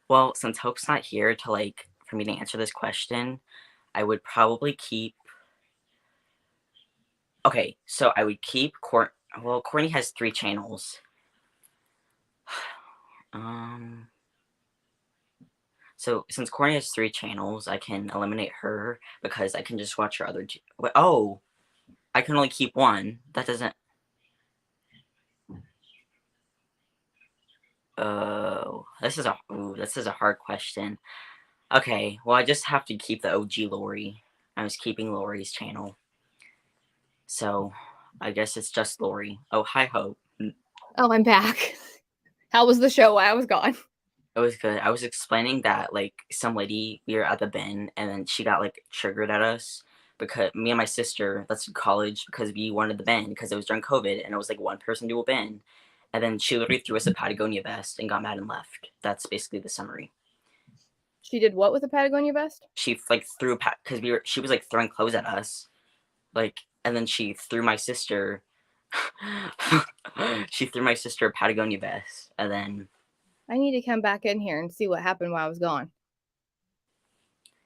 Speaker 2: Well, since Hope's not here to like for me to answer this question, I would probably keep. Okay, so I would keep Well, Courtney has 3 channels. So since Courtney has 3 channels, I can eliminate her because I can just watch her other. Oh, I can only keep 1. That doesn't. Oh, this is a hard question. Okay, well I just have to keep the OG Lori. I was keeping Lori's channel, so I guess it's just Lori. Oh, hi Hope.
Speaker 1: Oh, I'm back. How was the show while I was gone?
Speaker 2: It was good. I was explaining that like some lady, we were at the bin, and then she got like triggered at us because me and my sister, that's in college, because we wanted the bin because it was during COVID and it was like one person to a bin, and then she literally threw us a Patagonia vest and got mad and left. That's basically the summary.
Speaker 1: She did what with the Patagonia vest?
Speaker 2: She like threw because she was like throwing clothes at us, like and then she threw my sister. She threw my sister a Patagonia vest, and then
Speaker 1: I need to come back in here and see what happened while I was gone.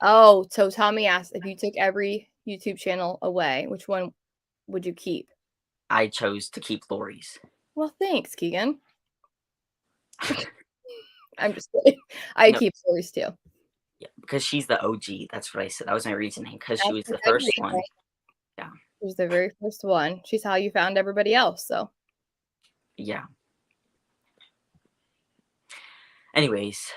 Speaker 1: Oh, so Tommy asked if you took every YouTube channel away, which one would you keep?
Speaker 2: I chose to keep Lori's.
Speaker 1: Well, thanks, Keegan. I'm just kidding. I keep Lori's too.
Speaker 2: Yeah, because she's the OG. That's what I said. That was my reasoning. Because she was
Speaker 1: That's
Speaker 2: the
Speaker 1: a good
Speaker 2: first one.
Speaker 1: reason.
Speaker 2: Yeah.
Speaker 1: She was the very first one. She's how you found everybody else. So.
Speaker 2: Yeah. Anyways,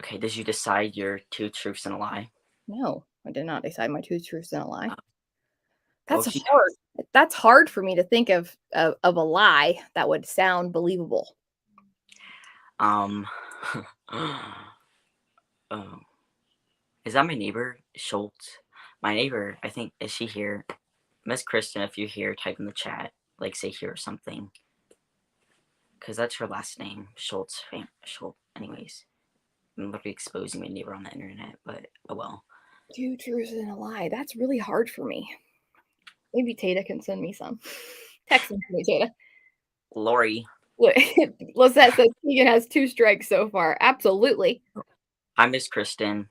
Speaker 2: okay. Did you decide your 2 truths and a lie?
Speaker 1: No, I did not decide my 2 truths and a lie.
Speaker 2: Well,
Speaker 1: That's hard. That's hard for me to think of a lie that would sound believable.
Speaker 2: Oh, is that my neighbor Schultz? My neighbor, I think, is she here? Miss Kristen, if you're here, type in the chat, like say here or something, because that's her last name, Schultz. Schultz. Anyways, I'm literally exposing my neighbor on the internet, but oh well.
Speaker 1: 2 truths and a lie. That's really hard for me. Maybe Tata can send me some. Text them to me, Tata.
Speaker 2: Lori.
Speaker 1: Lisette says Keegan has 2 strikes so far. Absolutely.
Speaker 2: Hi, Miss Kristen.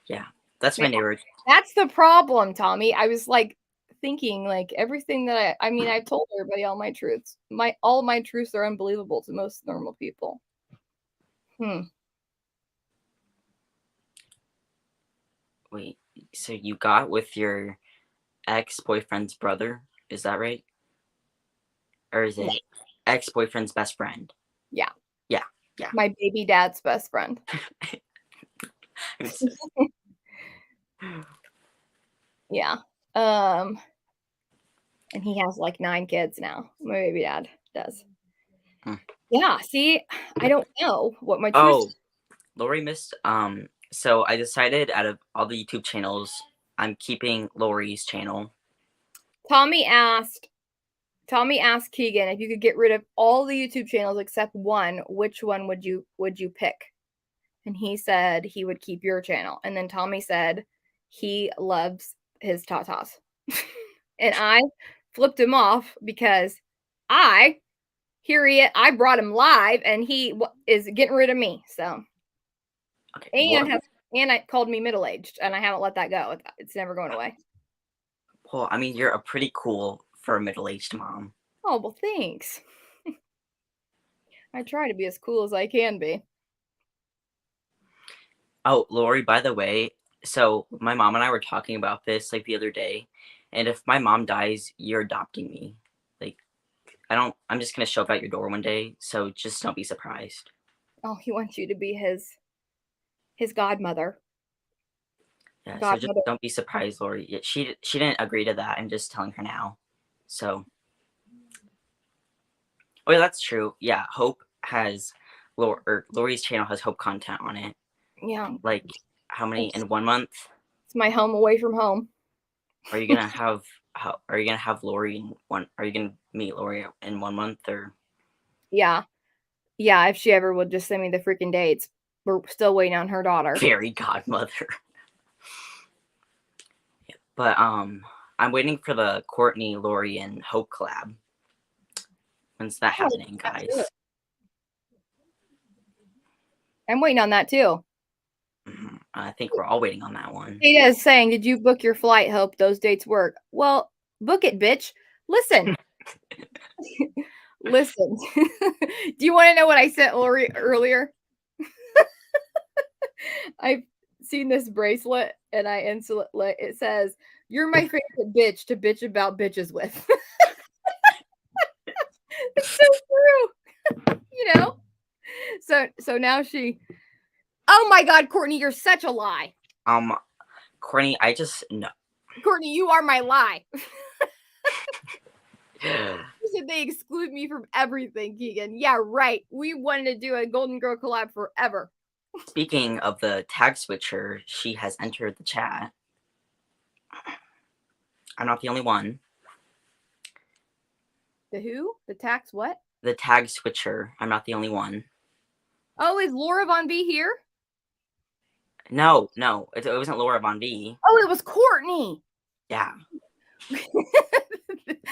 Speaker 2: Yeah, that's my neighbor.
Speaker 1: That's the problem, Tommy. I was like thinking like everything that I mean, I've told everybody all my truths. All my truths are unbelievable to most normal people.
Speaker 2: Wait, so you got with your ex-boyfriend's brother? Is that right? Or is it ex-boyfriend's best friend?
Speaker 1: Yeah.
Speaker 2: Yeah. Yeah.
Speaker 1: My baby dad's best friend. Yeah. And he has like 9 kids now. My baby dad does. Yeah. See, I don't know what my truth.
Speaker 2: Oh, Lori missed. So I decided out of all the YouTube channels, I'm keeping Lori's channel.
Speaker 1: Tommy asked Keegan if you could get rid of all the YouTube channels except one, which one would you pick? And he said he would keep your channel. And then Tommy said he loves his tatas. And I flipped him off because I brought him live and he is getting rid of me. So,
Speaker 2: okay,
Speaker 1: and I called me middle-aged and I haven't let that go. It's never going away.
Speaker 2: Well, I mean, you're a pretty cool for a middle-aged mom.
Speaker 1: Oh, well, thanks. I try to be as cool as I can be.
Speaker 2: Oh, Lori, by the way, so my mom and I were talking about this like the other day, and if my mom dies, you're adopting me. Like, I'm just gonna show up at your door one day, so just don't be surprised.
Speaker 1: Oh, he wants you to be his godmother.
Speaker 2: Yeah, so just don't be surprised, Lori. She didn't agree to that. I'm just telling her now. So, oh yeah, that's true. Yeah, Hope has Lori's channel has Hope content on it.
Speaker 1: Yeah.
Speaker 2: Like how many in 1 month?
Speaker 1: It's my home away from home.
Speaker 2: Are you gonna have Lori in one? Are you gonna meet Lori in 1 month or?
Speaker 1: Yeah, if she ever would just send me the freaking dates. We're still waiting on her daughter.
Speaker 2: Fairy godmother. Yeah, but I'm waiting for the Courtney, Lori, and Hope collab. When's that happening, guys?
Speaker 1: I'm waiting on that too.
Speaker 2: I think we're all waiting on that one.
Speaker 1: Data is saying, "Did you book your flight? Hope those dates work." Well, book it, bitch. Listen. Listen. Do you want to know what I sent Lori earlier? I've seen this bracelet and it says, "You're my favorite bitch to bitch about bitches with." It's so true. You know? So now oh my God, Courtney, you're such a lie.
Speaker 2: Courtney, I just no.
Speaker 1: Courtney, you are my lie. You said they exclude me from everything, Keegan. Yeah, right. We wanted to do a Golden Girl collab forever.
Speaker 2: Speaking of the tag switcher, she has entered the chat. I'm not the only one.
Speaker 1: The who? The tax what?
Speaker 2: The tag switcher. I'm not the only one.
Speaker 1: Oh, is Laura Von V here?
Speaker 2: No, it wasn't Laura Von V.
Speaker 1: Oh, it was Courtney.
Speaker 2: Yeah.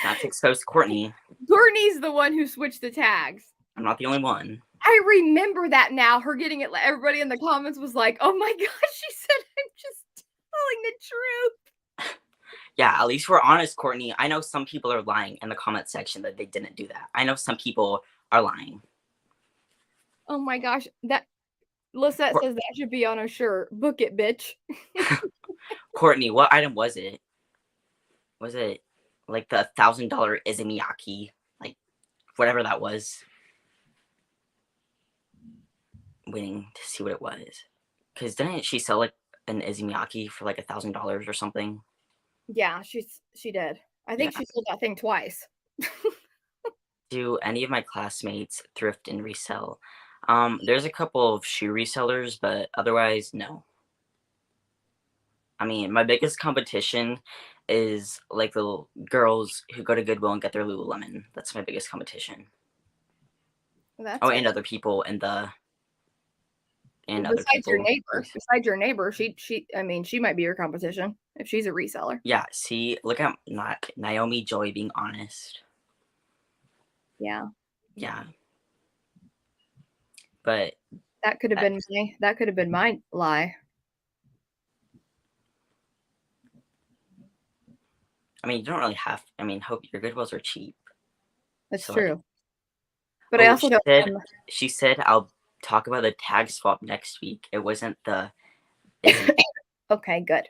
Speaker 2: That's exposed Courtney.
Speaker 1: Courtney's the one who switched the tags.
Speaker 2: I'm not the only one.
Speaker 1: I remember that now. Her getting it. Everybody in the comments was like, "Oh my gosh," she said, "I'm just telling the truth."
Speaker 2: Yeah, at least we're honest, Courtney. I know some people are lying in the comment section that they didn't do that. I know some people are lying.
Speaker 1: Oh my gosh, that Lisette says that should be on a shirt. Book it, bitch.
Speaker 2: Courtney, what item was it? Was it like the $1,000 izumiyaki? Like whatever that was. Waiting to see what it was. Because didn't she sell like an izumiyaki for like $1,000 or something?
Speaker 1: Yeah, she did. I think she sold that thing twice.
Speaker 2: Do any of my classmates thrift and resell? There's a couple of shoe resellers, but otherwise, no. I mean, my biggest competition is like the girls who go to Goodwill and get their Lululemon. That's my biggest competition.
Speaker 1: That's
Speaker 2: and other people in the
Speaker 1: besides your neighbor. Besides your neighbor, I mean, she might be your competition if she's a reseller.
Speaker 2: Yeah, see, look at Naomi Joy being honest.
Speaker 1: Yeah.
Speaker 2: Yeah. But
Speaker 1: that could have been my lie.
Speaker 2: I mean, you don't really have. I mean, hope your Goodwills are cheap.
Speaker 1: That's so, true. But I also don't.
Speaker 2: She said, "I'll talk about the tag swap next week." It wasn't the.
Speaker 1: Okay, good.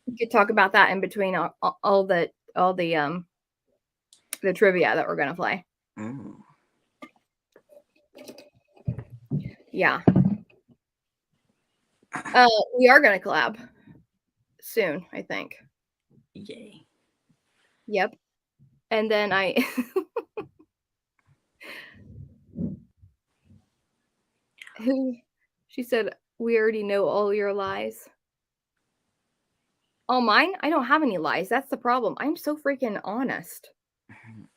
Speaker 1: We could talk about that in between all the trivia that we're gonna play.
Speaker 2: Mm.
Speaker 1: Yeah. We are gonna collab soon, I think.
Speaker 2: Yay.
Speaker 1: Yep. And then she said, "We already know all your lies." Oh, mine? I don't have any lies. That's the problem. I'm so freaking honest.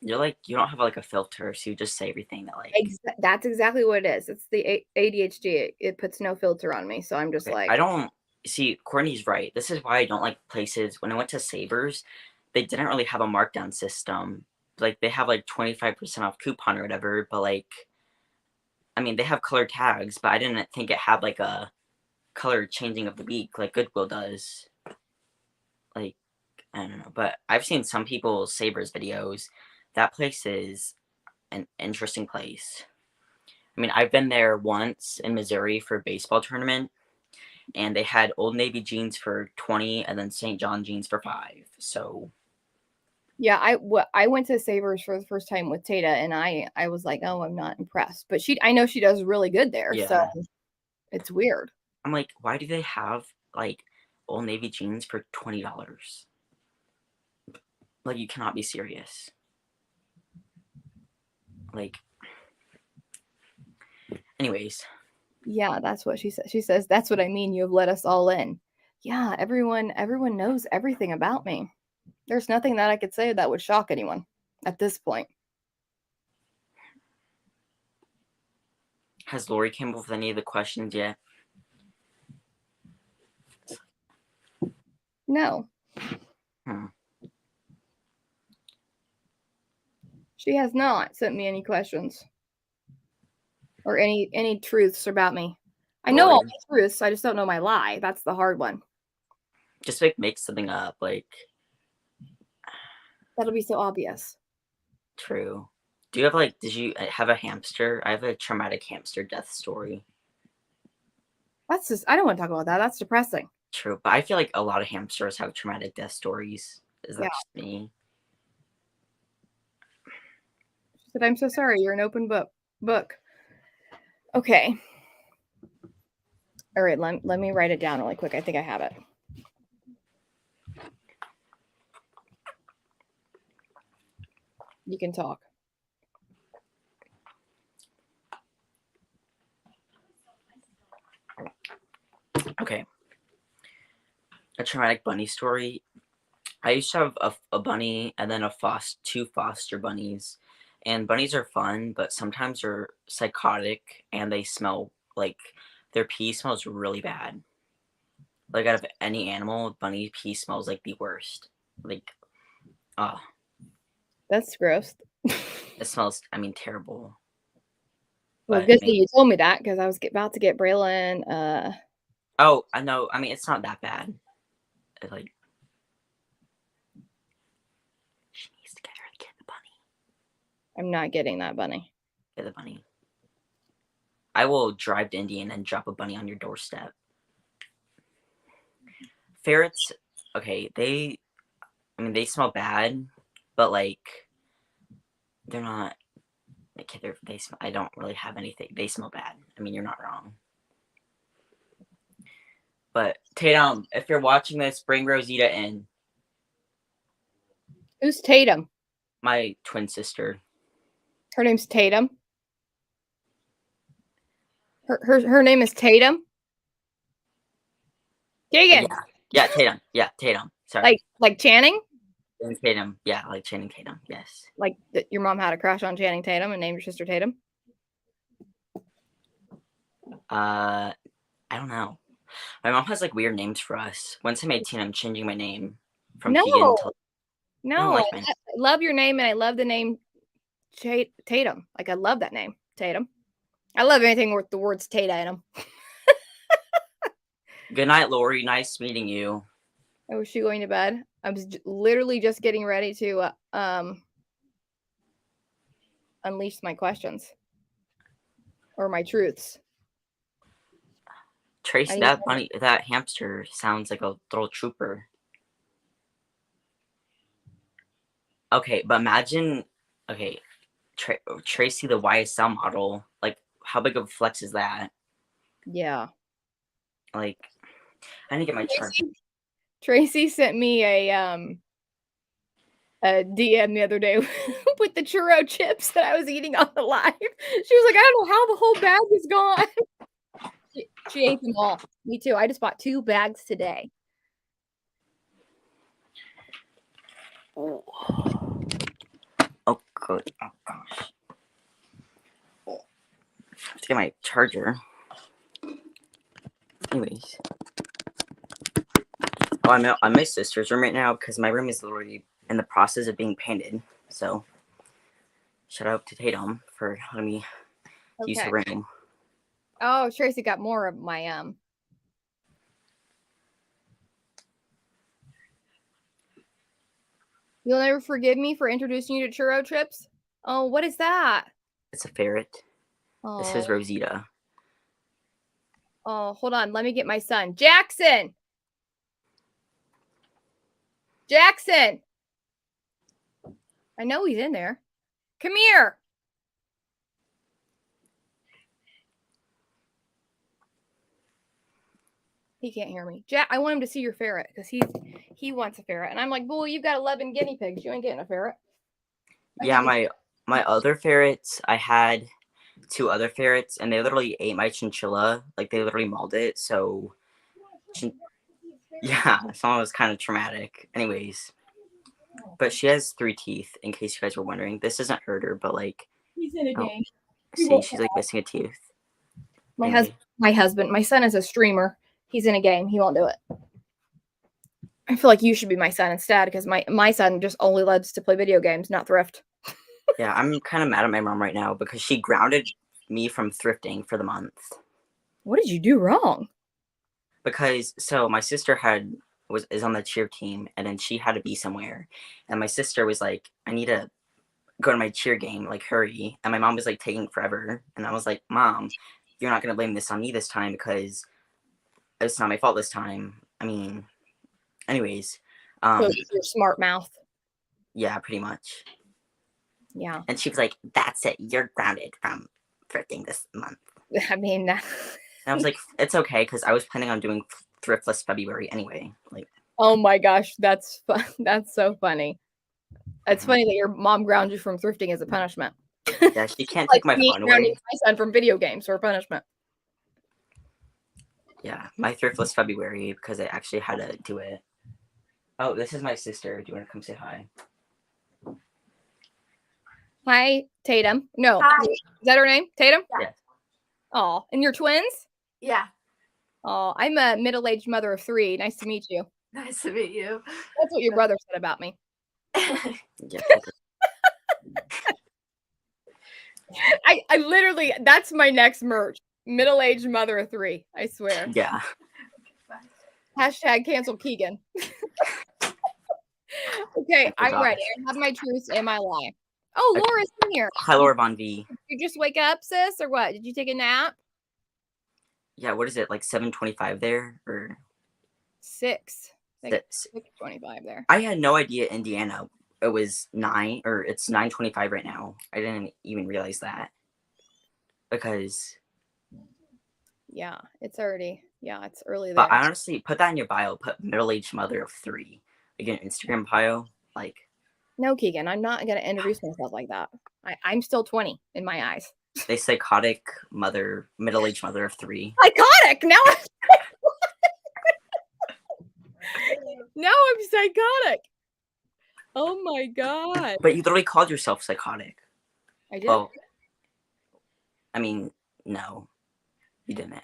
Speaker 2: You're like, you don't have like a filter, so you just say everything that like.
Speaker 1: That's exactly what it is. It's the ADHD. It puts no filter on me, so I'm just like.
Speaker 2: I don't see. Courtney's right. This is why I don't like places. When I went to Savers, they didn't really have a markdown system. Like they have like 25% off coupon or whatever, but like, I mean, they have color tags, but I didn't think it had like a color changing of the week like Goodwill does. Like, I don't know, but I've seen some people's Savers videos. That place is an interesting place. I mean, I've been there once in Missouri for a baseball tournament, and they had Old Navy jeans for $20 and then St. John jeans for $5. So
Speaker 1: yeah, I went to Savers for the first time with Tata, and I was like, oh, I'm not impressed. But I know she does really good there, so it's weird.
Speaker 2: I'm like, why do they have like Old Navy jeans for $20? Like, you cannot be serious. Like, anyways.
Speaker 1: Yeah, that's what she said. She says, "That's what I mean. You have let us all in." Yeah, everyone knows everything about me. There's nothing that I could say that would shock anyone at this point.
Speaker 2: Has Lori came up with any of the questions yet?
Speaker 1: No. She has not sent me any questions or any truths about me. I know all the truths. I just don't know my lie. That's the hard one.
Speaker 2: Just like make something up, like.
Speaker 1: That'll be so obvious.
Speaker 2: True. Do you have like? Did you have a hamster? I have a traumatic hamster death story.
Speaker 1: That's just. I don't want to talk about that. That's depressing.
Speaker 2: True, but I feel like a lot of hamsters have traumatic death stories. Is that just me?
Speaker 1: She said, "I'm so sorry. You're an open book." Okay. All right. Let me write it down really quick. I think I have it. You can talk.
Speaker 2: Okay. A traumatic bunny story. I used to have a bunny and then two foster bunnies. And bunnies are fun, but sometimes they're psychotic and they smell like their pee smells really bad. Like out of any animal, bunny pee smells like the worst. Like Oh,
Speaker 1: That's gross.
Speaker 2: it smells, terrible.
Speaker 1: Well,
Speaker 2: But
Speaker 1: good thing you told me that because I was about to get Braylon.
Speaker 2: oh, I know. It's not that bad. Like, she needs to get the bunny.
Speaker 1: I'm not getting that bunny.
Speaker 2: Get the bunny. I will drive to India and drop a bunny on your doorstep. Ferrets, okay, they smell bad, but like, they're not. Okay, they smell. I don't really have anything. They smell bad. You're not wrong. But Tatum, if you're watching this, bring Rosita in.
Speaker 1: Who's Tatum?
Speaker 2: My twin sister.
Speaker 1: Her name's Tatum. Her name is Tatum. Keegan.
Speaker 2: Yeah, Tatum. Yeah, Tatum. Sorry.
Speaker 1: Like Channing?
Speaker 2: Tatum. Yeah, like Channing Tatum. Yes.
Speaker 1: Like your mom had a crush on Channing Tatum and named your sister Tatum?
Speaker 2: I don't know. My mom has like weird names for us. Once I'm 18, I'm changing my name from Keegan to.
Speaker 1: No, I love your name, and I love the name Tatum. Like, I love that name, Tatum. I love anything with the words Tate in them.
Speaker 2: Good night, Lori. Nice meeting you.
Speaker 1: Oh, is she going to bed? I was literally just getting ready to unleash my questions or my truths.
Speaker 2: Tracy, that hamster sounds like a little trooper. Okay, but imagine, Tracy, the YSL model. Like, how big of a flex is that?
Speaker 1: Yeah.
Speaker 2: Like, I need to get my charger.
Speaker 1: Tracy sent me a DM the other day with the churro chips that I was eating on the live. She was like, I don't know how the whole bag is gone. She ate them all. Me too. I just bought 2 bags today.
Speaker 2: Oh, good. Oh, gosh. I have to get my charger. Anyways. Oh, I'm at my sister's room right now because my room is literally in the process of being painted. So, shout out to Tatum for letting me use her room.
Speaker 1: Oh, Tracy got more of my You'll never forgive me for introducing you to churro chips? Oh, what is that?
Speaker 2: It's a ferret.
Speaker 1: Oh.
Speaker 2: This is Rosita.
Speaker 1: Oh, hold on. Let me get my son. Jackson! Jackson! I know he's in there. Come here! He can't hear me. I want him to see your ferret because he wants a ferret. And I'm like, boy, you've got 11 guinea pigs. You ain't getting a ferret.
Speaker 2: Yeah, my other ferrets, I had 2 other ferrets, and they literally ate my chinchilla. Like, they literally mauled it, so. Yeah, someone was kind of traumatic. Anyways. But she has 3 teeth, in case you guys were wondering. This doesn't hurt her, but, like.
Speaker 1: He's in a game.
Speaker 2: See, she's, like, missing a tooth.
Speaker 1: My husband, my son is a streamer. He's in a game. He won't do it. I feel like you should be my son instead because my son just only loves to play video games, not thrift.
Speaker 2: Yeah, I'm kind of mad at my mom right now because she grounded me from thrifting for the month.
Speaker 1: What did you do wrong?
Speaker 2: Because my sister is on the cheer team, and then she had to be somewhere, and my sister was like, I need to go to my cheer game, like, hurry. And my mom was like taking forever, and I was like, Mom, you're not gonna blame this on me this time because it's not my fault this time. Anyways,
Speaker 1: so your smart mouth.
Speaker 2: Yeah, pretty much.
Speaker 1: Yeah.
Speaker 2: And she was like, that's it, you're grounded from thrifting this month.
Speaker 1: And
Speaker 2: I was like, it's okay, because I was planning on doing Thriftless February anyway. Like,
Speaker 1: oh my gosh, that's fun. That's so funny. It's funny that your mom grounds you from thrifting as a punishment.
Speaker 2: Yeah, she can't take my phone away.
Speaker 1: My son from video games for a punishment.
Speaker 2: Yeah, my Thriftless February because I actually had to do it. Oh, this is my sister. Do you want to come say hi?
Speaker 1: Hi, Tatum. No,
Speaker 3: hi.
Speaker 1: Is that her name? Tatum?
Speaker 2: Yes.
Speaker 1: Oh, and you're twins?
Speaker 3: Yeah.
Speaker 1: Oh, I'm a middle-aged mother of 3. Nice to meet you.
Speaker 3: Nice to meet you.
Speaker 1: That's what your brother said about me.
Speaker 2: Yeah,
Speaker 1: I literally, that's my next merch. Middle-aged mother of 3. I swear.
Speaker 2: yeah.
Speaker 1: Hashtag cancel Keegan. Okay,
Speaker 2: I
Speaker 1: I'm
Speaker 2: forgot.
Speaker 1: ready. I have my truths and my lie. Oh,
Speaker 2: Okay.
Speaker 1: Laura's in here.
Speaker 2: Hi, Laura Von V.
Speaker 1: Did you just wake up, sis, or what? Did you take a nap?
Speaker 2: Yeah, what is it, like 7:25 there? Or
Speaker 1: 6. I think
Speaker 2: six?
Speaker 1: 6:25 there.
Speaker 2: I had no idea Indiana it was 9, or it's 9:25 right now. I didn't even realize that. Because
Speaker 1: Yeah, it's already, it's early
Speaker 2: but
Speaker 1: there.
Speaker 2: I honestly put that in your bio, put middle-aged mother of 3. Like an Instagram bio. Like
Speaker 1: No, Keegan, I'm not gonna introduce myself like that. I'm still 20 in my eyes.
Speaker 2: they psychotic mother, middle-aged mother of 3.
Speaker 1: Psychotic! Now I'm psychotic. Oh my god.
Speaker 2: But you literally called yourself psychotic.
Speaker 1: I did?
Speaker 2: Well, I mean, no, you didn't.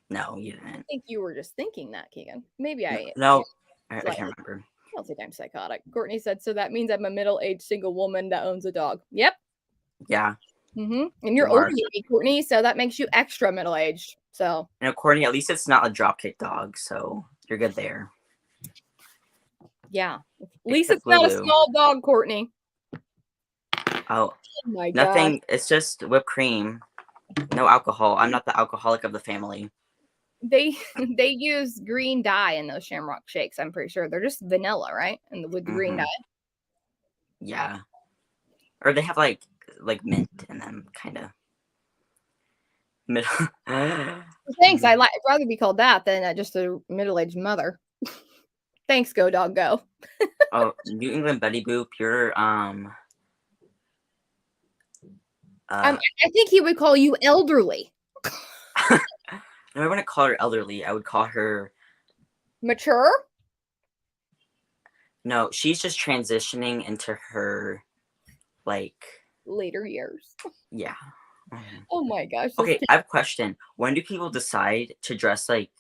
Speaker 2: No, you didn't.
Speaker 1: I think you were just thinking that, Keegan. Maybe I
Speaker 2: No, I can't remember.
Speaker 1: I don't think I'm psychotic. Courtney said, so that means I'm a middle-aged single woman that owns a dog. Yep.
Speaker 2: Yeah.
Speaker 1: And you're
Speaker 2: You
Speaker 1: older
Speaker 2: are.
Speaker 1: than me, Courtney, so that makes you extra middle-aged. So.
Speaker 2: And Courtney, at least it's not a dropkick dog, so you're good there.
Speaker 1: Yeah. At least it's not a small dog, Courtney.
Speaker 2: Oh
Speaker 1: my
Speaker 2: nothing.
Speaker 1: God.
Speaker 2: It's just whipped cream. No alcohol. I'm not the alcoholic of the family.
Speaker 1: They use green dye in those Shamrock shakes. I'm pretty sure they're just vanilla, right? And with green dye.
Speaker 2: Yeah. Or they have like mint in them, kind of.
Speaker 1: Thanks. I'd rather be called that than just a middle-aged mother. Thanks, Go Dog Go.
Speaker 2: Oh, New England Betty Boop, you're
Speaker 1: I think he would call you elderly.
Speaker 2: No, I wouldn't call her elderly. I would call her
Speaker 1: mature.
Speaker 2: No, she's just transitioning into her like
Speaker 1: later years.
Speaker 2: Yeah.
Speaker 1: Oh my gosh.
Speaker 2: Okay, I have a question. When do people decide to dress like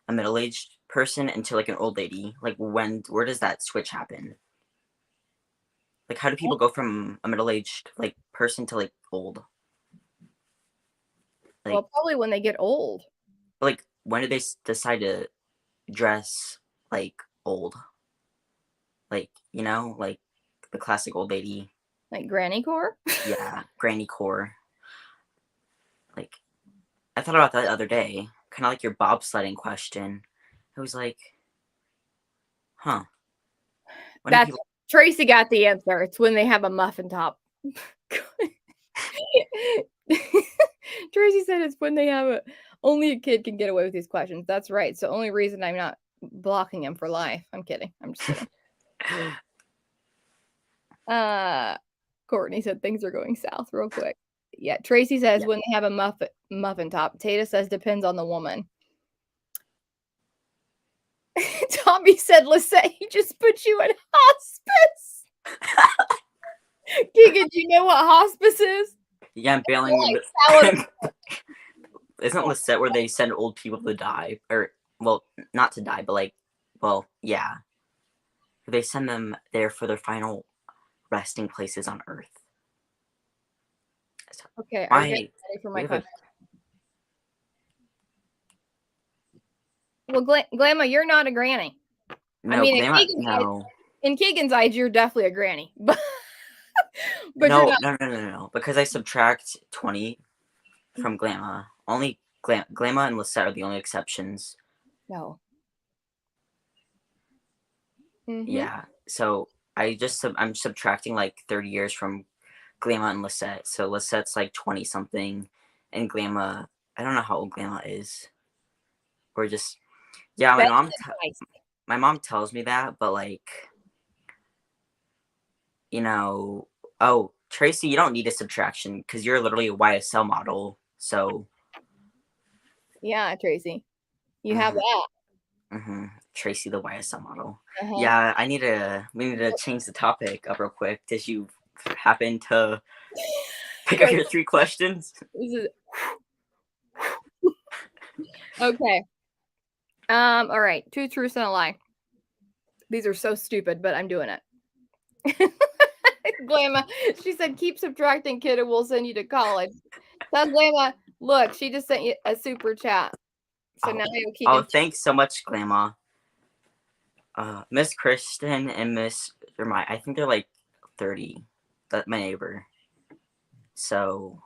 Speaker 2: a middle-aged person into like an old lady? Like where does that switch happen? Like how do people go from a middle-aged like person to like old?
Speaker 1: Like, well, probably when they get old.
Speaker 2: Like when do they decide to dress like old? Like, you know, like the classic old lady.
Speaker 1: Like granny core?
Speaker 2: Yeah, granny core. Like, I thought about that the other day. Kind of like your bobsledding question. I was like, huh.
Speaker 1: Tracy got the answer. It's when they have a muffin top. Tracy said it's when they have only a kid can get away with these questions. That's right. So only reason I'm not blocking him for life. I'm kidding. I'm just kidding. Courtney said things are going south real quick. Yeah, Tracy says when they have a muffin top. Tata says depends on the woman. Tommy said, Lisette, he just put you in hospice. Keegan, do you know what hospice is?
Speaker 2: Yeah, I'm bailing. Like Isn't Lisette where they send old people to die? Or, well, not to die, but like, well, yeah. They send them there for their final resting places on Earth.
Speaker 1: Okay, are you ready for my question? Well, Glamma, you're not a granny.
Speaker 2: No, I mean,
Speaker 1: in Keegan's eyes, you're definitely a granny. But
Speaker 2: no. Because I subtract 20 from Glamma. Only Glamma and Lisette are the only exceptions.
Speaker 1: No.
Speaker 2: Yeah. So I'm subtracting like 30 years from Glamma and Lisette. So Lisette's like 20 something, and Glamma, I don't know how old Glamma is. Or just my mom tells me that, but like, you know, oh, Tracy, you don't need a subtraction because you're literally a YSL model. So
Speaker 1: yeah, Tracy, you have that.
Speaker 2: Tracy, the YSL model. Yeah, we need to change the topic up real quick. Did you happen to pick up your 3 questions?
Speaker 1: Okay. All right. 2 truths and a lie. These are so stupid, but I'm doing it. Glamma, she said, keep subtracting, kid, and we'll send you to college. Tell Glamma, look, she just sent you a super chat. So now I have Keegan.
Speaker 2: Thanks so much, Glamma. Miss Kristen and Miss Jeremiah, I think they're like 30. That's my neighbor. So,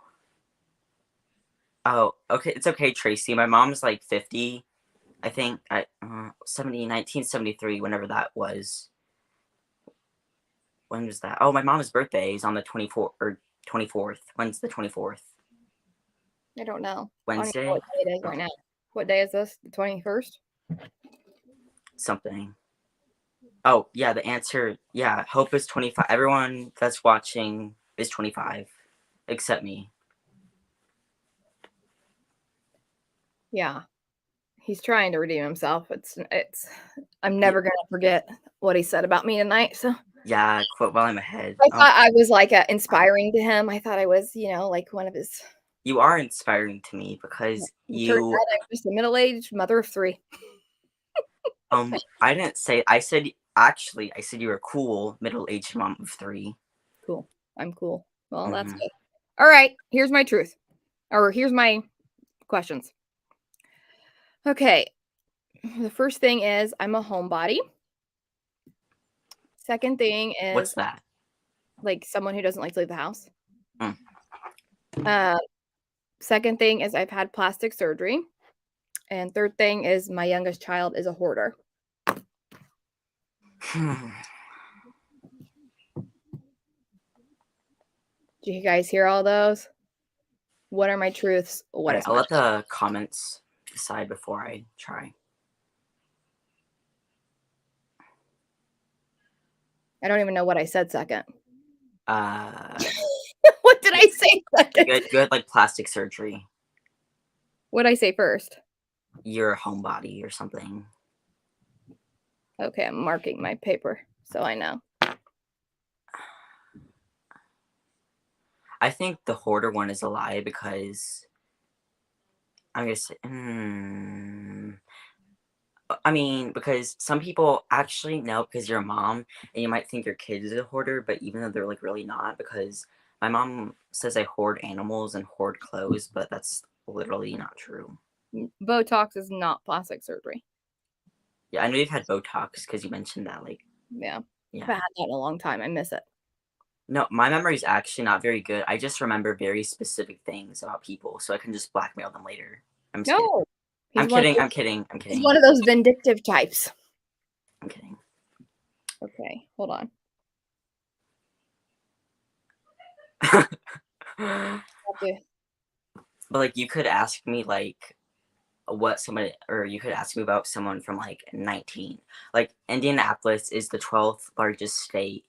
Speaker 2: okay, it's okay, Tracy. My mom's like 50. I think 1973, whenever that was. When was that? Oh, my mom's birthday is on the 24th or 24th. When's the 24th?
Speaker 1: I don't know.
Speaker 2: Wednesday?
Speaker 1: I don't know what day it is right now. What day is this? The 21st?
Speaker 2: Something. Oh, yeah, the answer, yeah, Hope is 25. Everyone that's watching is 25, except me.
Speaker 1: Yeah. He's trying to redeem himself. I'm never going to forget what he said about me tonight. So
Speaker 2: yeah, quote while I'm ahead.
Speaker 1: I thought I was like inspiring to him. I thought I was, like one of his.
Speaker 2: You are inspiring to me because
Speaker 1: I'm just a middle-aged mother of 3.
Speaker 2: I didn't say. I said you were cool, middle-aged mom of 3.
Speaker 1: Cool. I'm cool. Well, that's good. All right. Here's my truth, or here's my questions. Okay. The first thing is I'm a homebody. Second thing is,
Speaker 2: what's that?
Speaker 1: Like someone who doesn't like to leave the house. Second thing is I've had plastic surgery. And third thing is my youngest child is a hoarder. Do you guys hear all those? What are my truths?
Speaker 2: I'll let the comments decide before I try.
Speaker 1: I don't even know what I said second.
Speaker 2: What
Speaker 1: did I say second?
Speaker 2: You had like plastic surgery.
Speaker 1: What did I say first?
Speaker 2: You're a homebody or something.
Speaker 1: Okay, I'm marking my paper so I know.
Speaker 2: I think the hoarder one is a lie because I'm gonna say, I mean, because some people actually know because you're a mom and you might think your kid is a hoarder, but even though they're like really not, because my mom says I hoard animals and hoard clothes, but that's literally not true.
Speaker 1: Botox is not plastic surgery.
Speaker 2: Yeah, I know you've had Botox because you mentioned that.
Speaker 1: Yeah. I've had that in a long time. I miss it.
Speaker 2: No, my memory is actually not very good. I just remember very specific things about people, so I can just blackmail them later. I'm kidding. I'm kidding.
Speaker 1: He's one of those vindictive types.
Speaker 2: I'm kidding.
Speaker 1: Okay, hold on.
Speaker 2: But you could ask me what somebody, or you could ask me about someone from 19. Indianapolis is the 12th largest state,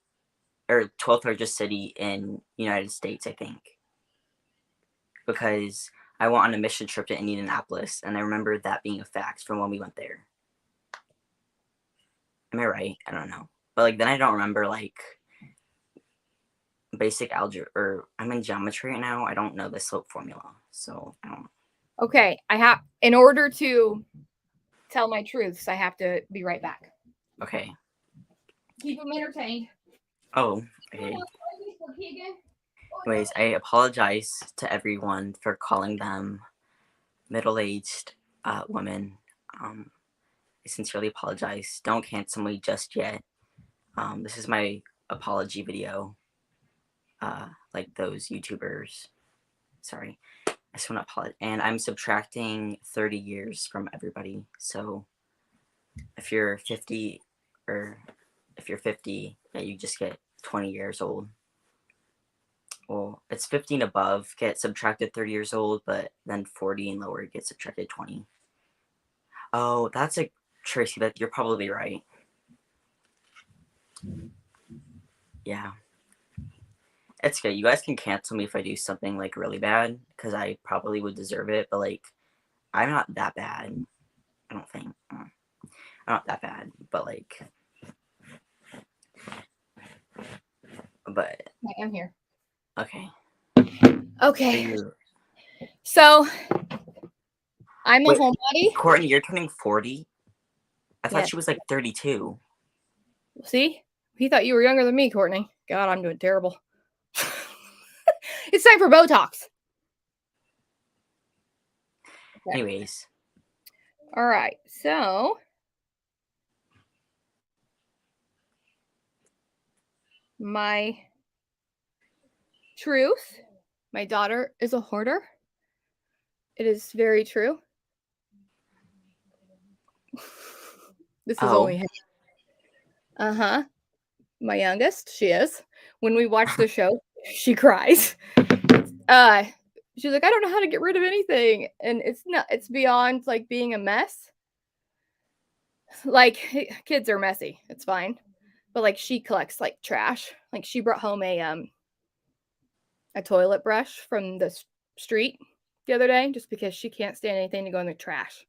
Speaker 2: or 12th largest city in United States, I think. Because I went on a mission trip to Indianapolis, and I remember that being a fact from when we went there. Am I right? I don't know. But then I don't remember basic algebra, or I'm in geometry right now. I don't know the slope formula, so I don't.
Speaker 1: Okay, in order to tell my truths, I have to be right back.
Speaker 2: Okay.
Speaker 1: Keep them entertained.
Speaker 2: Oh, okay. Anyways, I apologize to everyone for calling them middle-aged women. I sincerely apologize. Don't cancel me just yet. This is my apology video. Like those YouTubers. Sorry. I just want to apologize. And I'm subtracting 30 years from everybody. So if you're 50, yeah, you just get 20 years old. Well, it's 15 above, get subtracted 30 years old, but then 40 and lower get subtracted 20. Oh, that's Tracy, that you're probably right. Yeah. It's good. You guys can cancel me if I do something really bad, because I probably would deserve it, but I'm not that bad. I don't think. I'm not that bad, but
Speaker 1: I am here.
Speaker 2: Okay.
Speaker 1: Okay. So I'm a homebody.
Speaker 2: Courtney, you're turning 40? I thought she was 32.
Speaker 1: See? He thought you were younger than me, Courtney. God, I'm doing terrible. It's time for Botox.
Speaker 2: Okay. Anyways.
Speaker 1: All right. So my truth, my daughter is a hoarder. It is very true. This is only uh-huh. My youngest, she is. When we watch the show, she cries. She's like, I don't know how to get rid of anything. And it's beyond like being a mess. Like kids are messy. It's fine. But like she collects like trash. Like she brought home a toilet brush from the street the other day just because she can't stand anything to go in the trash.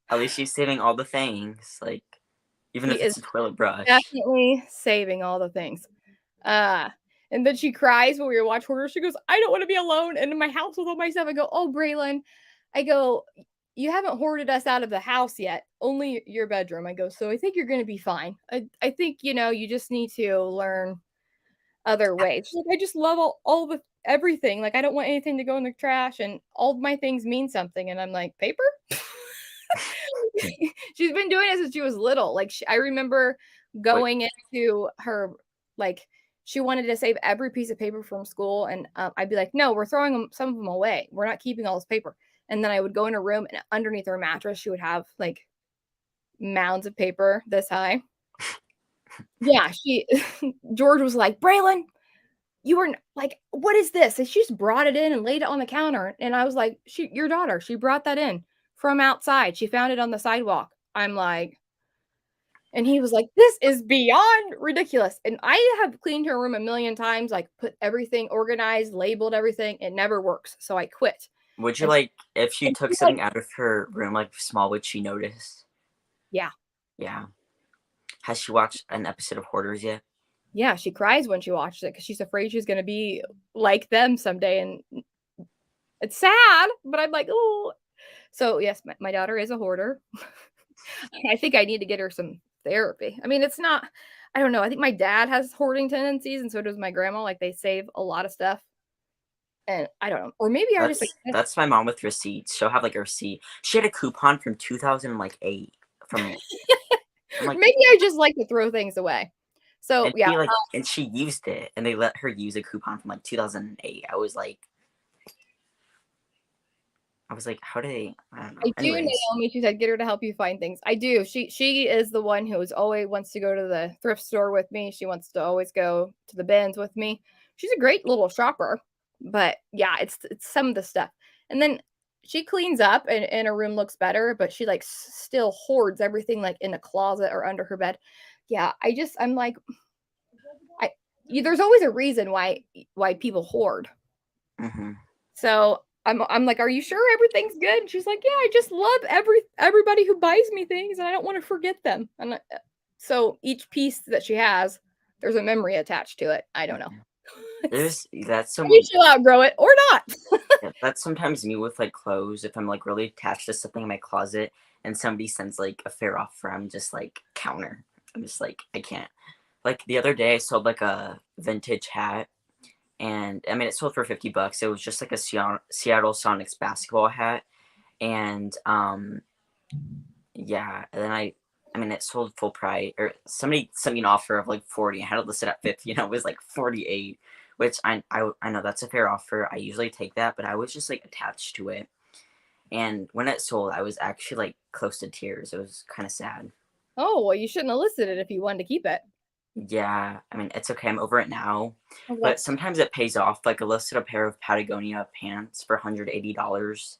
Speaker 2: At least she's saving all the things, like even if it's a toilet brush.
Speaker 1: Definitely saving all the things. And then she cries when we were watching Hoarders. She goes, I don't want to be alone and in my house with all my stuff. I go, oh, Braylon. I go, you haven't hoarded us out of the house yet. Only your bedroom. I go, so I think you're going to be fine. I think, you just need to learn other ways. She's like, I just love all the everything. Like, I don't want anything to go in the trash and all of my things mean something. And I'm like, paper? She's been doing it since she was little. Like, I remember going into her, like, she wanted to save every piece of paper from school. And I'd be like, no, we're throwing some of them away. We're not keeping all this paper. And then I would go in her room and underneath her mattress, she would have like mounds of paper this high. Yeah, George was like, Braylon, you were like, what is this? And she just brought it in and laid it on the counter. And I was like, your daughter, she brought that in from outside. She found it on the sidewalk. I'm like, and he was like, this is beyond ridiculous. And I have cleaned her room a million times, like put everything organized, labeled everything. It never works. So I quit.
Speaker 2: Would you if she took something out of her room, like small, would she notice?
Speaker 1: Yeah.
Speaker 2: Yeah. Has she watched an episode of Hoarders yet?
Speaker 1: Yeah, she cries when she watches it because she's afraid she's going to be like them someday. And it's sad, but I'm like, oh. So, yes, my daughter is a hoarder. I think I need to get her some therapy. I mean, it's not, I don't know. I think my dad has hoarding tendencies, and so does my grandma. Like, they save a lot of stuff. And I don't know. Or maybe
Speaker 2: that's my mom with receipts. She'll have like a receipt. She had a coupon from 2008 from
Speaker 1: like, maybe I just like to throw things away. So
Speaker 2: and
Speaker 1: yeah.
Speaker 2: And she used it and they let her use a coupon from like 2008. I was like, how do they? I don't know.
Speaker 1: I do, Naomi. She said, get her to help you find things. I do. She is the one who always wants to go to the thrift store with me. She wants to always go to the bins with me. She's a great little shopper. But yeah, it's some of the stuff. And then she cleans up and her room looks better, but she like still hoards everything like in a closet or under her bed. Yeah, I'm like, there's always a reason why people hoard.
Speaker 2: Mm-hmm.
Speaker 1: So I'm like, are you sure everything's good? And she's like, yeah, I just love everybody who buys me things, and I don't want to forget them. And so each piece that she has, there's a memory attached to it. I don't know.
Speaker 2: Maybe
Speaker 1: she'll outgrow it or not.
Speaker 2: Yeah, that's sometimes me with like clothes. If I'm like really attached to something in my closet, and somebody sends like a fair offer, I'm just like counter. I'm just like, I can't. Like the other day, I sold like a vintage hat. And I mean, it sold for $50. It was just like a Seattle Sonics basketball hat. And yeah. And then I mean, it sold full price, or somebody sent me an offer of like 40. I had it listed at 50, and it was like 48, which I know that's a fair offer. I usually take that, but I was just like attached to it. And when it sold, I was actually like close to tears. It was kind of sad.
Speaker 1: Oh, well, you shouldn't have listed it if you wanted to keep it.
Speaker 2: Yeah, I mean, it's okay. I'm over it now. But sometimes it pays off. Like, I listed a pair of Patagonia pants for $180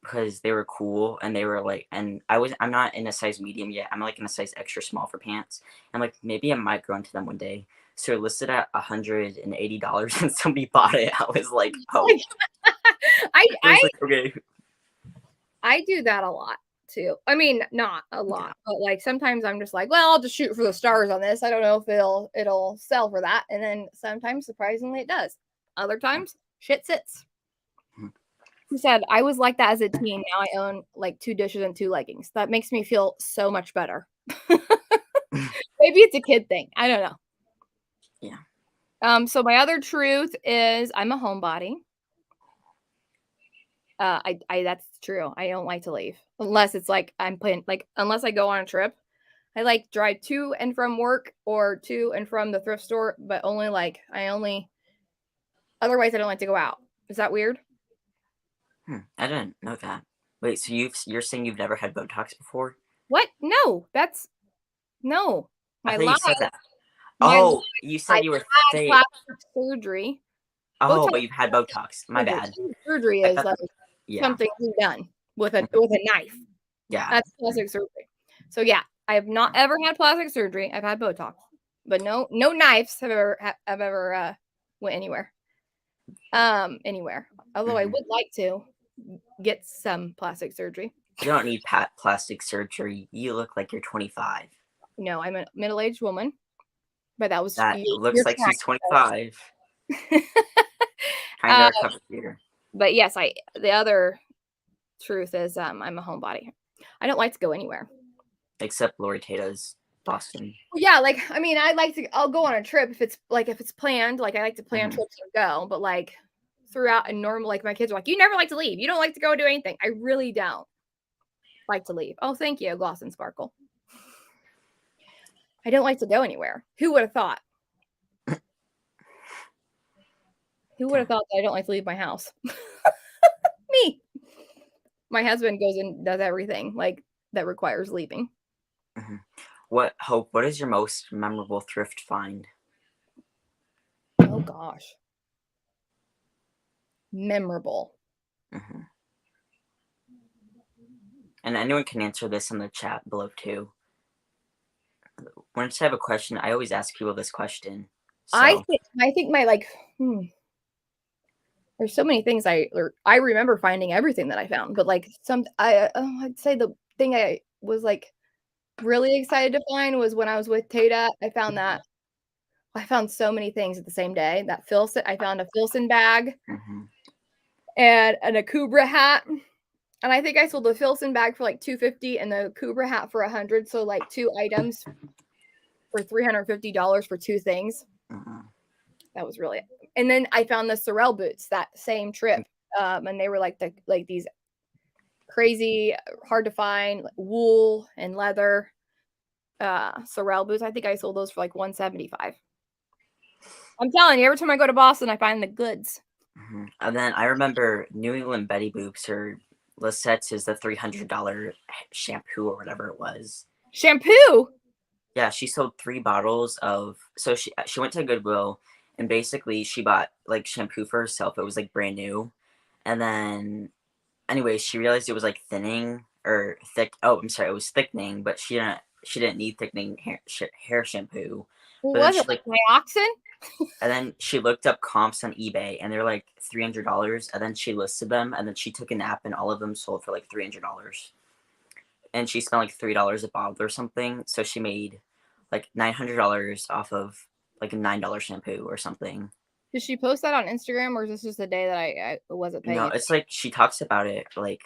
Speaker 2: because they were cool, and they were like, and I'm not in a size medium yet. I'm like in a size extra small for pants. I'm like, maybe I might grow into them one day. So it listed at $180 and somebody bought it. I was like, oh. Okay.
Speaker 1: I do that a lot too. I mean, not a lot, but like sometimes I'm just like, well, I'll just shoot for the stars on this. I don't know if it'll sell for that. And then sometimes surprisingly it does. Other times shit sits. He said, I was like that as a teen. Now I own like 2 dishes and 2 leggings. That makes me feel so much better. Maybe it's a kid thing. I don't know.
Speaker 2: Yeah.
Speaker 1: So my other truth is I'm a homebody. That's true. I don't like to leave unless it's like unless I go on a trip. I like drive to and from work or to and from the thrift store, but otherwise I don't like to go out. Is that weird?
Speaker 2: I didn't know that. Wait, so you're saying you've never had Botox before?
Speaker 1: What? No, no.
Speaker 2: I
Speaker 1: My
Speaker 2: thought you
Speaker 1: lie,
Speaker 2: said that.
Speaker 1: my lie,
Speaker 2: Oh, you
Speaker 1: I've
Speaker 2: said you were
Speaker 1: had
Speaker 2: fake.
Speaker 1: plastic surgery.
Speaker 2: Oh,
Speaker 1: Botox
Speaker 2: but you've had Botox. My
Speaker 1: surgery.
Speaker 2: bad.
Speaker 1: Surgery
Speaker 2: I
Speaker 1: is
Speaker 2: thought
Speaker 1: like
Speaker 2: that. Yeah.
Speaker 1: something done with
Speaker 2: Mhm.
Speaker 1: a knife.
Speaker 2: Yeah.
Speaker 1: That's plastic surgery. So yeah, I have not ever had plastic surgery. I've had Botox, but no knives have ever went anywhere. Anywhere. Although I
Speaker 2: hmm
Speaker 1: would like to get some plastic surgery.
Speaker 2: You don't need plastic surgery. You look like you're 25.
Speaker 1: No, I'm a middle-aged woman, but that was
Speaker 2: That
Speaker 1: you're
Speaker 2: looks like she's
Speaker 1: trying.
Speaker 2: 25. Kind
Speaker 1: uh,
Speaker 2: of recovered here.
Speaker 1: but yes, the other truth is I'm a homebody. I don't like to go anywhere.
Speaker 2: Except Lori Tato's Boston.
Speaker 1: Well, yeah, like I mean, I'll go on a trip if it's planned. Like I like to plan
Speaker 2: hmm
Speaker 1: trips and go, but like throughout a normal, like my kids are like, you never like to leave. You don't like to go do anything. I really don't like to leave. Oh, thank you, Gloss and Sparkle. I don't like to go anywhere. Who would have thought? Who would have thought that I don't like to leave my house? Me. My husband goes and does everything like that requires leaving.
Speaker 2: hmm What is your most memorable thrift find?
Speaker 1: Oh gosh. Memorable.
Speaker 2: hmm And anyone can answer this in the chat below too. Once I have a question, I always ask people this question. So,
Speaker 1: I think my there's so many things I remember finding everything that I found, but like I'd say the thing I was like really excited to find was when I was with Tata. I found so many things at the same day. I found a Filson bag
Speaker 2: hmm
Speaker 1: and an Akubra hat. And I think I sold the Filson bag for like $250 and the Akubra hat for $100. So like two items for $350 for two things.
Speaker 2: hmm
Speaker 1: That was really. And then I found the Sorel boots that same trip, and they were like these crazy, hard to find wool and leather Sorel boots. I think I sold those for like $175. I'm telling you, every time I go to Boston, I find the goods.
Speaker 2: And then I remember New England Betty Boops or Lisette's is the $300 shampoo or whatever it was.
Speaker 1: Shampoo.
Speaker 2: Yeah, she sold 3 bottles of. So she went to Goodwill and basically she bought like shampoo for herself. It was like brand new, and then anyway she realized it was like thinning or thick. Oh, I'm sorry, it was thickening, but she didn't need thickening hair shampoo.
Speaker 1: What
Speaker 2: But then
Speaker 1: was it
Speaker 2: she
Speaker 1: like
Speaker 2: like
Speaker 1: Dioxin?
Speaker 2: and then she looked up comps on eBay and they're like $300. And then she listed them and then she took a nap and all of them sold for like $300. And she spent like $3 a bottle or something. So she made like $900 off of like a $9 shampoo or something.
Speaker 1: Did she post that on Instagram, or is this just the day that I wasn't paying
Speaker 2: No,
Speaker 1: attention?
Speaker 2: it's like she talks about it like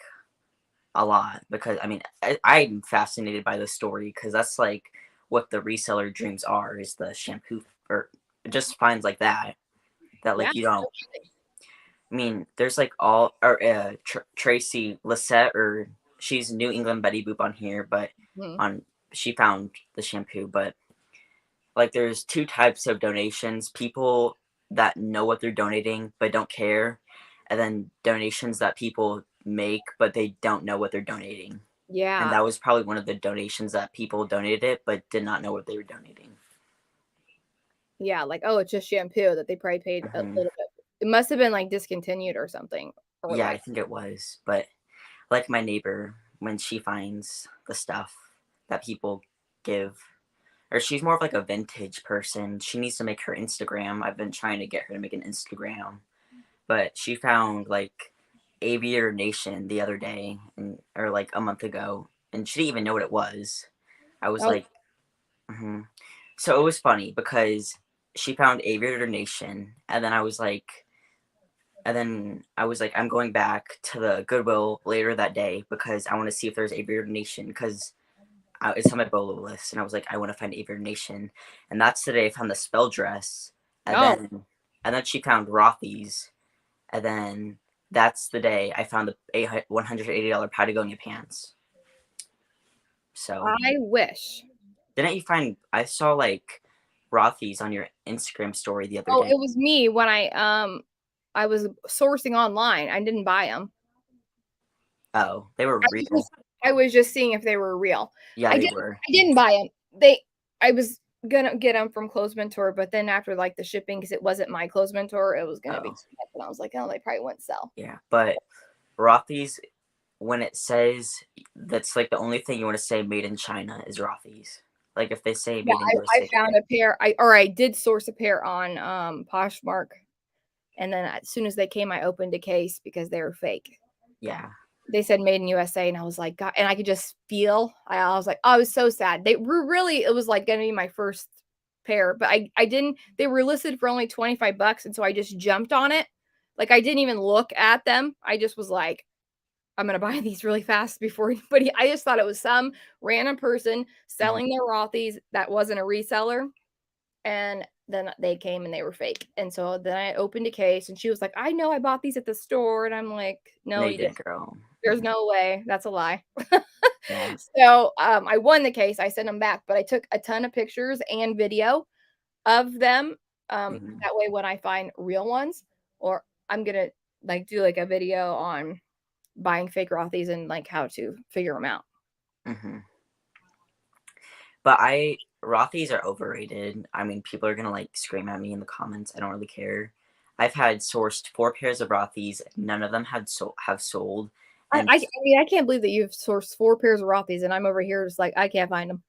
Speaker 2: a lot because I mean I'm fascinated by the story because that's like what the reseller dreams are is the shampoo or just finds like that
Speaker 1: Yeah.
Speaker 2: like you don't. I mean, there's like all or Tracy Lissette or she's New England Betty Boop on here, but
Speaker 1: Mhm.
Speaker 2: on she found the shampoo, but like there's two types of donations: people that know what they're donating but don't care, and then donations that people make but they don't know what they're donating. And
Speaker 1: Yeah.
Speaker 2: that was probably one of the donations that people donated it but did not know what they were donating.
Speaker 1: Yeah, like, oh, it's just shampoo that they probably paid a
Speaker 2: hmm
Speaker 1: little bit. It must have been like discontinued or something, or
Speaker 2: Yeah, I
Speaker 1: like,
Speaker 2: think it was, but like my neighbor when she finds the stuff that people give or she's more of like a vintage person. She needs to make her Instagram. I've been trying to get her to make an Instagram, but she found like Aviator Nation the other day or like a month ago and she didn't even know what it was. I was
Speaker 1: oh,
Speaker 2: like so it was funny because she found Aviator Nation and then I was like, I'm going back to the Goodwill later that day because I want to see if there's Aviator Nation because it's on my bolo list, and I was like, I want to find Aviary Nation, and that's the day I found the spell dress, and
Speaker 1: Oh,
Speaker 2: then she found Rothy's, and then that's the day I found the $180 Patagonia pants. So
Speaker 1: I wish.
Speaker 2: didn't you find? I saw like Rothy's on your Instagram story the other
Speaker 1: Oh,
Speaker 2: day.
Speaker 1: it was me when I was sourcing online. I didn't buy them.
Speaker 2: Oh, they were real.
Speaker 1: I was just seeing if they were real.
Speaker 2: Yeah,
Speaker 1: I
Speaker 2: they
Speaker 1: didn't
Speaker 2: were.
Speaker 1: I didn't buy them. I was gonna get them from Clothes Mentor, but then after like the shipping, because it wasn't my Clothes Mentor, it was gonna be
Speaker 2: Oh,
Speaker 1: too much, and I was like, oh, they probably wouldn't sell.
Speaker 2: yeah, but Rothy's, when it says that's like the only thing you want to say made in China is Rothy's. Like if they say
Speaker 1: Yeah,
Speaker 2: made in
Speaker 1: I
Speaker 2: USA,
Speaker 1: found a pair. I did source a pair on Poshmark, and then as soon as they came, I opened a case because they were fake.
Speaker 2: yeah,
Speaker 1: They said made in USA, and I was like, God, and I could just feel. I was like, oh, I was so sad. They were really, it was like gonna be my first pair, but I didn't. They were listed for only $25, and so I just jumped on it. Like I didn't even look at them. I just was like, I'm gonna buy these really fast before anybody. I just thought it was some random person
Speaker 2: mm-hmm.
Speaker 1: selling their Rothy's that wasn't a reseller, and then they came and they were fake. And so then I opened a case, and she was like, I know I bought these at the store, and I'm like,
Speaker 2: No,
Speaker 1: no,
Speaker 2: you
Speaker 1: you didn't.
Speaker 2: didn't, girl.
Speaker 1: There's no way. That's a lie.
Speaker 2: Yeah,
Speaker 1: So I won the case. I sent them back, but I took a ton of pictures and video of them.
Speaker 2: mm-hmm.
Speaker 1: That way, when I find real ones, or I'm gonna like do like a video on buying fake Rothy's and like how to figure them out.
Speaker 2: Mm-hmm. But Rothy's are overrated. I mean, people are gonna like scream at me in the comments. I don't really care. I've had sourced 4 pairs of Rothy's. None of them have sold, and
Speaker 1: I mean, I can't believe that you've sourced 4 pairs of Rothy's, and I'm over here just like I can't find them.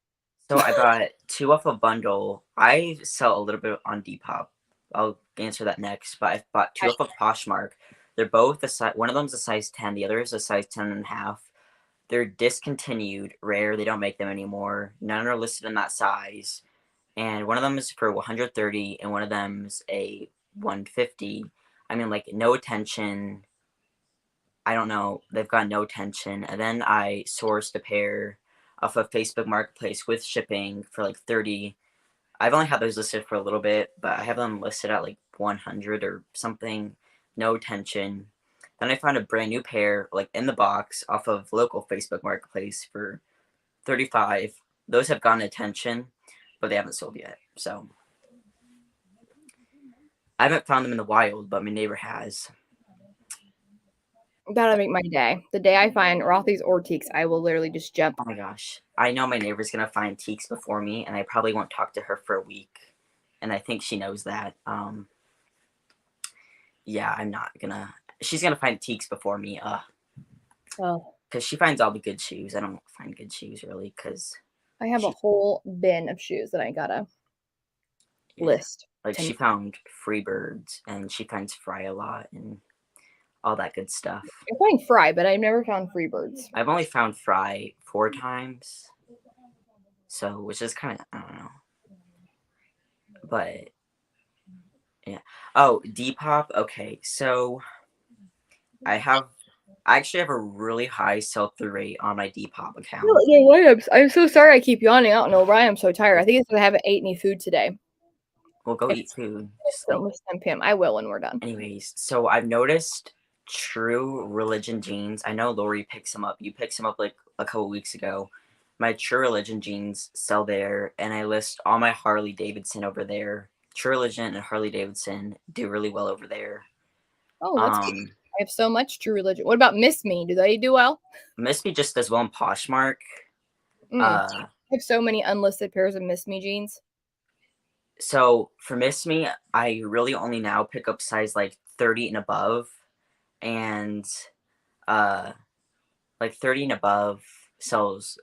Speaker 2: so I bought 2 off a bundle. I sell a little bit on Depop. I'll answer that next. But I bought 2 off of Poshmark. They're both a size. One of them's a size 10. The other is a size 10 and a half. They're discontinued, rare. They don't make them anymore. None are listed in that size. And one of them is for 130, and one of them's a 150. I mean, like no attention. I don't know. They've got no attention. And then I sourced a pair off of Facebook Marketplace with shipping for like 30. I've only had those listed for a little bit, but I have them listed at like 100 or something. No attention. Then I found a brand new pair like in the box off of local Facebook Marketplace for 35. Those have gotten attention, but they haven't sold yet. So I haven't found them in the wild, but my neighbor has.
Speaker 1: That'll make my day. The day I find Rothy's or Teaks, I will literally just jump.
Speaker 2: Oh my gosh. I know my neighbor's gonna find Teaks before me, and I probably won't talk to her for a week. And I think she knows that. Yeah, I'm not gonna. She's gonna find Teaks before me.
Speaker 1: Oh,
Speaker 2: Because she finds all the good shoes. I don't find good shoes really, because
Speaker 1: I have a
Speaker 2: she,
Speaker 1: whole bin of shoes that I gotta
Speaker 2: yeah,
Speaker 1: list.
Speaker 2: like she found Freebirds, and she finds Fry a lot, and all that good stuff.
Speaker 1: I find Fry, but I've never found Freebirds.
Speaker 2: I've only found Fry 4 times, so which is kind of I don't know, but yeah. Oh, Depop. Okay, so I actually have a really high sell-through rate on my Depop account.
Speaker 1: I'm so sorry I keep yawning. I don't know why I'm so tired. I think it's because I haven't ate any food today.
Speaker 2: We'll go eat
Speaker 1: It's
Speaker 2: food. Just like,
Speaker 1: almost 10 p.m. I will when we're done.
Speaker 2: anyways, so I've noticed True Religion jeans. I know Lori picks them up. You picked them up like a couple weeks ago. My True Religion jeans sell there, and I list all my Harley Davidson over there. True Religion and Harley Davidson do really well over there.
Speaker 1: Oh, that's good. I have so much True Religion. What about Miss Me? Do they do well?
Speaker 2: Miss Me just does well in Poshmark.
Speaker 1: I have so many unlisted pairs of Miss Me jeans.
Speaker 2: So for Miss Me, I really only now pick up size like 30 and above, and like 30 and above sells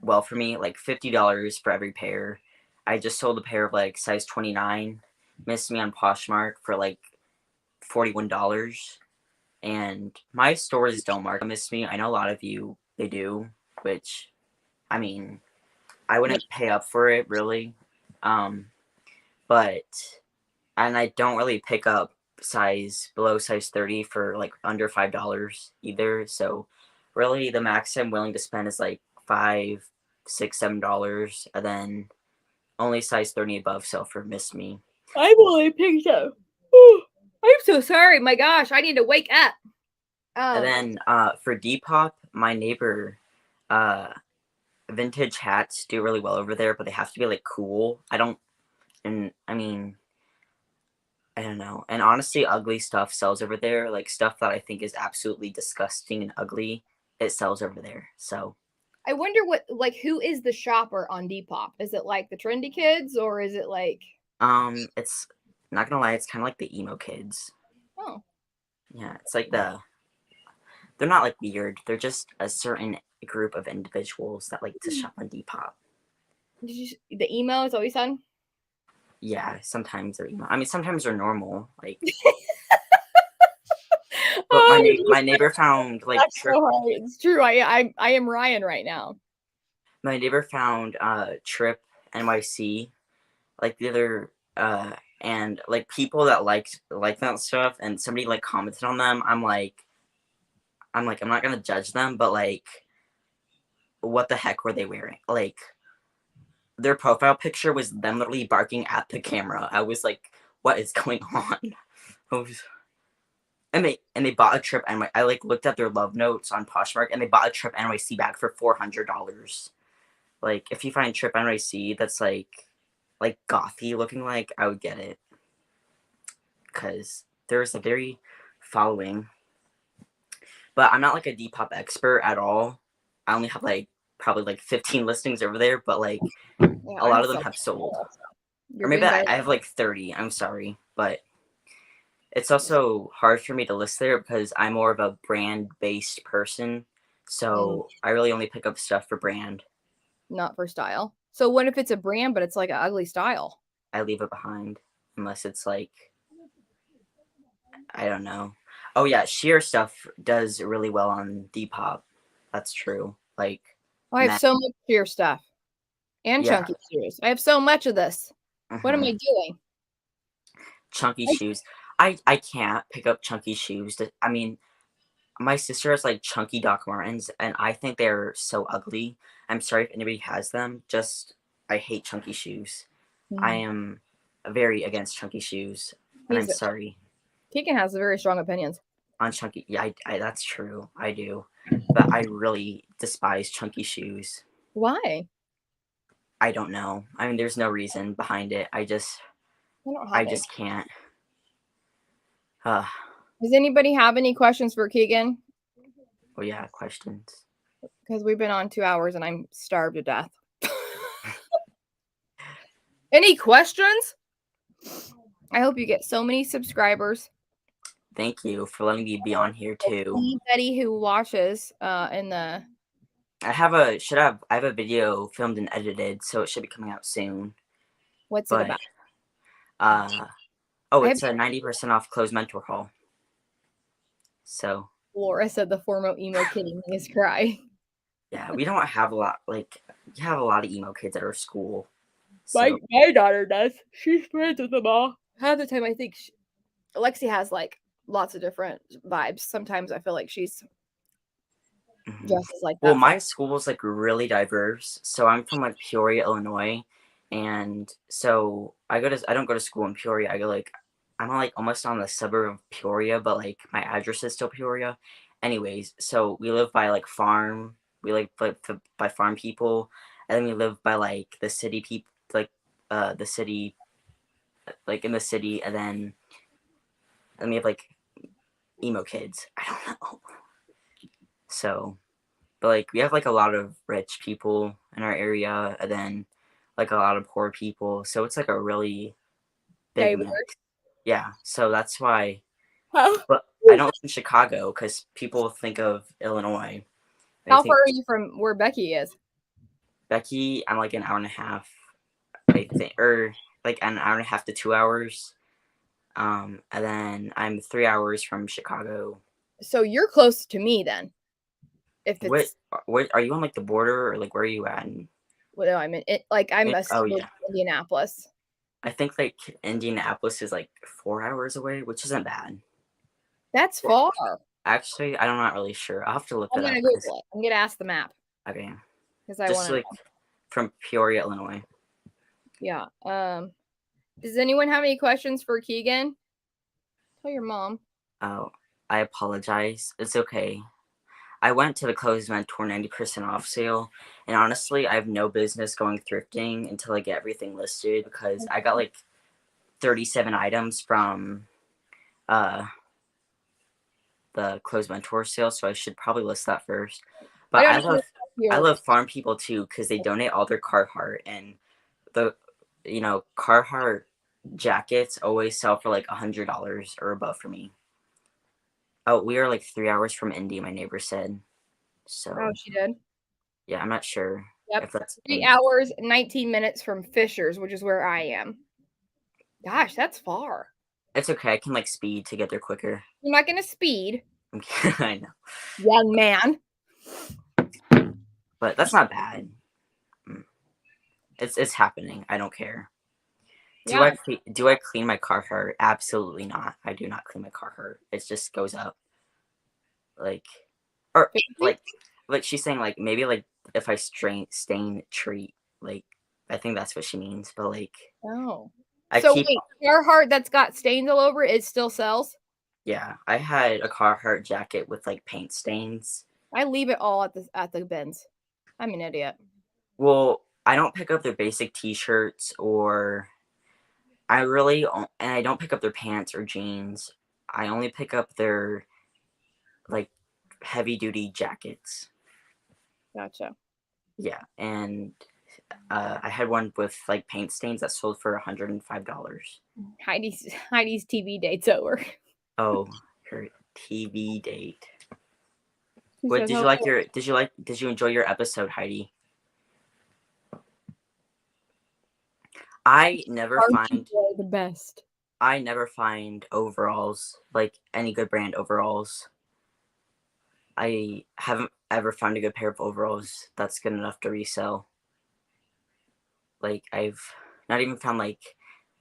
Speaker 2: well for me, like $50 for every pair. I just sold a pair of like size 29 Miss Me on Poshmark for like $41. And my stores don't mark Miss Me. I know a lot of you they do, which I mean, I wouldn't pay up for it really. But and I don't really pick up size below size 30 for like under $5 either. So really the max I'm willing to spend is like 5, $6, $7, and then only size 30 above sell for Miss Me.
Speaker 1: I've only picked up. I'm so sorry. My gosh, I need to wake up.
Speaker 2: And then for Depop, my neighbor, vintage hats do really well over there, but they have to be like cool. I don't know. And honestly, ugly stuff sells over there. Like stuff that I think is absolutely disgusting and ugly, it sells over there. So
Speaker 1: I wonder who is the shopper on Depop? Is it like the trendy kids or is it like
Speaker 2: it's not gonna lie, it's kind of like the emo kids.
Speaker 1: Oh.
Speaker 2: Yeah, it's like they're not like weird. They're just a certain group of individuals that like to shop on Depop.
Speaker 1: The emo is always on?
Speaker 2: Yeah, sometimes they're emo. I mean, sometimes they're normal. Like, but my neighbor found like
Speaker 1: so hard. It's true. I am Ryan right now.
Speaker 2: My neighbor found Trip NYC like the other and like people that like that stuff, and somebody like commented on them. I'm like I'm not gonna judge them, but like what the heck were they wearing? Like their profile picture was them literally barking at the camera. I was like, what is going on? And they bought a Trip NYC. I like looked at their love notes on Poshmark, and they bought a Trip NYC bag for $400. Like if you find Trip NYC that's like gothy looking, like I would get it, because there's a very following. But I'm not like a Depop expert at all. I only have like probably like 15 listings over there, but like a lot of them have sold. Or maybe I have like 30. I'm sorry, but it's also hard for me to list there because I'm more of a brand-based person. So I really only pick up stuff for brand,
Speaker 1: not for style. So what if it's a brand but it's like an ugly style?
Speaker 2: I leave it behind unless it's like, I don't know. Oh yeah, sheer stuff does really well on Depop. That's true. Like
Speaker 1: I have so much sheer stuff and chunky shoes. I have so much of this. What am I doing?
Speaker 2: Chunky shoes. I can't pick up chunky shoes. I mean, my sister has like chunky Doc Martens, and I think they're so ugly. I'm sorry if anybody has them. Just I hate chunky shoes. I am very against chunky shoes, and I'm sorry.
Speaker 1: Keegan has very strong opinions
Speaker 2: on chunky. Yeah, that's true. I do, but I really despise chunky shoes.
Speaker 1: Why?
Speaker 2: I don't know. I mean, there's no reason behind it. I just can't.
Speaker 1: Does anybody have any questions for Keegan?
Speaker 2: Oh yeah, questions.
Speaker 1: Because we've been on 2 hours and I'm starved to death. Any questions? I hope you get so many subscribers.
Speaker 2: Thank you for letting me be on here too.
Speaker 1: Anybody who watches in the
Speaker 2: I have a video filmed and edited, so it should be coming out soon.
Speaker 1: What's it about?
Speaker 2: It's a 90% off closed mentor haul. So
Speaker 1: Laura said the former emo kid is cry.
Speaker 2: Yeah, we don't have a lot. Like, you have a lot of emo kids at our school.
Speaker 1: So. My daughter does. She's friends with them all. Half the time, I think Alexi has like lots of different vibes. Sometimes I feel like she's dresses like that.
Speaker 2: Well, my school is like really diverse. So I'm from like Peoria, Illinois, and so I don't go to school in Peoria. I'm like almost on the suburb of Peoria, but like my address is still Peoria. Anyways, so we live by like farm. We live by farm people, and then we live by like the city people, like the city, like in the city, and then we have like emo kids. I don't know. So, but like we have like a lot of rich people in our area, and then like a lot of poor people. So it's like a really big mix. Yeah. So that's why. But I don't live in Chicago because people think of Illinois.
Speaker 1: How far are you from where Becky is?
Speaker 2: Becky, I'm like an hour and a half, I think, or like an hour and a half to 2 hours. And then I'm 3 hours from Chicago.
Speaker 1: So you're close to me then.
Speaker 2: If it's what are you on like the border, or like where are you at?
Speaker 1: Well, I'm in it. Like I'm Indianapolis.
Speaker 2: I think like Indianapolis is like 4 hours away, which isn't bad.
Speaker 1: That's far.
Speaker 2: Actually, I'm not really sure. I'll have to look it up.
Speaker 1: I'm gonna ask the map.
Speaker 2: Okay.
Speaker 1: Because I want to.
Speaker 2: from Peoria, Illinois.
Speaker 1: Yeah. Does anyone have any questions for Keegan? Tell your mom.
Speaker 2: Oh, I apologize. It's okay. I went to the Clothes Mentor 90% off sale, and honestly, I have no business going thrifting until I get everything listed because I got like 37 items from the Clothes Mentor sale, so I should probably list that first. But
Speaker 1: I don't know
Speaker 2: I love farm people too because they donate all their Carhartt, and the Carhartt jackets always sell for like $100 or above for me. Oh, we are like 3 hours from Indy, my neighbor said.
Speaker 1: Oh,
Speaker 2: So
Speaker 1: she did.
Speaker 2: yeah, I'm not sure
Speaker 1: Yep.
Speaker 2: if that's
Speaker 1: 3 hours, 19 minutes from Fishers, which is where I am. Gosh, that's far.
Speaker 2: It's okay. I can like speed to get there quicker.
Speaker 1: You're not gonna speed,
Speaker 2: I know,
Speaker 1: young man.
Speaker 2: but that's not bad. It's happening. I don't care.
Speaker 1: Yeah.
Speaker 2: Do I clean my Carhartt? Absolutely not. I do not clean my Carhartt. It just goes up. Like, or like she's saying like maybe like if I stain treat, like I think that's what she means. But like
Speaker 1: Oh.
Speaker 2: I
Speaker 1: So
Speaker 2: keep
Speaker 1: wait, Carhartt that's got stains all over it still sells?
Speaker 2: yeah, I had a Carhartt jacket with like paint stains.
Speaker 1: I leave it all at the bins. I'm an idiot.
Speaker 2: Well, I don't pick up their basic t-shirts or and I don't pick up their pants or jeans. I only pick up their like heavy duty jackets.
Speaker 1: Gotcha.
Speaker 2: Yeah, and I had one with like paint stains that sold for $105.
Speaker 1: Heidi's TV date's over.
Speaker 2: Oh, her TV date.
Speaker 1: She
Speaker 2: What
Speaker 1: says,
Speaker 2: did you
Speaker 1: "Oh,
Speaker 2: like your did you enjoy your episode, Heidi? I never
Speaker 1: farm
Speaker 2: find
Speaker 1: people are the best."
Speaker 2: I never find overalls, like any good brand overalls. I haven't ever found a good pair of overalls that's good enough to resell. Like I've not even found like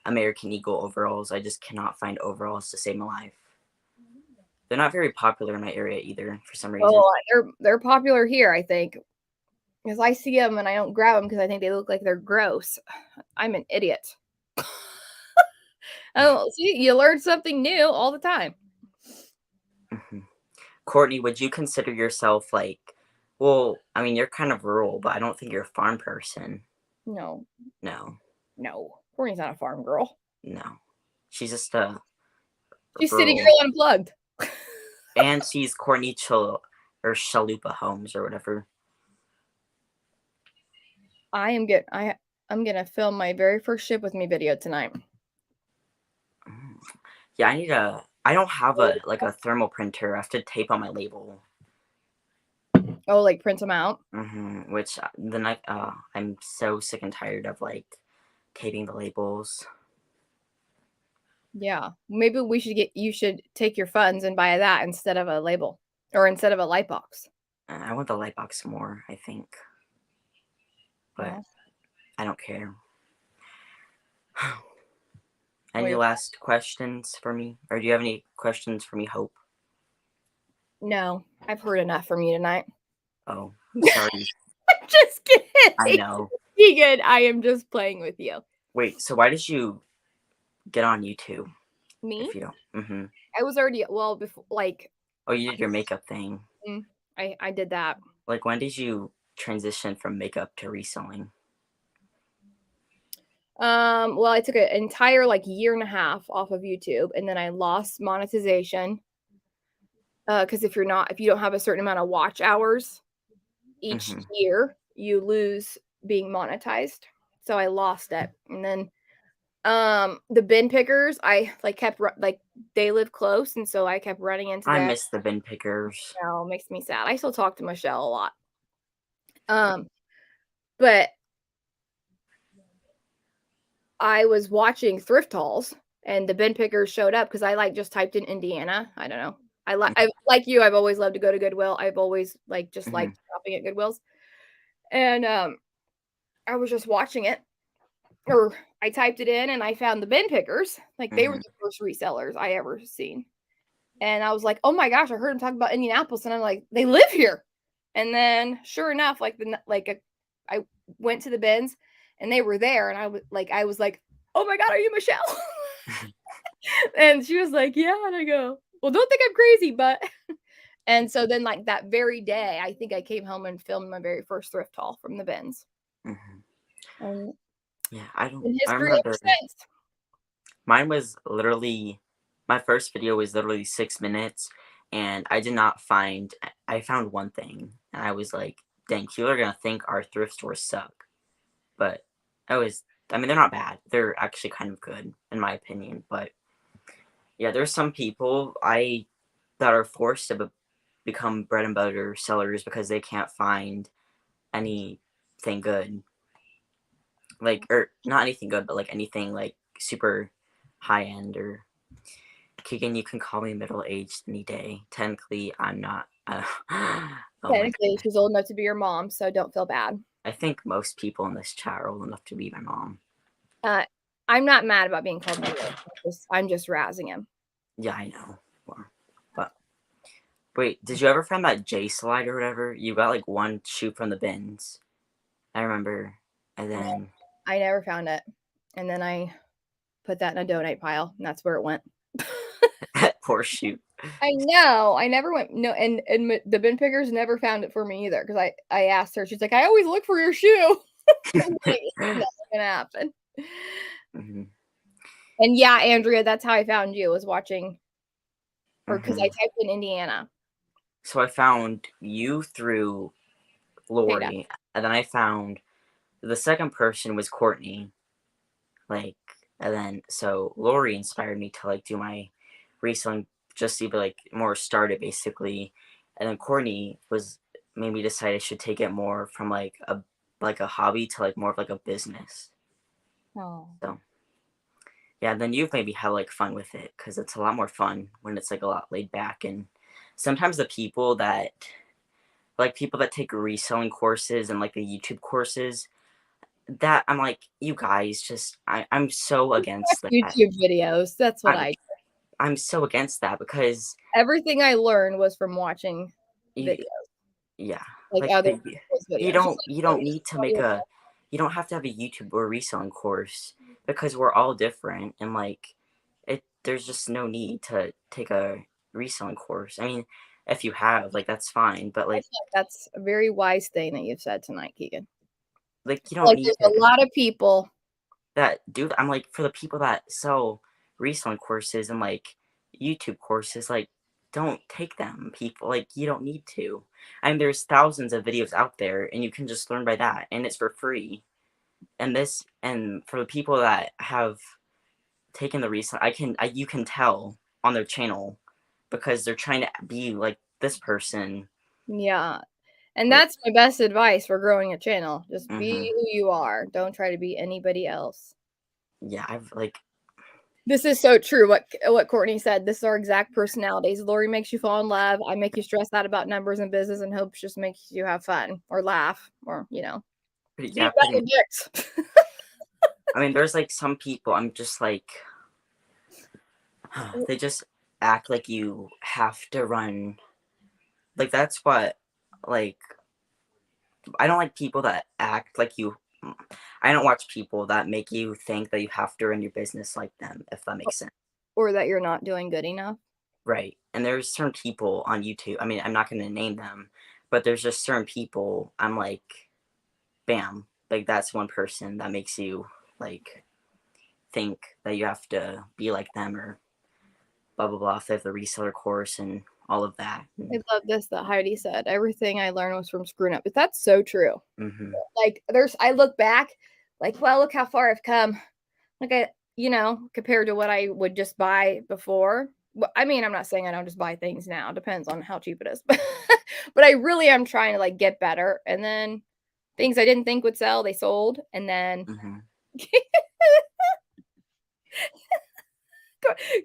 Speaker 2: American Eagle overalls. I just cannot find overalls to save my life. They're not very popular in my area either for some reason.
Speaker 1: Oh, they're popular here, I think, because I see them and I don't grab them because I think they look like they're gross. I'm an idiot. Oh, see, you learn something new all the time.
Speaker 2: Mhm. Courtney, would you consider yourself like, well, I mean, you're kind of rural, but I don't think you're a farm person.
Speaker 1: No,
Speaker 2: No,
Speaker 1: Courtney's not a farm girl.
Speaker 2: no. She's just a
Speaker 1: She's City
Speaker 2: rural.
Speaker 1: Girl Unplugged.
Speaker 2: And she's Courtney or Chalupa Homes or whatever.
Speaker 1: I'm gonna film my very first ship with me video tonight.
Speaker 2: Yeah, I don't have a thermal printer. I have to tape on my label.
Speaker 1: Oh, like print them out.
Speaker 2: Which I'm so sick and tired of like taping the labels.
Speaker 1: Yeah, maybe you should take your funds and buy that instead of a label or instead of a light box.
Speaker 2: I want the light box more, I think, but
Speaker 1: Yeah.
Speaker 2: I don't care.
Speaker 1: Oh,
Speaker 2: Any last questions for me, or do you have any questions for me, Hope?
Speaker 1: No, I've heard enough from you tonight.
Speaker 2: Oh, I'm sorry.
Speaker 1: Just kidding.
Speaker 2: I know.
Speaker 1: Keegan, I am just playing with you.
Speaker 2: Wait, so why did you get on YouTube?
Speaker 1: Me?
Speaker 2: If you don't.
Speaker 1: I was already before
Speaker 2: Oh, you did your makeup thing.
Speaker 1: I did that.
Speaker 2: Like, when did you transition from makeup to reselling?
Speaker 1: Well, I took an entire year and a half off of YouTube, and then I lost monetization. Because if you don't have a certain amount of watch hours each year, you lose being monetized. So I lost it, and then the bin pickers, I kept they live close, and so I kept running into them.
Speaker 2: I miss the bin pickers.
Speaker 1: Now it makes me sad. I still talk to Michelle a lot. But I was watching thrift hauls and the bin pickers showed up because I just typed in Indiana. I don't know. I like you. I've always loved to go to Goodwill. I've always liked shopping at Goodwills, and I was just watching it, or I typed it in and I found the bin pickers. They were the first resellers I ever seen, and I was like, oh my gosh, I heard them talk about Indianapolis, and I'm like, they live here. And then sure enough, I went to the bins and they were there, and I was like, "Oh my God, are you Michelle?" And she was like, "Yeah." And I go, "Well, don't think I'm crazy, but." And so then, like, that very day, I think I came home and filmed my very first thrift haul from the bins.
Speaker 2: Mhm.
Speaker 1: And
Speaker 2: Yeah,
Speaker 1: in
Speaker 2: I
Speaker 1: history ever
Speaker 2: remember
Speaker 1: since.
Speaker 2: mine was literally my first video was literally 6 minutes, and I did not find I found one thing, and I was like, "Dang, people are gonna think our thrift stores suck." But I mean, they're not bad. They're actually kind of good in my opinion, but yeah, there's some people that are forced to become bread and butter sellers because they can't find anything good. Like, or not anything good, but like anything like super high end or Keegan, you can call me middle aged any day. Technically, I'm not. Oh my
Speaker 1: Technically,
Speaker 2: god.
Speaker 1: she's old enough to be your mom, so don't feel bad.
Speaker 2: I think most people in this chat are old enough to be my mom.
Speaker 1: Uh, I'm not mad about being called middle-aged. I'm just razzing him.
Speaker 2: Yeah, I know. Well, but wait, did you ever find that J slide or whatever? You got like one shoe from the bins. I remember. And
Speaker 1: No,
Speaker 2: then
Speaker 1: I never found it. And then I put that in a donate pile, and that's where it went.
Speaker 2: that poor shoe.
Speaker 1: I know. I never went no, and the bin pickers never found it for me either because I asked her. She's like, "I always look for your shoe." I'm like, "It's never gonna happen."
Speaker 2: Mhm,
Speaker 1: And yeah, Andrea, that's how I found you, was watching, or because I
Speaker 2: mhm.
Speaker 1: typed in Indiana.
Speaker 2: So I found you through
Speaker 1: Data.
Speaker 2: Lori, and then I found the second person was Courtney. Like, and then so Lori inspired me to like do my reselling just to be like more started basically, and then Courtney was made me decide I should take it more from like a hobby to like more of like a business.
Speaker 1: Oh.
Speaker 2: So yeah, then you've maybe had like fun with it because it's a lot more fun when it's like a lot laid back, and sometimes the people that take reselling courses and like the YouTube courses that I'm like, you guys just I'm so against
Speaker 1: Watch
Speaker 2: that.
Speaker 1: YouTube videos. That's what
Speaker 2: I'm
Speaker 1: I
Speaker 2: I'm so against that because
Speaker 1: everything I learned was from watching
Speaker 2: you
Speaker 1: videos,
Speaker 2: yeah,
Speaker 1: like
Speaker 2: like
Speaker 1: other
Speaker 2: the
Speaker 1: people's videos, just
Speaker 2: you
Speaker 1: like
Speaker 2: don't need to make
Speaker 1: audio.
Speaker 2: a you don't have to have a YouTube or reselling course because we're all different and like there's just no need to take a reselling course. I mean, if you have like that's fine, but
Speaker 1: I think that's a very wise thing that you've said tonight, Keegan.
Speaker 2: like you don't
Speaker 1: Like,
Speaker 2: need
Speaker 1: there's
Speaker 2: to
Speaker 1: a lot of people.
Speaker 2: that dude. I'm like for the people that sell reselling courses and like YouTube courses, like don't take them. People like you don't need to. I mean, there's thousands of videos out there, and you can just learn by that, and it's for free. And for the people that have taken the reselling, you can tell on their channel because they're trying to be like this person.
Speaker 1: Yeah. And
Speaker 2: Or,
Speaker 1: that's my best advice for growing a channel. Just
Speaker 2: mm-hmm.
Speaker 1: be who you are. Don't try to be anybody else.
Speaker 2: Yeah, I've like
Speaker 1: This is so true. What Courtney said. This is our exact personalities. Lori makes you fall in love. I make you stress out about numbers and business, and Hope just makes you have fun or laugh or be
Speaker 2: yeah, pretty much.
Speaker 1: dicks.
Speaker 2: I mean, there's like some people I'm just like they just act like you have to run. Like that's what like I don't like people that act like you. I don't watch people that make you think that you have to run your business like them, if that makes sense.
Speaker 1: Or that you're not doing good enough.
Speaker 2: Right. And there's certain people on YouTube. I mean, I'm not going to name them, but there's just certain people I'm like, bam, like that's one person that makes you like think that you have to be like them or blah blah blah if they have the reseller course and all of that.
Speaker 1: I love this that Heidi said. Everything I learned was from screwing up. But that's so true.
Speaker 2: Mm-hmm.
Speaker 1: Like I look back, like, well, look how far I've come. Like compared to what I would just buy before. Well, I mean, I'm not saying I don't just buy things now. It depends on how cheap it is. But I really am trying to like get better. And then things I didn't think would sell, they sold. And then
Speaker 2: Mm-hmm.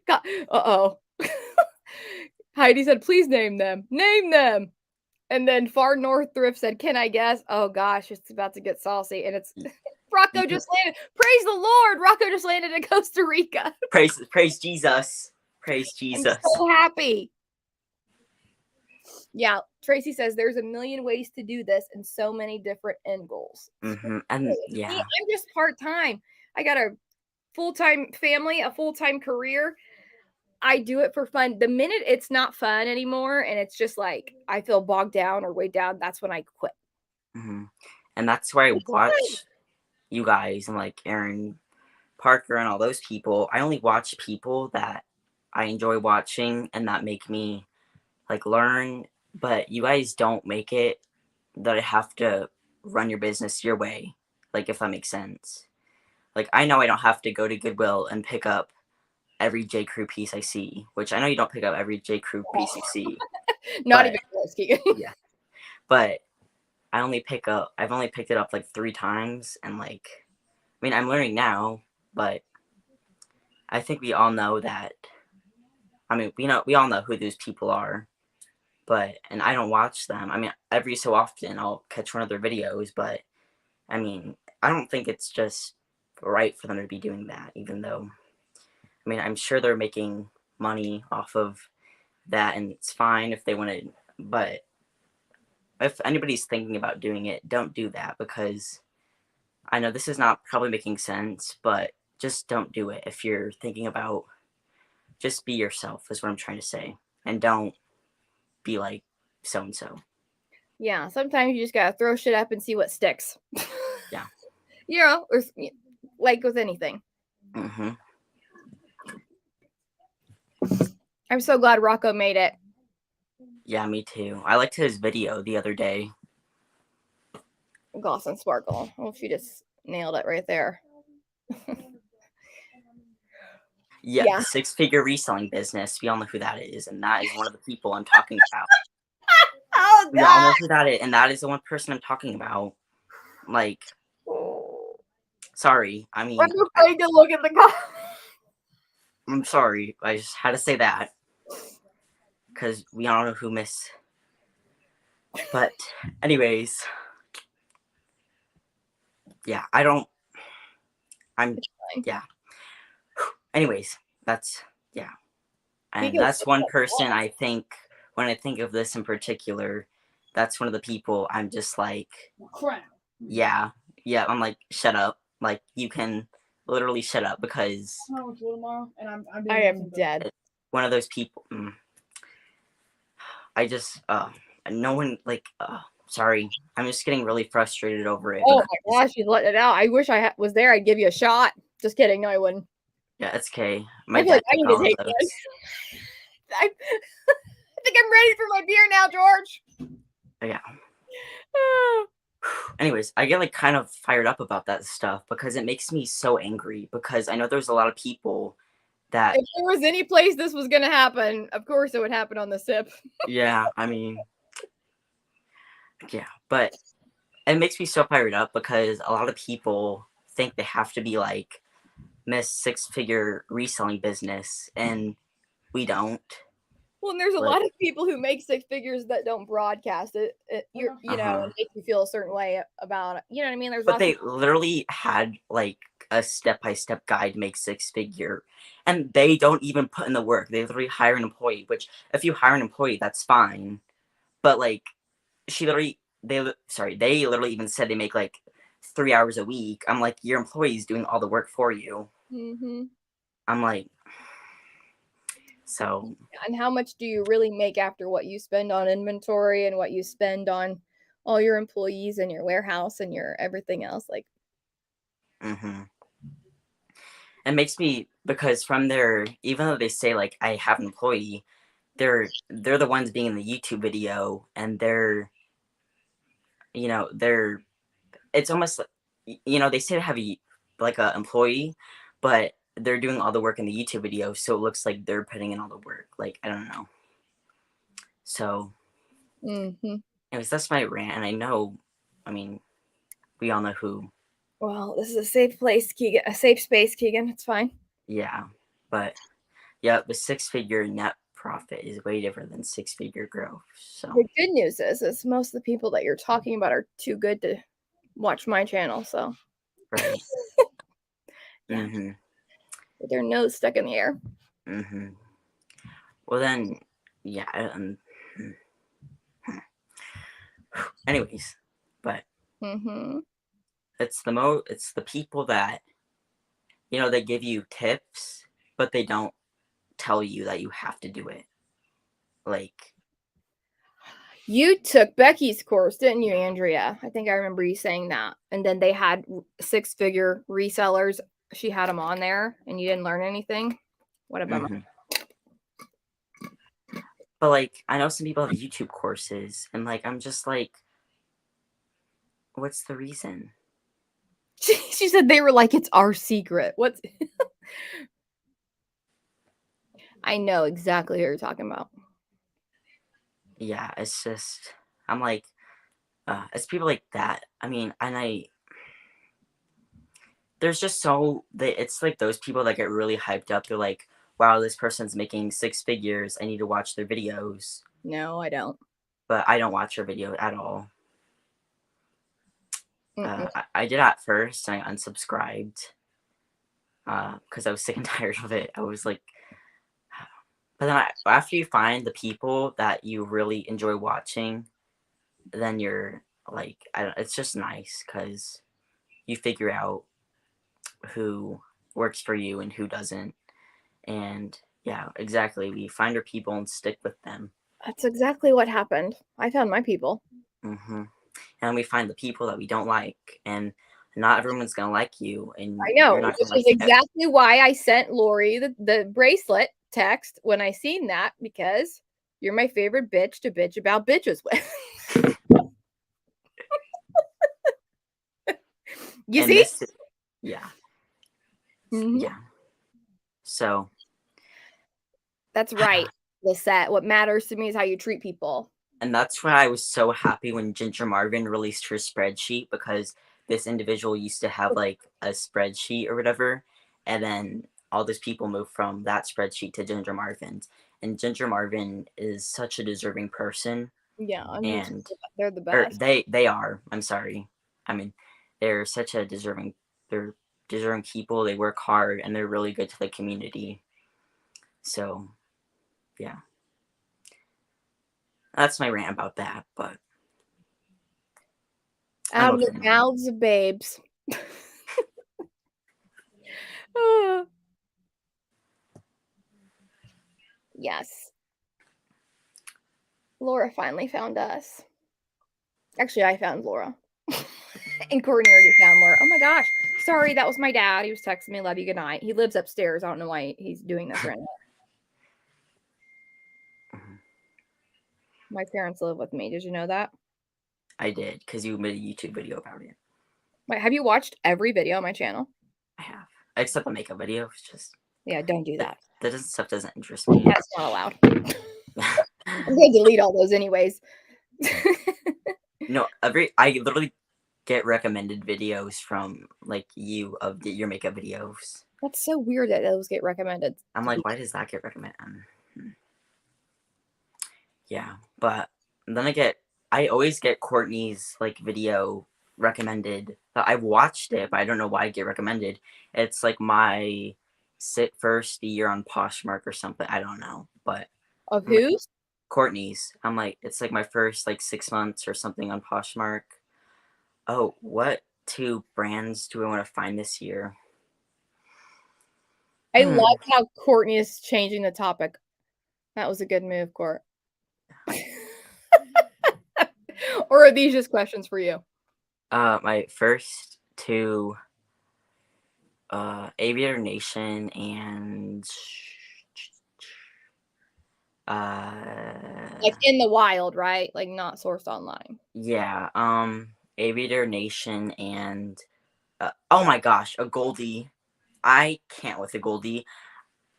Speaker 1: uh-oh. Heidi said, please name them. Name them. And then Far North Thrift said, can I guess? Oh gosh, it's about to get saucy. And it's
Speaker 2: You
Speaker 1: Rocco
Speaker 2: can
Speaker 1: just landed. Praise the Lord. Rocco just landed in Costa Rica.
Speaker 2: praise Jesus. Praise
Speaker 1: I'm
Speaker 2: Jesus.
Speaker 1: so happy. Yeah, Tracy says there's a million ways to do this and so many different end goals.
Speaker 2: And
Speaker 1: Me,
Speaker 2: yeah.
Speaker 1: I'm just part-time. I got a full-time family, a full-time career. I do it for fun. The minute it's not fun anymore and it's just like I feel bogged down or weighed down, that's when I quit.
Speaker 2: And that's where I watch you guys and like Aaron Parker and all those people. I only watch people that I enjoy watching and that make me like learn, but you guys don't make it that I have to run your business your way, like if that makes sense. Like I know I don't have to go to Goodwill and pick up every J. Crew piece I see, which I know you don't pick up every J. Crew piece you see.
Speaker 1: Not even close, Keegan.
Speaker 2: Yeah. But I've only picked it up like 3 times, and like I mean I'm learning now, but I think we all know that. I mean, we all know who those people are, and I don't watch them. I mean, every so often I'll catch one of their videos, but I mean, I don't think it's just right for them to be doing that, even though, I mean, I'm sure they're making money off of that, and it's fine if they want to, but if anybody's thinking about doing it, don't do that, because I know this is not probably making sense, but just don't do it. If you're thinking about, just be yourself, is what I'm trying to say, and don't be like so and so.
Speaker 1: Yeah, sometimes you just gotta throw shit up and see what sticks.
Speaker 2: Yeah.
Speaker 1: You know, or like with anything. I'm so glad Rocco made it.
Speaker 2: Yeah, me too. I liked his video the other day.
Speaker 1: Gloss and sparkle. Oh, she just nailed it right there.
Speaker 2: Yeah, the 6-figure reselling business. We all know who that is, and that is one of the people I'm talking about.
Speaker 1: Oh,
Speaker 2: We all know
Speaker 1: God.
Speaker 2: who that is, and that is the one person I'm talking about. Like, sorry. I mean,
Speaker 1: I'm afraid to look at the comments.
Speaker 2: I'm sorry. I just had to say that because we all know who Miss. But, anyways, yeah, yeah. Anyways, yeah. And that's one person I think, when I think of this in particular, that's one of the people I'm just like, yeah, I'm like, shut up. Like, you can literally shut up, because
Speaker 1: I am dead.
Speaker 2: one of those people, I just, no one, like, sorry, I'm just getting really frustrated over it.
Speaker 1: Oh my gosh, you let it out. I wish I was there. I'd give you a shot. Just kidding. No, I wouldn't.
Speaker 2: Yeah, it's okay. My
Speaker 1: I feel
Speaker 2: dad
Speaker 1: like I
Speaker 2: took
Speaker 1: need
Speaker 2: all
Speaker 1: to
Speaker 2: of
Speaker 1: take
Speaker 2: those.
Speaker 1: one. I think I'm ready for my beer now, George.
Speaker 2: Yeah. Anyways, I get like kind of fired up about that stuff because it makes me so angry, because I know there's a lot of people that,
Speaker 1: if there was any place this was gonna happen, of course it would happen on the SIP.
Speaker 2: yeah, I mean, yeah, but it makes me so fired up because a lot of people think they have to be like Miss 6-figure reselling business, and we don't.
Speaker 1: Well, and there's a
Speaker 2: Like,
Speaker 1: lot of people who make 6 figures that don't broadcast it. You know, and make you feel a certain way about it. You know what I mean? There's
Speaker 2: but
Speaker 1: lots
Speaker 2: they
Speaker 1: of
Speaker 2: literally had like a step-by-step guide to make 6-figure, and they don't even put in the work. They literally hire an employee, which if you hire an employee, that's fine. But like, they literally even said they make like 3 hours a week. I'm like, your employee's doing all the work for you. I'm like, so.
Speaker 1: And how much do you really make after what you spend on inventory and what you spend on all your employees and your warehouse and your everything else? Like,
Speaker 2: It makes me, because from their, even though they say like I have an employee, they're the ones being in the YouTube video, and they're, it's almost like, they say to have like a employee, but they're doing all the work in the YouTube video, so it looks like they're putting in all the work. Like, I don't know. So, anyways, that's my rant, and I know, I mean, we all know who.
Speaker 1: well, this is a safe place, Keegan. A safe space, Keegan. It's fine.
Speaker 2: Yeah, but yeah, the 6-figure net profit is way different than 6-figure growth. So
Speaker 1: The good news is most of the people that you're talking about are too good to watch my channel. So,
Speaker 2: right.
Speaker 1: yeah, with their nose stuck in the air.
Speaker 2: Well then, yeah. Anyways, but
Speaker 1: Mm-hmm.
Speaker 2: it's the people that, they give you tips, but they don't tell you that you have to do it. Like,
Speaker 1: You took Becky's course, didn't you, Andrea? I think I remember you saying that. And then they had six-figure resellers. She had them on there, and you didn't learn anything. What a bummer.
Speaker 2: hmm but like, I know some people have YouTube courses, and like, I'm just like, what's the reason?
Speaker 1: She said they were like, it's our secret. What's I know exactly who you're talking about.
Speaker 2: Yeah, it's just, I'm like, it's people like that. I mean, there's just it's like those people that get really hyped up. They're like, wow, this person's making six figures. I need to watch their videos.
Speaker 1: No, I don't.
Speaker 2: But I don't watch her video at all.
Speaker 1: Mm-mm.
Speaker 2: I did at first, and I unsubscribed because I was sick and tired of it. I was like, but then after you find the people that you really enjoy watching, then you're like, it's just nice because you figure out who works for you and who doesn't. And yeah, exactly. We find our people and stick with them.
Speaker 1: That's exactly what happened. I found my people.
Speaker 2: And we find the people that we don't like, and not everyone's gonna like you, and
Speaker 1: I know,
Speaker 2: you're not
Speaker 1: which
Speaker 2: gonna
Speaker 1: is
Speaker 2: like
Speaker 1: exactly why I sent Lori the bracelet text when I seen that, because you're my favorite bitch to bitch about bitches with. You
Speaker 2: and
Speaker 1: see?
Speaker 2: this, yeah,
Speaker 1: Mm-hmm.
Speaker 2: yeah. So
Speaker 1: That's right, Lisette. What matters to me is how you treat people.
Speaker 2: and that's why I was so happy when Ginger Marvin released her spreadsheet, because this individual used to have like a spreadsheet or whatever, and then all those people moved from that spreadsheet to Ginger Marvin's. And Ginger Marvin is such a deserving person,
Speaker 1: Yeah, I mean,
Speaker 2: and
Speaker 1: they're the
Speaker 2: or
Speaker 1: best.
Speaker 2: they are. I'm sorry. I mean, they're such a they're deserving people. They work hard and they're really good to the community. So yeah, that's my rant about that. But I'm
Speaker 1: Out of
Speaker 2: okay
Speaker 1: the
Speaker 2: now.
Speaker 1: mouths of babes. Ah, yes. Laura finally found us. Actually, I found Laura. And Courtney already found Laura. Oh my gosh. Sorry, that was my dad. He was texting me, love you, good night. He lives upstairs. I don't know why he's doing this right now. My parents live with me. Did you know that?
Speaker 2: I did, because you made a YouTube video about it.
Speaker 1: Wait, have you watched every video on my channel?
Speaker 2: I have, except the makeup video. It's just
Speaker 1: Yeah, don't do that.
Speaker 2: stuff doesn't interest me.
Speaker 1: That's not allowed. I'm going to delete all those anyways.
Speaker 2: No, I literally get recommended videos from like you of your makeup videos.
Speaker 1: That's so weird that those get recommended.
Speaker 2: I'm like, why does that get recommended? Yeah, but then I always get Courtney's like video recommended. I've watched it, but I don't know why I get recommended. It's like my first year on Poshmark or something. I don't know, but
Speaker 1: Of
Speaker 2: I'm like,
Speaker 1: whose?
Speaker 2: Courtney's. I'm like, it's like my first like 6 months or something on Poshmark. Oh, what two brands do I want to find this year?
Speaker 1: I love how Courtney is changing the topic. That was a good move, Court. Or are these just questions for you?
Speaker 2: My first two, Aviator Nation and
Speaker 1: Like in the wild, right? Like not sourced online.
Speaker 2: yeah, Aviator Nation and oh my gosh, a Goldie. I can't with a Goldie.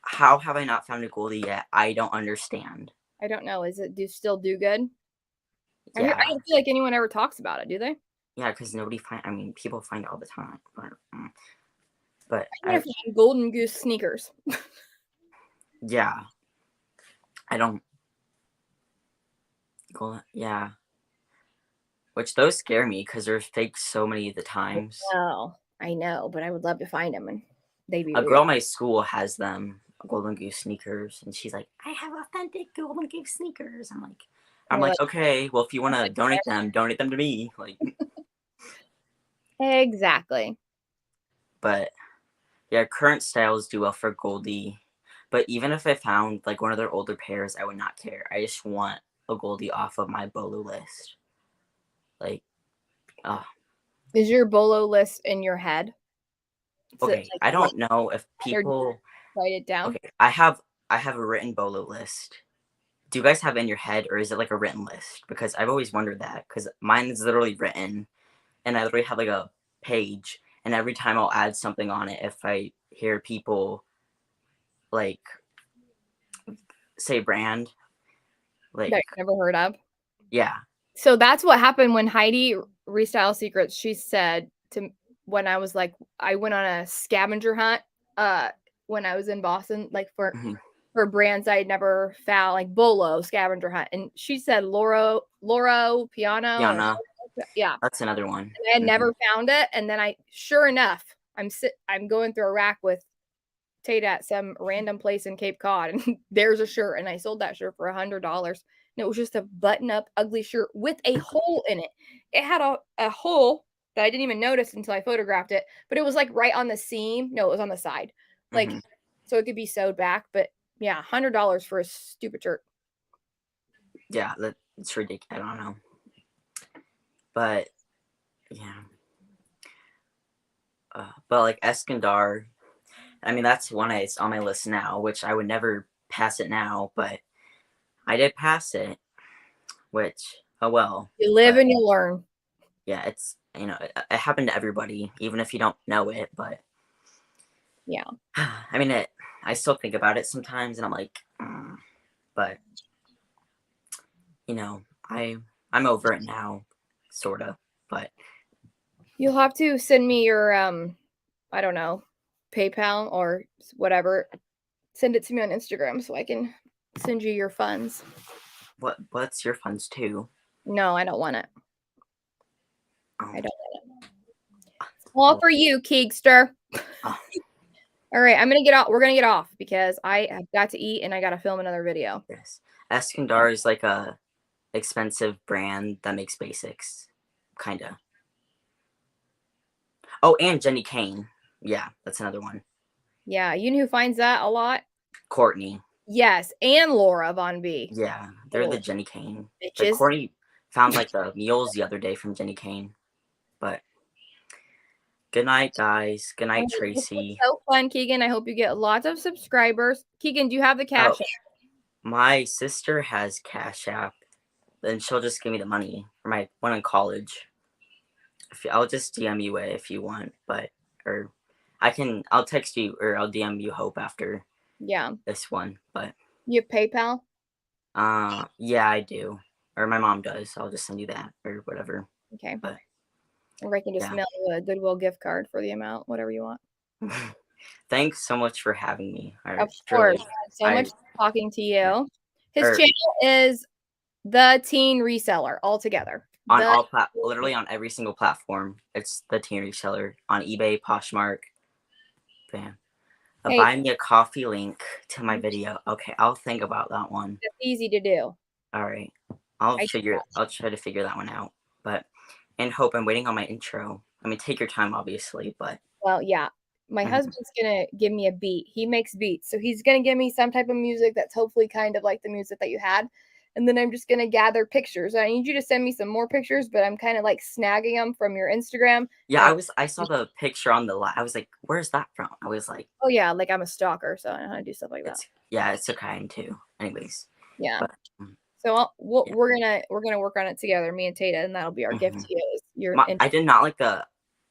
Speaker 2: How have I not found a Goldie yet? I don't understand.
Speaker 1: I don't know. Is it still do good? I
Speaker 2: Yeah,
Speaker 1: don't feel like anyone ever talks about it, do they?
Speaker 2: yeah, because nobody find. I mean, people find it all the time, but
Speaker 1: I want to find Golden Goose sneakers.
Speaker 2: yeah, I don't. Yeah, which those scare me because they're fake so many of the times.
Speaker 1: Oh, I know, but I would love to find them and they'd be
Speaker 2: A
Speaker 1: real.
Speaker 2: girl at my school has them, Golden Goose sneakers, and she's like, "I have authentic Golden Goose sneakers." I'm like, I'm
Speaker 1: You're
Speaker 2: like,
Speaker 1: like,
Speaker 2: okay, well, if you want to donate them to me. Like,
Speaker 1: exactly.
Speaker 2: but yeah, current styles do well for Goldie. But even if I found like one of their older pairs, I would not care. I just want a Goldie off of my Bolo list. Like, uh,
Speaker 1: Is your bolo list in your head? Is it
Speaker 2: okay,
Speaker 1: like
Speaker 2: I
Speaker 1: one
Speaker 2: don't know if
Speaker 1: or
Speaker 2: people.
Speaker 1: write it down?
Speaker 2: Okay, I have a written Bolo list. Do you guys have it in your head, or is it like a written list? Because I've always wondered that. Because mine is literally written, and I literally have like a page, and every time I'll add something on it if I hear people like say brand, like
Speaker 1: That you never heard of?
Speaker 2: yeah.
Speaker 1: So that's what happened when Heidi Restyle Secrets, she said to when I was like, I went on a scavenger hunt uh when I was in Boston, like
Speaker 2: Mhm.
Speaker 1: for brands I had never found, like Bolo scavenger hunt. And she said Loro Piano or
Speaker 2: Yana,
Speaker 1: yeah.
Speaker 2: that's another one.
Speaker 1: And I had
Speaker 2: Mhm.
Speaker 1: never found it. And then sure enough, I'm going through a rack with Tate at some random place in Cape Cod, and there's a shirt, and I sold that shirt for $100. And it was just a button-up, ugly shirt with a hole in it. It had a hole that I didn't even notice until I photographed it, but it was like right on the seam. No, it was on the side, like
Speaker 2: Mhm.
Speaker 1: so it could be sewed back. But yeah, $100 for a stupid shirt.
Speaker 2: Yeah, that's ridiculous. I don't know, but yeah. But like Eskandar, I mean that's one that's on my list now, which I would never pass it now, but I did pass it, which oh well.
Speaker 1: You live
Speaker 2: But
Speaker 1: and you learn.
Speaker 2: yeah, it's it happened to everybody, even if you don't know it. But
Speaker 1: Yeah,
Speaker 2: I mean it. I still think about it sometimes, and I'm like, but you know, I'm over it now, sorta. But
Speaker 1: you'll have to send me your I don't know, PayPal or whatever. Send it to me on Instagram so I can send you your funds.
Speaker 2: what's your funds too?
Speaker 1: No, I don't want it. I
Speaker 2: Um,
Speaker 1: don't want it. All
Speaker 2: well,
Speaker 1: for you, Keegster.
Speaker 2: oh,
Speaker 1: All right, I'm gonna get off. We're gonna get off because I have got to eat and I gotta film another video.
Speaker 2: yes, Eskandar is like a expensive brand that makes basics, kinda. Oh, and Jenny Kane. Yeah, that's another one.
Speaker 1: Yeah, you know who finds that a lot?
Speaker 2: Courtney.
Speaker 1: Yes, and Laura Von B.
Speaker 2: Yeah, they're the
Speaker 1: Little
Speaker 2: Jenny Kane. Like
Speaker 1: bitches.
Speaker 2: Courtney found like the mules the other day from Jenny Kane. But good night, guys. Good
Speaker 1: All
Speaker 2: night,
Speaker 1: right, this was
Speaker 2: Tracy.
Speaker 1: so fun, Keegan. I hope you get lots of subscribers. Keegan, do you have the
Speaker 2: Oh,
Speaker 1: cash app?
Speaker 2: my sister has Cash App, and she'll just give me the money for my one in college. I'll just DM you it if you want, but or I'll text you or I'll DM you Hope after
Speaker 1: Yeah.
Speaker 2: this one. But
Speaker 1: You have PayPal?
Speaker 2: yeah, I do, or my mom does. I'll just send you that or whatever.
Speaker 1: Okay.
Speaker 2: But
Speaker 1: Or I can just
Speaker 2: yeah.
Speaker 1: mail you a Goodwill gift card for the amount, whatever you want.
Speaker 2: Thanks so much for having me.
Speaker 1: Of course.
Speaker 2: Truly,
Speaker 1: I had so much
Speaker 2: I
Speaker 1: fun talking to
Speaker 2: yeah.
Speaker 1: you. His
Speaker 2: Or
Speaker 1: channel is The Teen Reseller altogether.
Speaker 2: on
Speaker 1: The
Speaker 2: literally on every single platform. It's the Teen Reseller on eBay, Poshmark. Bam.
Speaker 1: Hey,
Speaker 2: Buy me a coffee link to my video. Okay, I'll think about that one.
Speaker 1: it's easy to do.
Speaker 2: All right,
Speaker 1: I
Speaker 2: I'll try to figure that one out. But and Hope, I'm waiting on my intro. I mean, take your time, obviously, but
Speaker 1: well, yeah. My
Speaker 2: mhm.
Speaker 1: husband's gonna give me a beat. He makes beats. So he's gonna give me some type of music that's hopefully kind of like the music that you had. And then I'm just gonna gather pictures. I need you to send me some more pictures, but I'm kind of like snagging them from your Instagram.
Speaker 2: Yeah,
Speaker 1: And
Speaker 2: I saw the picture on the I was like, where's that from? I was like,
Speaker 1: oh yeah, like I'm a stalker, so I know how to do stuff like that.
Speaker 2: it's yeah, it's a kind too. Anyways,
Speaker 1: Yeah.
Speaker 2: but
Speaker 1: So
Speaker 2: yeah.
Speaker 1: we're gonna work on it together, me and Tata, and that'll be our gift
Speaker 2: Hmm.
Speaker 1: to you. Is your
Speaker 2: I did not like the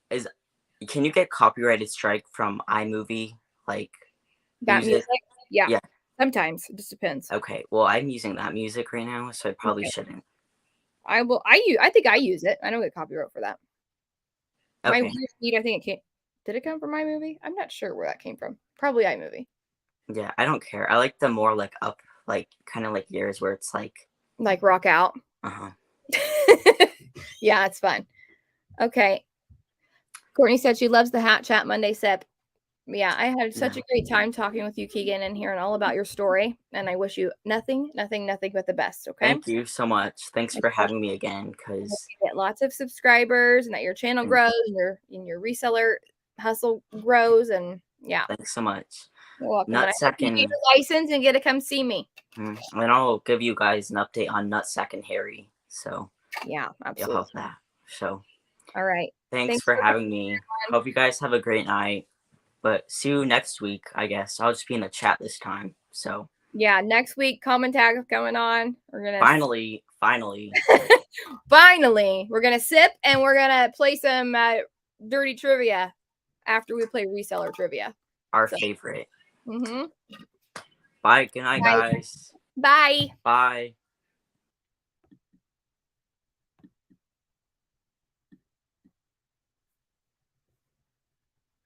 Speaker 2: is. Can you get copyrighted strike from iMovie like
Speaker 1: that
Speaker 2: music?
Speaker 1: music? Yeah.
Speaker 2: Yeah.
Speaker 1: Sometimes it just depends.
Speaker 2: Okay. Well, I'm using that music right now, so I probably
Speaker 1: Okay.
Speaker 2: shouldn't.
Speaker 1: I think I use it. I don't get copyright for that. My
Speaker 2: Okay.
Speaker 1: weird feed, I think it came. Did it come from iMovie? I'm not sure where that came from. Probably iMovie.
Speaker 2: Yeah, I don't care. I like the more like up, like kind of like yours, where it's like,
Speaker 1: Like rock out.
Speaker 2: uh huh.
Speaker 1: Yeah, it's fun. Okay. Courtney said she loves the Hat Chat Monday sip. Yeah, I had such
Speaker 2: Yeah.
Speaker 1: a great time talking with you, Keegan, and hearing all about your story. And I wish you nothing, nothing, nothing but the best. Okay.
Speaker 2: Thank you so much. Thanks for having me again.
Speaker 1: I hope
Speaker 2: Cause
Speaker 1: you get lots of subscribers and that your channel
Speaker 2: mm,
Speaker 1: grows and your reseller hustle grows. And yeah,
Speaker 2: thanks so much.
Speaker 1: you're welcome. And I hope
Speaker 2: Nutsack
Speaker 1: you get
Speaker 2: and
Speaker 1: your license and get to come see me.
Speaker 2: and I'll give you guys an update on Nutsack and Harry. So
Speaker 1: Yeah,
Speaker 2: you'll have
Speaker 1: absolutely.
Speaker 2: that. So
Speaker 1: All right.
Speaker 2: thanks
Speaker 1: Thanks
Speaker 2: for
Speaker 1: for
Speaker 2: having me.
Speaker 1: listening.
Speaker 2: Hope you guys have a great night. But see you next week, I guess. I'll just be in the chat this time. So
Speaker 1: Yeah, next week, common tag is going on. We're gonna
Speaker 2: finally,
Speaker 1: finally we're gonna sip and we're gonna play some dirty trivia after we play reseller trivia.
Speaker 2: our
Speaker 1: So,
Speaker 2: favorite.
Speaker 1: mm-hmm.
Speaker 2: Bye. Good night,
Speaker 1: Bye.
Speaker 2: guys.
Speaker 1: Bye.
Speaker 2: Bye.